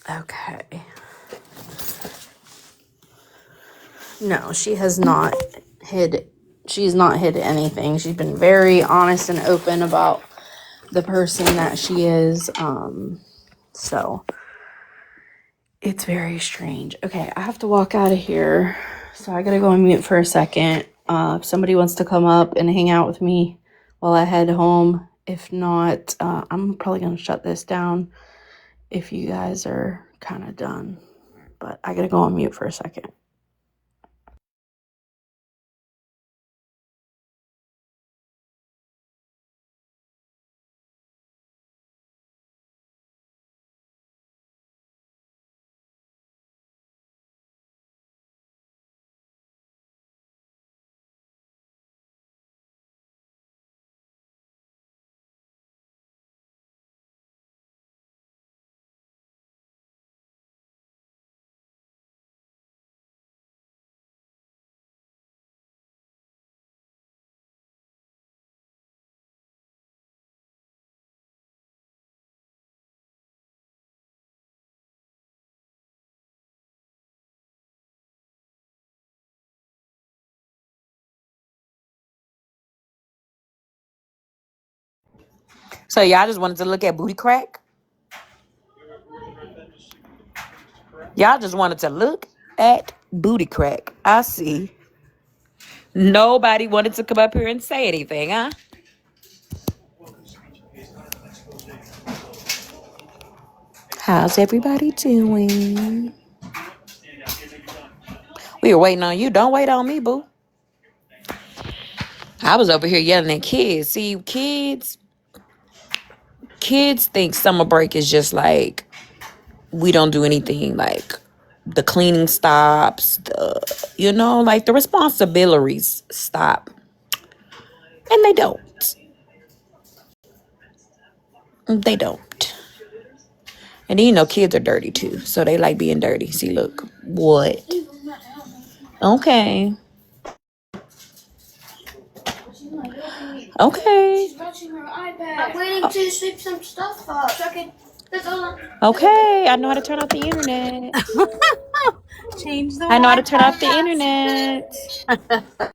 Okay. No, she's not hid anything. She's been very honest and open about the person that she is. So it's very strange. Okay, I have to walk out of here. So I gotta go on mute for a second. If somebody wants to come up and hang out with me while I head home. If not, I'm probably gonna shut this down if you guys are kind of done. But I gotta go on mute for a second. So y'all just wanted to look at booty crack? Y'all just wanted to look at booty crack. I see. Nobody wanted to come up here and say anything, huh? How's everybody doing? We were waiting on you. Don't wait on me, boo. I was over here yelling at kids. See, kids think summer break is just like we don't do anything. Like the cleaning stops, like the responsibilities stop. And they don't. They don't. And then, kids are dirty too. So they like being dirty. See, look. What? Okay. Okay. She's watching her iPad. I'm waiting to sweep some stuff up. Okay. I know how to turn off the internet. Change the I know how to turn Wi-Fi off the internet.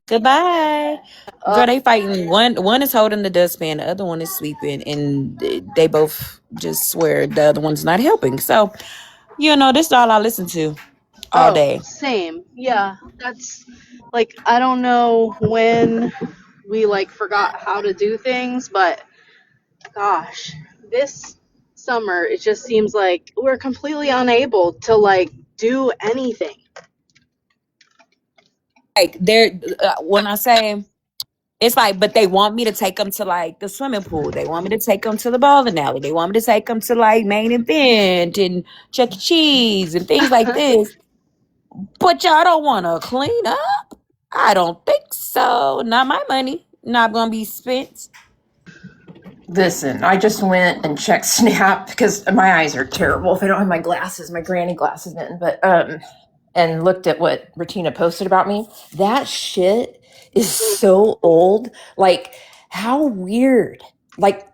Goodbye. Girl, they fighting. One is holding the dustpan, the other one is sweeping, and they both just swear the other one's not helping. So, this is all I listen to all day. Same. Yeah. That's like, I don't know when we forgot how to do things, but gosh, this summer it just seems like we're completely unable to do anything. Like when I say It's like, but they want me to take them to like the swimming pool. They want me to take them to the bowling alley. They want me to take them to like Main Event and Chuck E. Cheese and things like this. But y'all don't want to clean up? I don't think so. Not my money. Not gonna be spent. Listen, I just went and checked Snap because my eyes are terrible if I don't have my glasses, my granny glasses in. But and looked at what Regina posted about me. That shit is so old. Like, how weird. Like,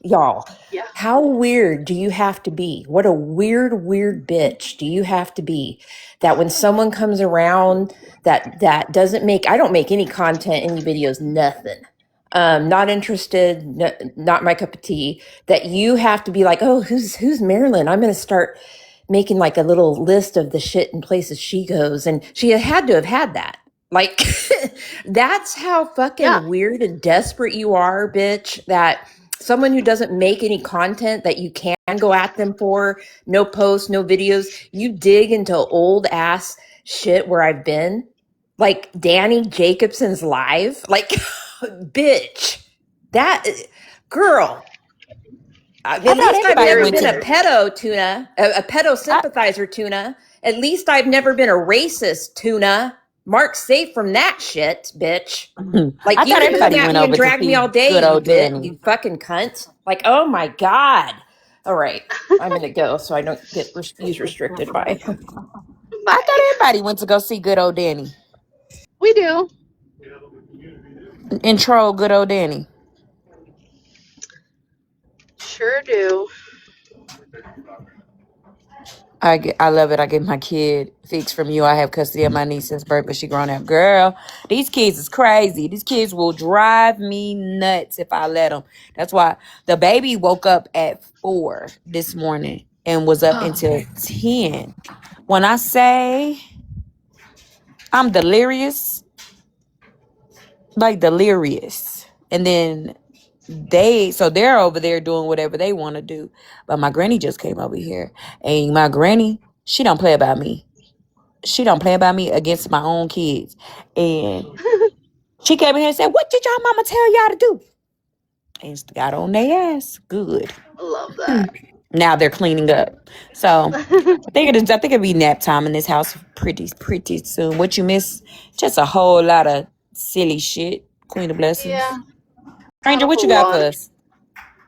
y'all, how weird do you have to be? What a weird bitch do you have to be that when someone comes around that doesn't make, I don't make any content, any videos, nothing. Not interested, not my cup of tea, that you have to be like, oh, who's Marilyn? I'm going to start making like a little list of the shit and places she goes. And she had to have had that. Like, that's how fucking weird and desperate you are, bitch, that someone who doesn't make any content that you can go at them for, no posts, no videos, you dig into old ass shit where I've been. Like Danny Jacobson's live. Like, bitch, that girl. At least I've never been a pedo tuna, a pedo sympathizer tuna. At least I've never been a racist tuna. Mark's safe from that shit, bitch. Like, I you thought can come everybody at went me and over to drag me see all day, good you old bit, Danny. you fucking cunt. Like, oh my God. All right, I'm gonna go so I don't get views restricted. Bye. I thought everybody went to go see good old Danny. We do. And troll good old Danny. Sure do. I love it. I get my kid fixed from you. I have custody of my niece since birth, but she grown up. Girl, these kids is crazy. These kids will drive me nuts if I let them. That's why the baby woke up at 4 this morning and was up until 10. When I say I'm delirious, like delirious. And then they're over there doing whatever they want to do. But my granny just came over here. And my granny, she don't play about me. She don't play about me against my own kids. And she came in here and said, what did y'all mama tell y'all to do? And got on their ass. Good. Love that. Now they're cleaning up. So I think it'll be nap time in this house pretty soon. What you miss? Just a whole lot of silly shit. Queen of Blessings. Yeah. Ranger, what you got for us?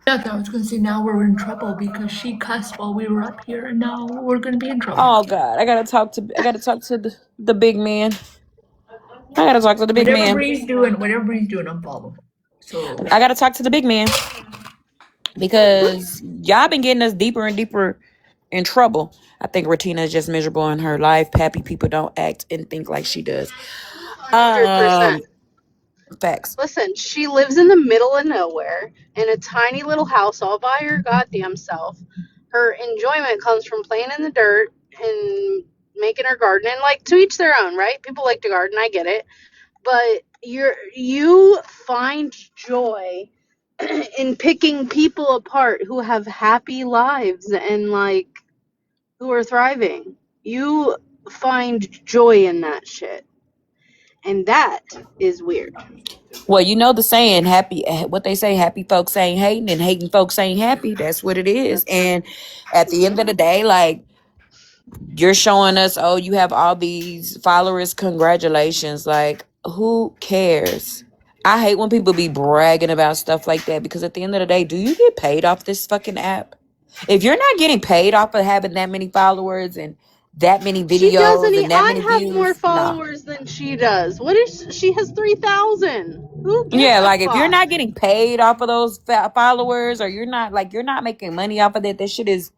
Nothing. I was gonna say now we're in trouble because she cussed while we were up here, and now we're gonna be in trouble. Oh God, I gotta talk to the big man. I gotta talk to the big man. Whatever Bree's doing, I'm following. So I gotta talk to the big man because y'all been getting us deeper and deeper in trouble. I think Retina is just miserable in her life. Happy people don't act and think like she does. 100%. Facts. Listen, she lives in the middle of nowhere in a tiny little house all by her goddamn self. Her enjoyment comes from playing in the dirt and making her garden, and like, to each their own, right? People like to garden, I get it. But you find joy in picking people apart who have happy lives and like who are thriving. You find joy in that shit. And that is weird. Well, you know the saying, what they say, happy folks ain't hating and hating folks ain't happy. That's what it is. And at the end of the day, like, you're showing us, oh, you have all these followers. Congratulations. Like, who cares? I hate when people be bragging about stuff like that because at the end of the day, do you get paid off this fucking app? If you're not getting paid off of having that many followers and that many videos and that many I have views, more followers than she does. What is she has 3,000? Who gives yeah, a like if you're fuck? not getting paid off of those followers or you're not making money off of that shit is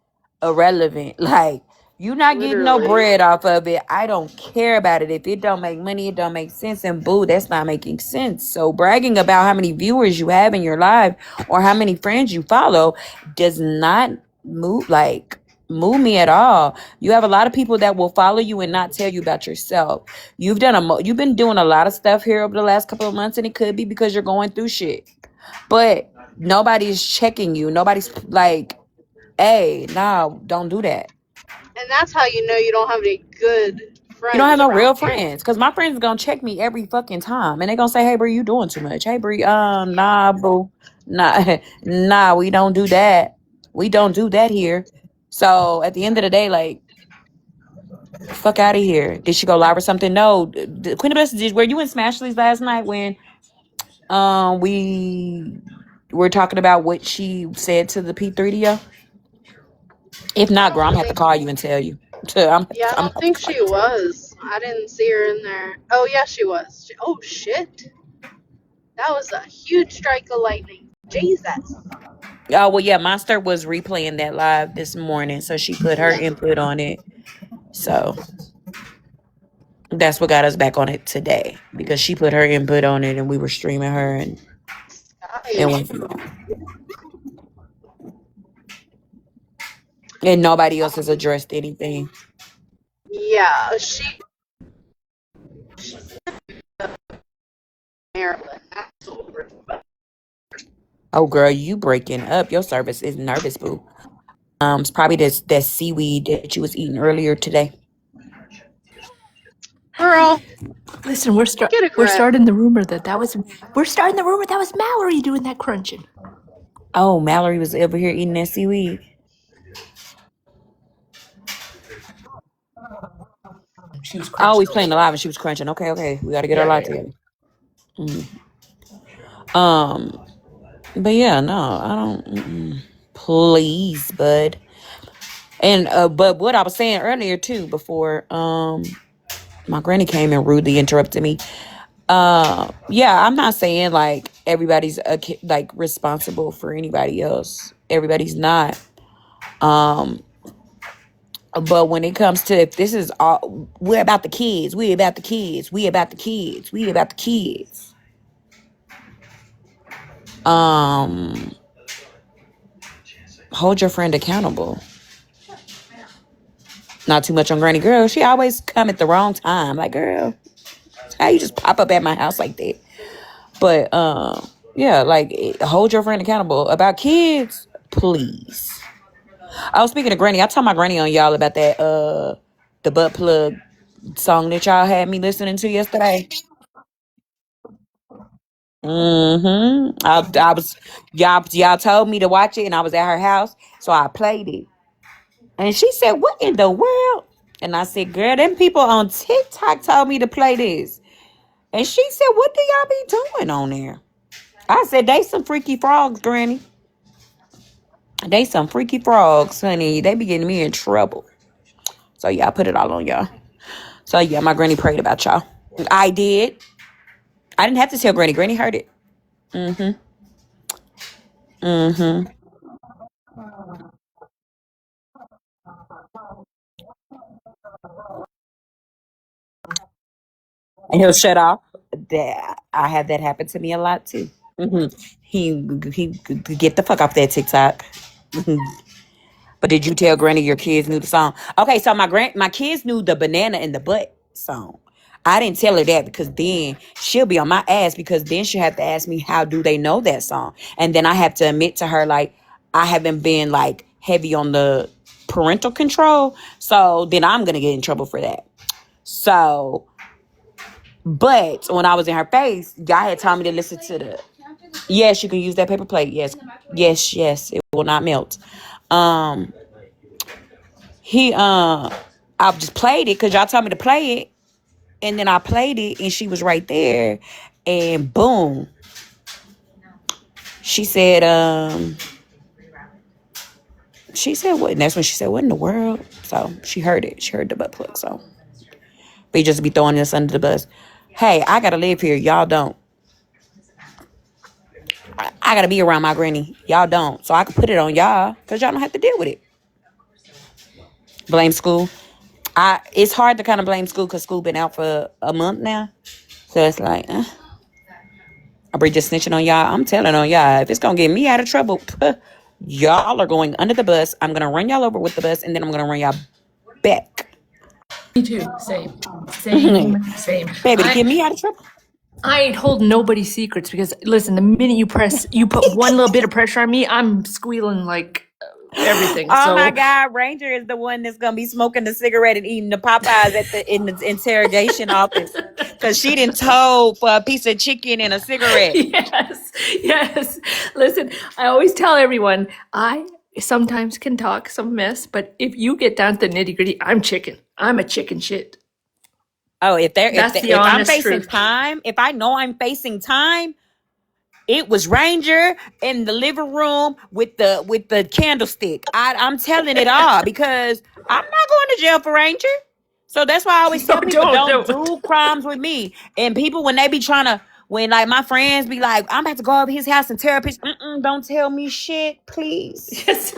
irrelevant. Like, you not getting no bread off of it. I don't care about it. If it don't make money, it don't make sense. And boo, that's not making sense. So bragging about how many viewers you have in your life or how many friends you follow does not move me at all. You have a lot of people that will follow you and not tell you about yourself. You've been doing a lot of stuff here over the last couple of months, and it could be because you're going through shit. But nobody's checking you. Nobody's like, hey, nah, don't do that. And that's how you know you don't have any good friends. You don't have no real around here. friends. Because my friends are going to check me every fucking time. And they're going to say, hey, Bree, you doing too much. Hey, Bree, nah, boo. Nah, we don't do that. We don't do that here. So at the end of the day, like, fuck out of here. Did she go live or something? No. Queen of Blessings, were you in Smashley's last night when we were talking about what she said to the P3DO? If not, girl, I'm gonna have to call you and tell you. Yeah, I don't think she was. I didn't see her in there. Oh, yeah, she was. Oh, shit. That was a huge strike of lightning. Jesus. Oh, well, yeah, Monster was replaying that live this morning, so she put her input on it. So that's what got us back on it today, because she put her input on it and we were streaming her and nobody else has addressed anything. Yeah, Maryland. Oh, girl, you breaking up. Your service is nervous, boo. It's probably that seaweed that you was eating earlier today. Girl, listen, we're starting the rumor that was Mallory doing that crunching. Oh, Mallory was over here eating that seaweed. She was crunching. Oh, he's playing alive and she was crunching. Okay. We got to get our life together. But yeah, no, I don't. Please, bud. And but what I was saying earlier too, before my granny came and rudely interrupted me. Yeah, I'm not saying like everybody's like responsible for anybody else. Everybody's not. But when it comes to, if this is all, we're about the kids, we about the kids, we about the kids, we about the kids. Hold your friend accountable. Not too much on Granny. Girl, she always come at the wrong time. Like, girl, how you just pop up at my house like that? But yeah, like, hold your friend accountable. About kids, please. I was speaking to Granny. I told my Granny on y'all about that the butt plug song that y'all had me listening to yesterday. I was y'all told me to watch it, and I was at her house, so I played it. And she said, "What in the world?" And I said, "Girl, them people on TikTok told me to play this." And she said, "What do y'all be doing on there?" I said, "They some freaky frogs, Granny. They some freaky frogs, honey. They be getting me in trouble." So yeah, I put it all on y'all. So yeah, my Granny prayed about y'all. I did. I didn't have to tell Granny. Granny heard it. And he'll shut off. That I had that happen to me a lot too. He get the fuck off that TikTok. But did you tell Granny your kids knew the song? Okay, so my kids knew the banana in the butt song. I didn't tell her that because then she'll be on my ass, because then she'll have to ask me how do they know that song, and then I have to admit to her like I haven't been like heavy on the parental control, so then I'm gonna get in trouble for that. So. But when I was in her face, y'all had told me to listen to the. Yes, you can use that paper plate. Yes, it will not melt. I just played it because y'all told me to play it, and then I played it, and she was right there, and boom, she said, what? And that's when she said, "What in the world?" So she heard it. She heard the butt plug. So we just be throwing this under the bus. Hey, I gotta live here. Y'all don't. I gotta be around my granny. Y'all don't. So I can put it on y'all because y'all don't have to deal with it. Blame school. It's hard to kind of blame school because school been out for a month now. So it's like, I be just snitching on y'all. I'm telling on y'all. If it's gonna get me out of trouble, y'all are going under the bus. I'm gonna run y'all over with the bus, and then I'm gonna run y'all back. Me too. Same. Baby, to get me out of trouble. I ain't holding nobody's secrets because listen, the minute you put one little bit of pressure on me, I'm squealing like everything. Oh my So God, Ranger is the one that's gonna be smoking the cigarette and eating the Popeyes in the interrogation office because she didn't told for a piece of chicken and a cigarette. yes. Listen, I always tell everyone I sometimes can talk some mess, but if you get down to the nitty gritty, I'm chicken. I'm a chicken shit. Oh, That's the if I'm honest facing truth. time, if I know I'm facing time, it was Ranger in the living room with the candlestick. I'm telling it all because I'm not going to jail for Ranger. So that's why I always tell people don't do crimes with me. And people when they be trying to when like my friends be like, I'm about to go over his house and tear up his don't tell me shit, please. Yes,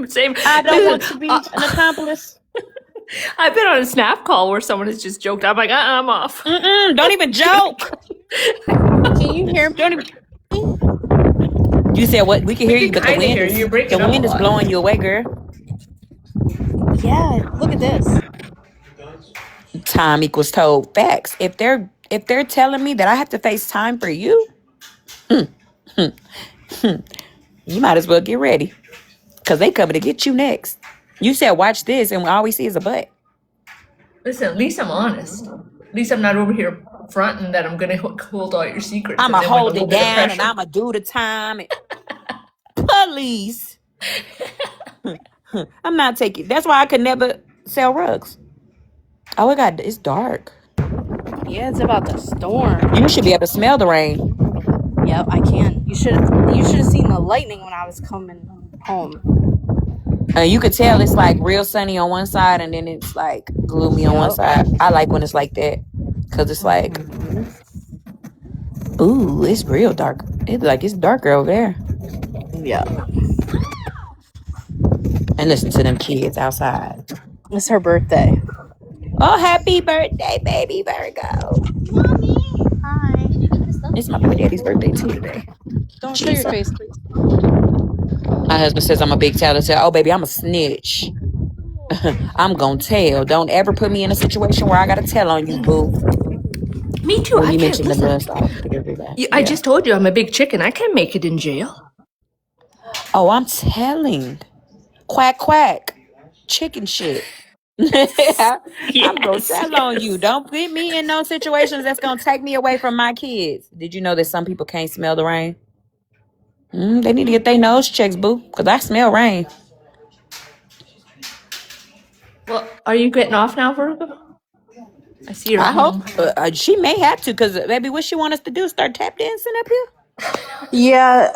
same. I don't Listen, want to be an accomplice. I've been on a snap call where someone has just joked. I'm like, I'm off. Don't even joke. Can you hear me? Don't even. You said what? We can hear you, but the kinda wind hear is you. You're breaking up a lot. blowing you away, girl. Yeah, look at this. Time equals told. Facts. If they're telling me that I have to face time for you, you might as well get ready. Cause they coming to get you next. You said watch this, and all we see is a butt. Listen, at least I'm honest. At least I'm not over here fronting that I'm gonna hold all your secrets. I'ma and then when a hold little it bit of down and pressure- I'ma do the time. Police. I'm not taking. That's why I could never sell rugs. Oh my God, it's dark. Yeah, it's about to storm. You should be able to smell the rain. Yep, I can. You should have seen the lightning when I was coming home. You could tell it's like real sunny on one side and then it's like gloomy on one side. I like when it's like that because it's like, ooh, it's real dark. It's darker over there. Yeah. And listen to them kids outside. It's her birthday. Oh, happy birthday, baby Virgo. Mommy. Hi. It's my baby daddy's birthday too today. Don't show your face, please. My husband says I'm a big teller. Oh, baby, I'm a snitch. I'm gonna tell. Don't ever put me in a situation where I gotta tell on you, boo. Me too. When I you can't mentioned the listen. blood I just told you I'm a big chicken. I can't make it in jail. Oh, I'm telling. Quack quack. Chicken shit. I'm gonna tell on you. Don't put me in those situations that's gonna take me away from my kids. Did you know that some people can't smell the rain? They need to get their nose checks, boo, because I smell rain. Well, are you getting off now, Virgo? I see you're I home. hope she may have to, because baby, what she want us to do? Start tap dancing up here? Yeah,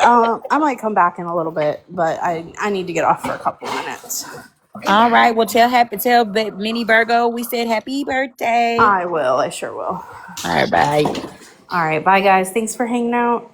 I might come back in a little bit, but I need to get off for a couple minutes. All right. Well, tell Mini Virgo we said happy birthday. I will. I sure will. All right. Bye. All right. Bye, guys. Thanks for hanging out.